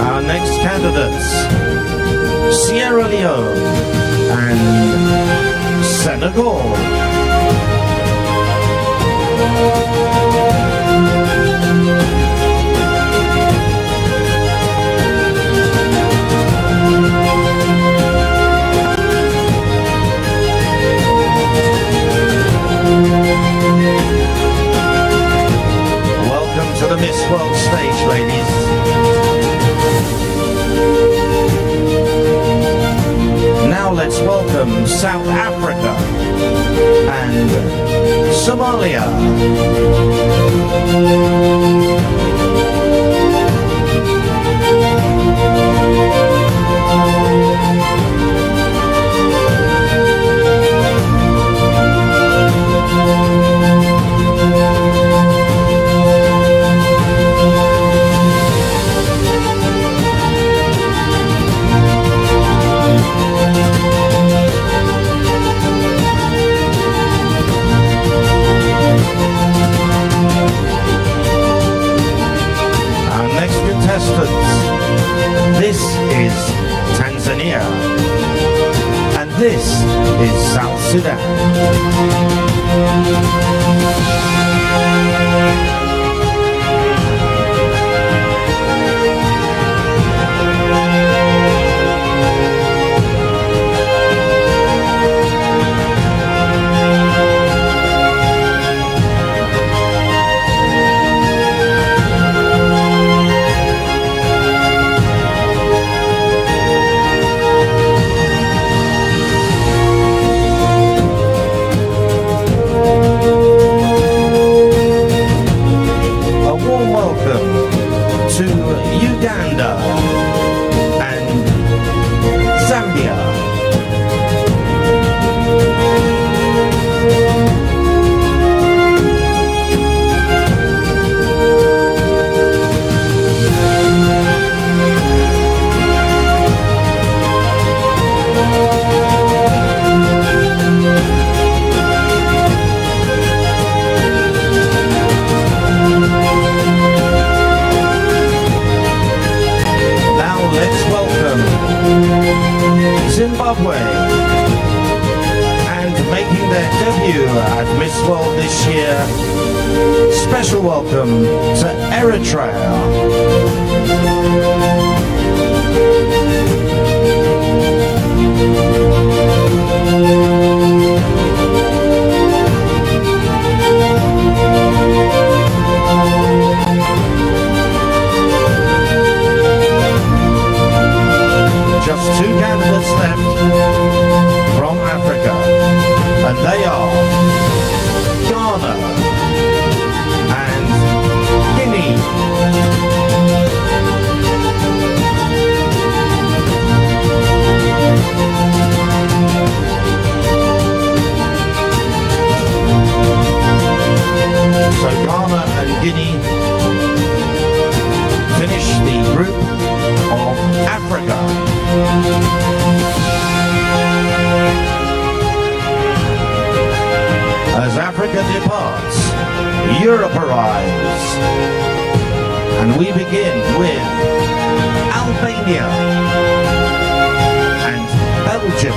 Our next candidates, Sierra Leone and Senegal. Welcome to the Miss World stage, ladies. Now let's welcome South Africa and Somalia. Our next contestants, this is Tanzania and this is South Sudan. special welcome to Eritrea. Just two candidates left from Africa, and they are Ghana and Guinea. So Ghana and Guinea finish the group of Africa. As Africa departs, Europe arrives, and we begin with Albania and Belgium.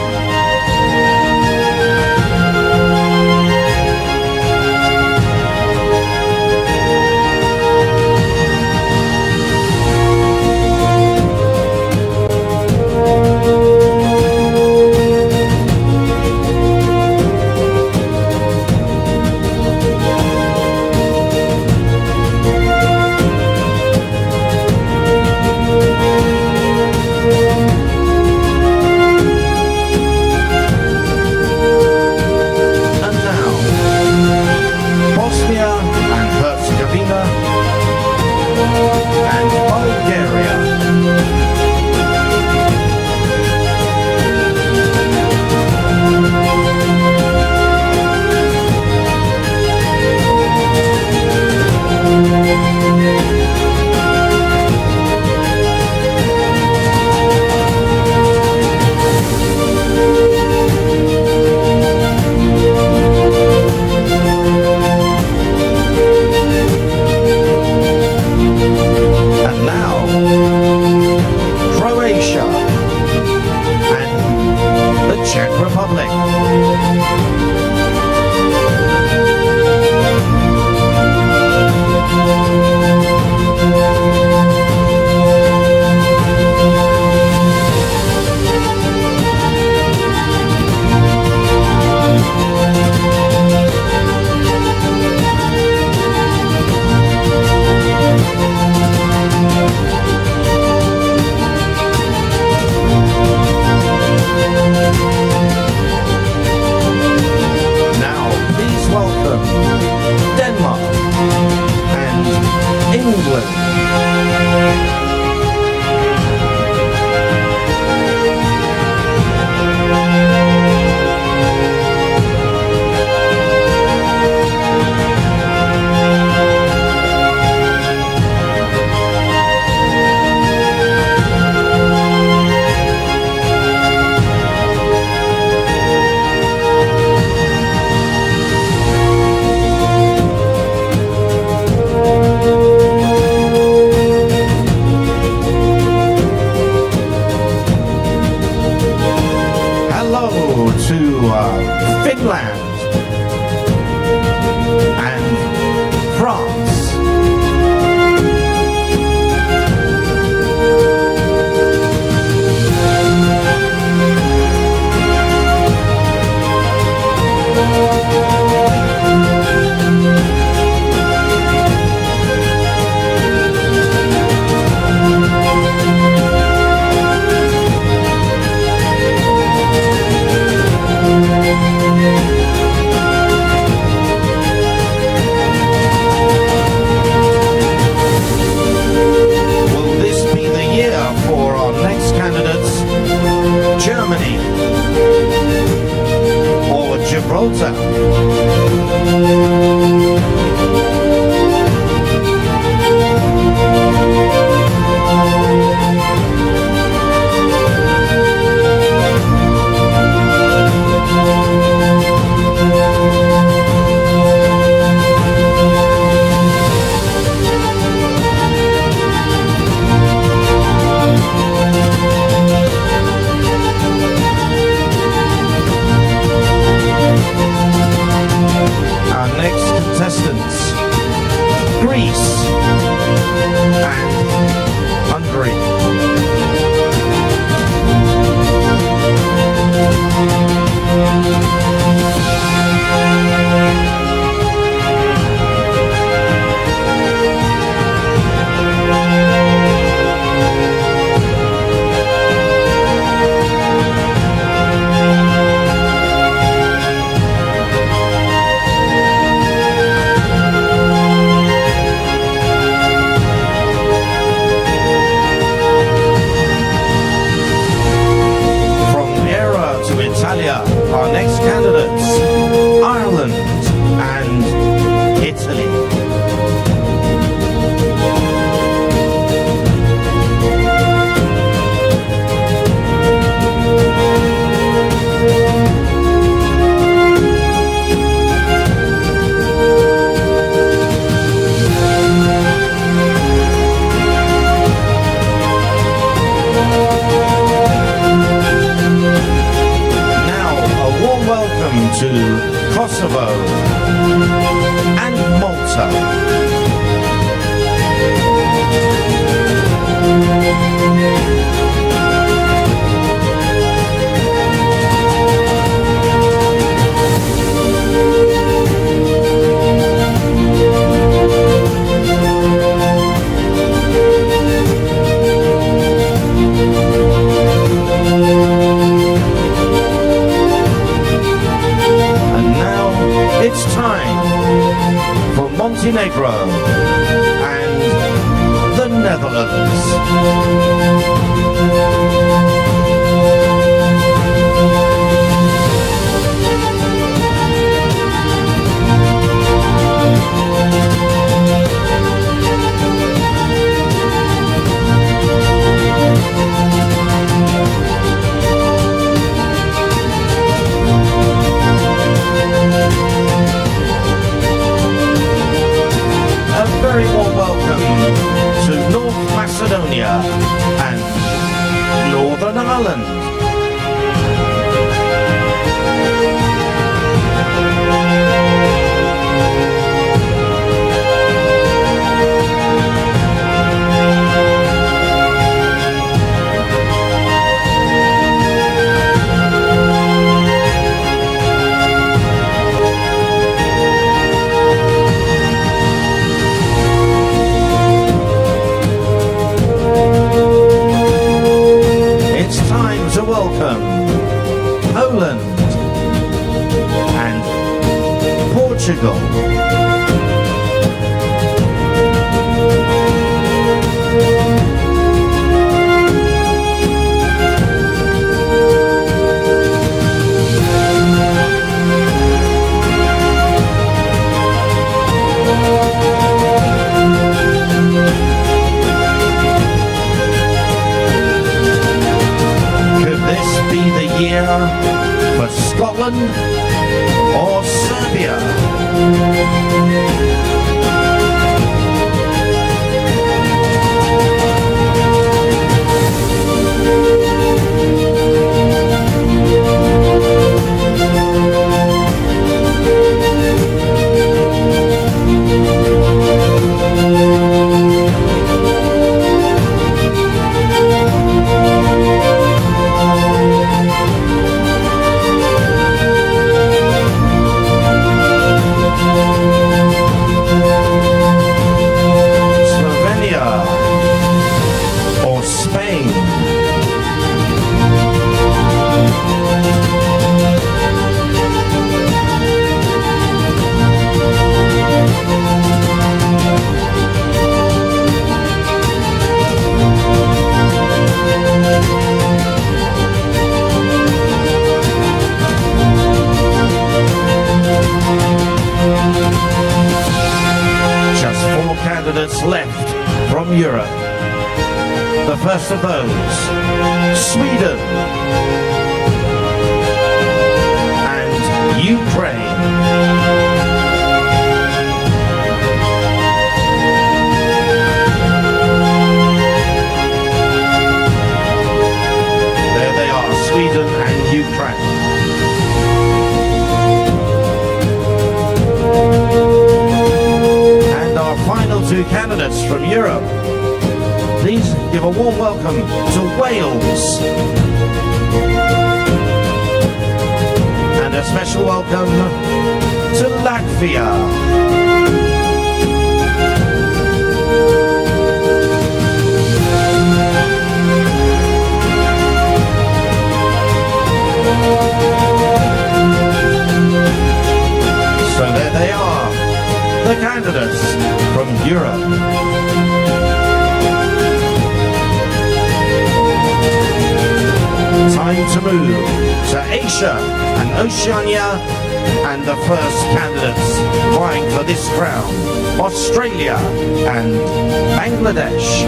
Greece, and Hungary. Our next candidates, Ireland and Italy. To Kosovo and Malta. It's time for Montenegro and the Netherlands. Very warm welcome to North Macedonia and Northern Ireland. To welcome Poland and Portugal. Year for Scotland or Serbia. Candidates left from Europe. The first of those, Sweden and Ukraine. There they are, Sweden and Ukraine. And our our final two candidates from Europe. Please give a warm welcome to Wales. And a special welcome to Latvia. So there they are, the candidates from Europe. Time to move to Asia and Oceania, and the first candidates vying for this crown, Australia and Bangladesh.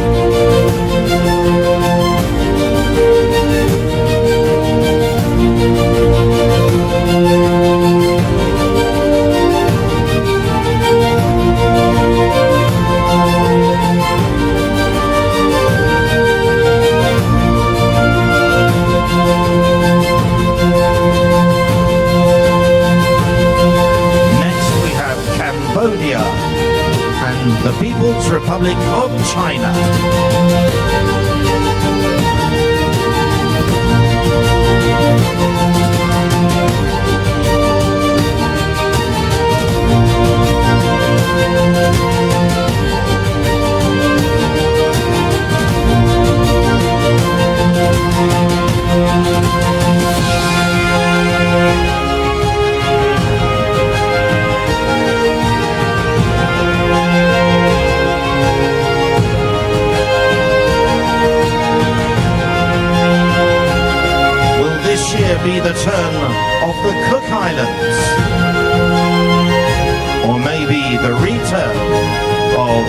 Cambodia and the People's Republic of China. Be the turn of the Cook Islands, or maybe the return of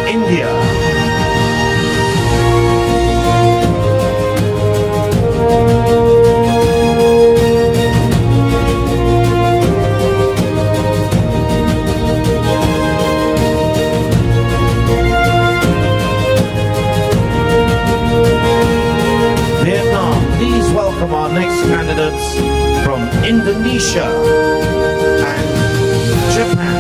India. From our next candidates from Indonesia and Japan.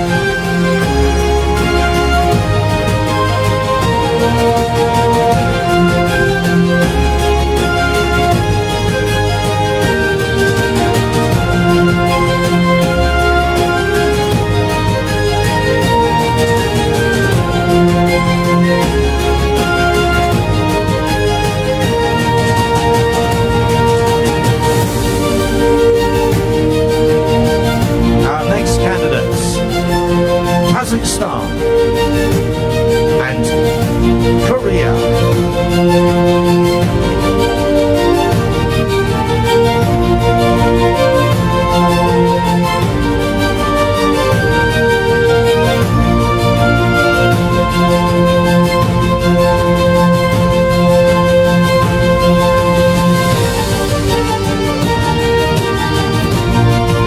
Kazakhstan and Korea.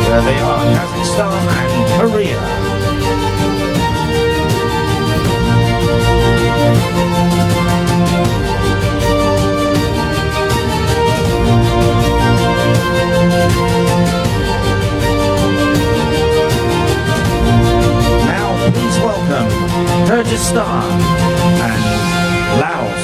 There they are, Kazakhstan and Korea. Now please welcome Kyrgyzstan and Laos.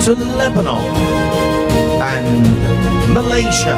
To Lebanon and Malaysia.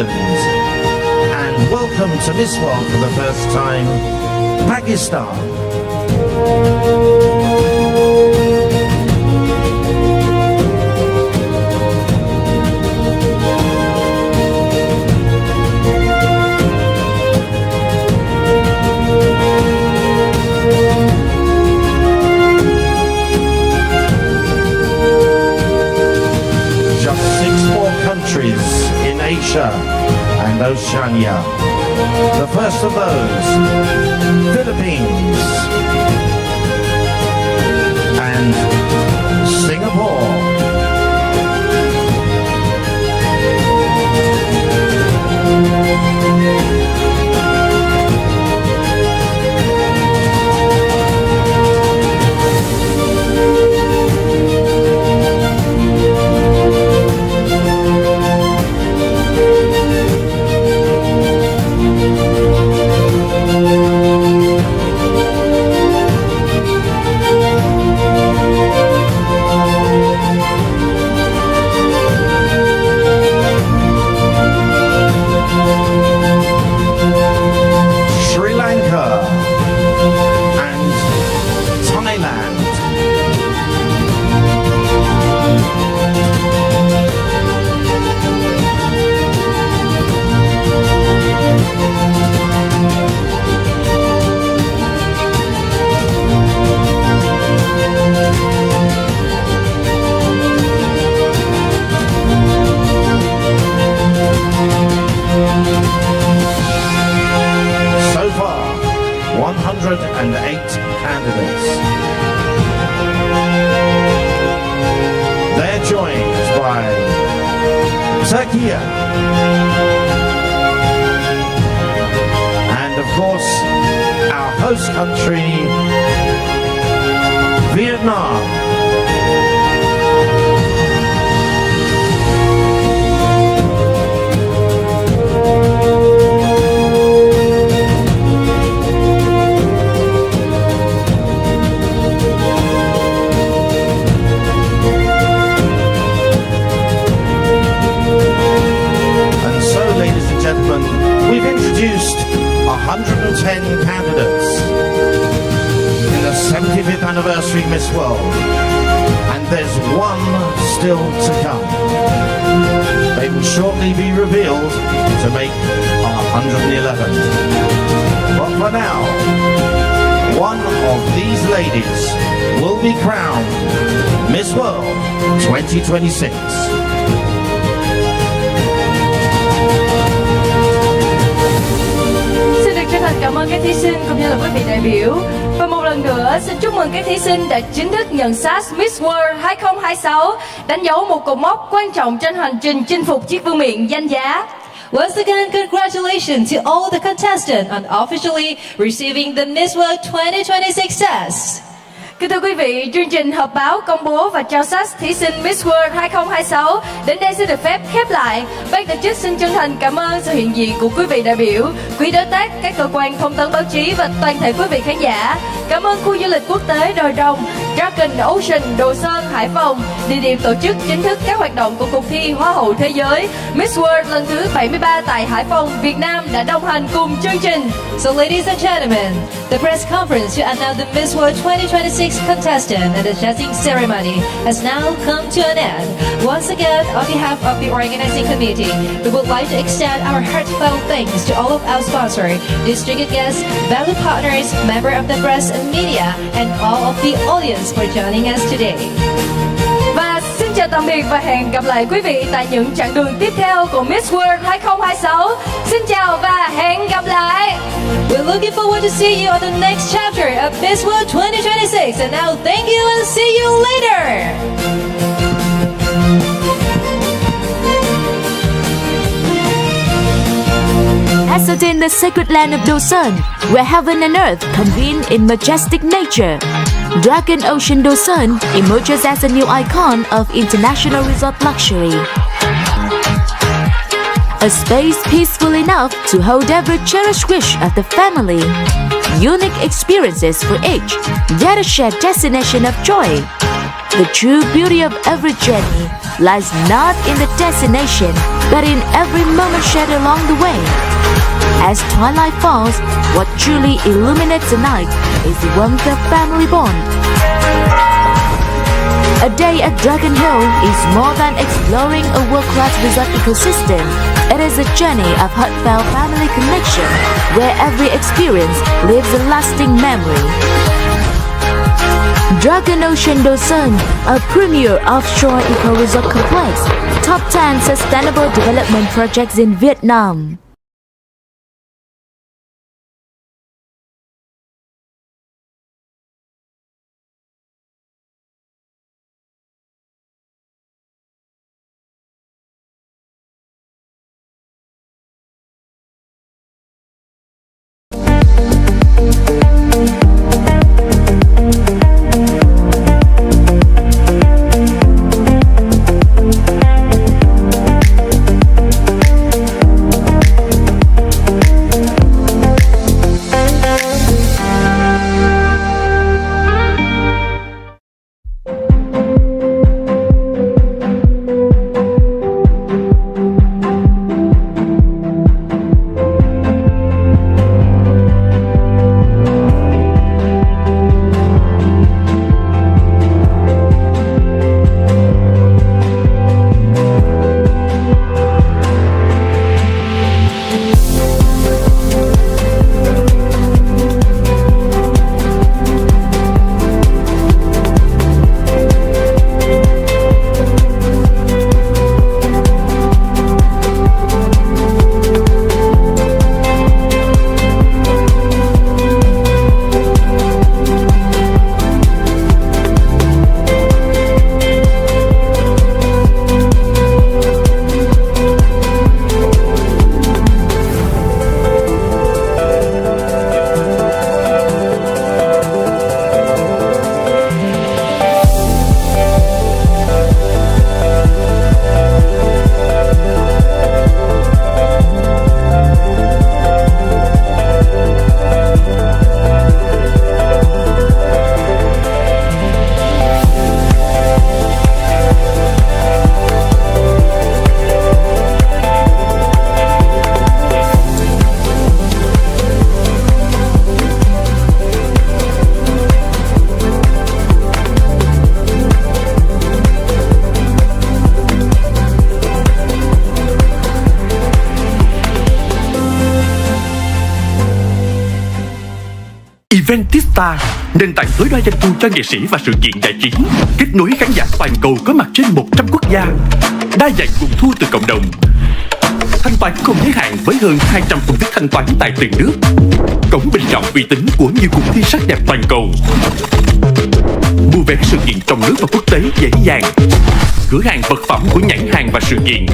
Zealand. And welcome to Miss World for the first time, Pakistan. Countries in Asia and Oceania. The first of those, Philippines and Singapore. Candidates. They're joined by Turkey and of course our host country, Vietnam. We've introduced 110 candidates in the 75th anniversary Miss World, and there's one still to come. They will shortly be revealed to make 111. But for now, one of these ladies will be crowned Miss World 2026. Cảm ơn các thí sinh cũng như là quý vị đại biểu. Và một lần nữa xin chúc mừng các thí sinh đã chính thức nhận xác Miss World 2026, đánh dấu một cột mốc quan trọng trên hành trình chinh phục chiếc vương miện danh giá. Once again, congratulations to all the contestants on officially receiving the Miss World 2026 test. Kính thưa quý vị, chương trình họp báo công bố và trao sách thí sinh Miss World 2026 đến đây sẽ được phép khép lại. Ban tổ chức xin chân thành cảm ơn sự hiện diện của quý vị đại biểu, quý đối tác, các cơ quan thông tấn báo chí và toàn thể quý vị khán giả. Cảm ơn khu du lịch quốc tế Đồi Rồng, Dragon Ocean, Đồ Sơn, Hải Phòng, địa điểm tổ chức chính thức các hoạt động của cuộc thi Hoa hậu Thế giới Miss World lần thứ 73 tại Hải Phòng, Việt Nam đã đồng hành cùng chương trình. So ladies and gentlemen, the press conference to announce the Miss World 2026 contestant and the judging ceremony has now come to an end. Once again, on behalf of the organizing committee, we would like to extend our heartfelt thanks to all of our sponsors, district guests, value partners, members of the press and media, and all of the audience for joining us today. Và xin chào tạm biệt và hẹn gặp lại quý vị tại những chặng đường tiếp theo của Miss World 2026. Xin chào và hẹn gặp lại. We're looking forward to see you on the next chapter of Miss World 2026. And now, thank you and see you later. Nestled in the sacred land of Dosan, where heaven and earth convene in majestic nature, Dragon Ocean Dosan emerges as a new icon of international resort luxury. A space peaceful enough to hold every cherished wish of the family. Unique experiences for each, yet a shared destination of joy. The true beauty of every journey lies not in the destination, but in every moment shared along the way. As twilight falls, what truly illuminates the night is the warmth of family bond. A day at Dragon Hill is more than exploring a world-class resort ecosystem. It is a journey of heartfelt family connection, where every experience leaves a lasting memory. Dragon Ocean Dosan, a premier offshore eco-resort complex, top 10 sustainable development projects in Vietnam. Eventista, nền tảng tối đa doanh thu cho nghệ sĩ và sự kiện giải trí, kết nối khán giả toàn cầu có mặt trên 100 quốc gia, đa dạng nguồn thu từ cộng đồng, thanh toán không giới hạn với hơn 200 phương thức thanh toán tại từng nước, cổng bình chọn uy tín của nhiều cuộc thi sắc đẹp toàn cầu, mua vé sự kiện trong nước và quốc tế dễ dàng, cửa hàng vật phẩm của nhãn hàng và sự kiện,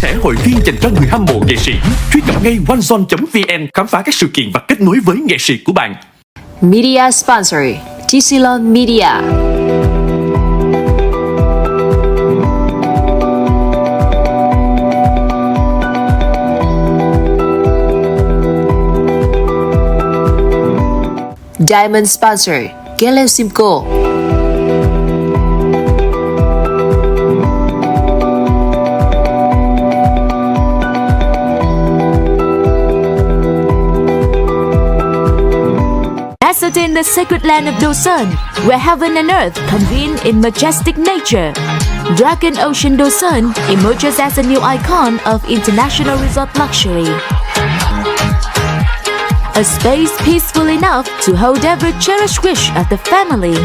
thẻ hội viên dành cho người hâm mộ nghệ sĩ. Truy cập ngay onezone.vn khám phá các sự kiện và kết nối với nghệ sĩ của bạn. Media sponsor, Tisilon Media. Diamond sponsor, Simco. Ascertain the sacred land of Dosan, where heaven and earth convene in majestic nature. Dragon Ocean Dosan emerges as a new icon of international resort luxury. A space peaceful enough to hold every cherished wish of the family.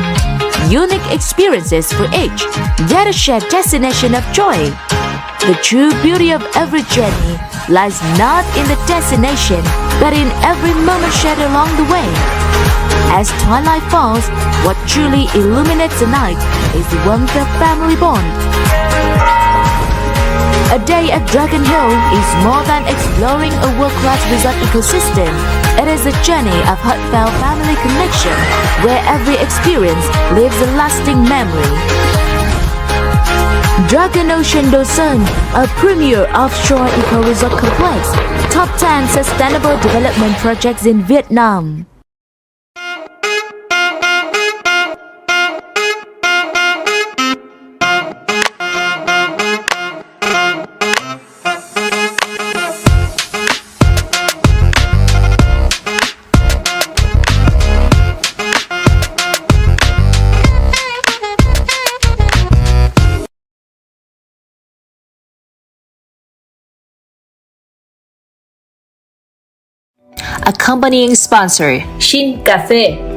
Unique experiences for each, yet a shared destination of joy. The true beauty of every journey lies not in the destination, but in every moment shared along the way. As twilight falls, what truly illuminates the night is the warmth of family bond. A day at Dragon Hill is more than exploring a world-class resort ecosystem. It is a journey of heartfelt family connection, where every experience leaves a lasting memory. Dragon Ocean Dosan, a premier offshore eco-resort complex, top 10 sustainable development projects in Vietnam. Accompanying sponsor, Shin Cafe,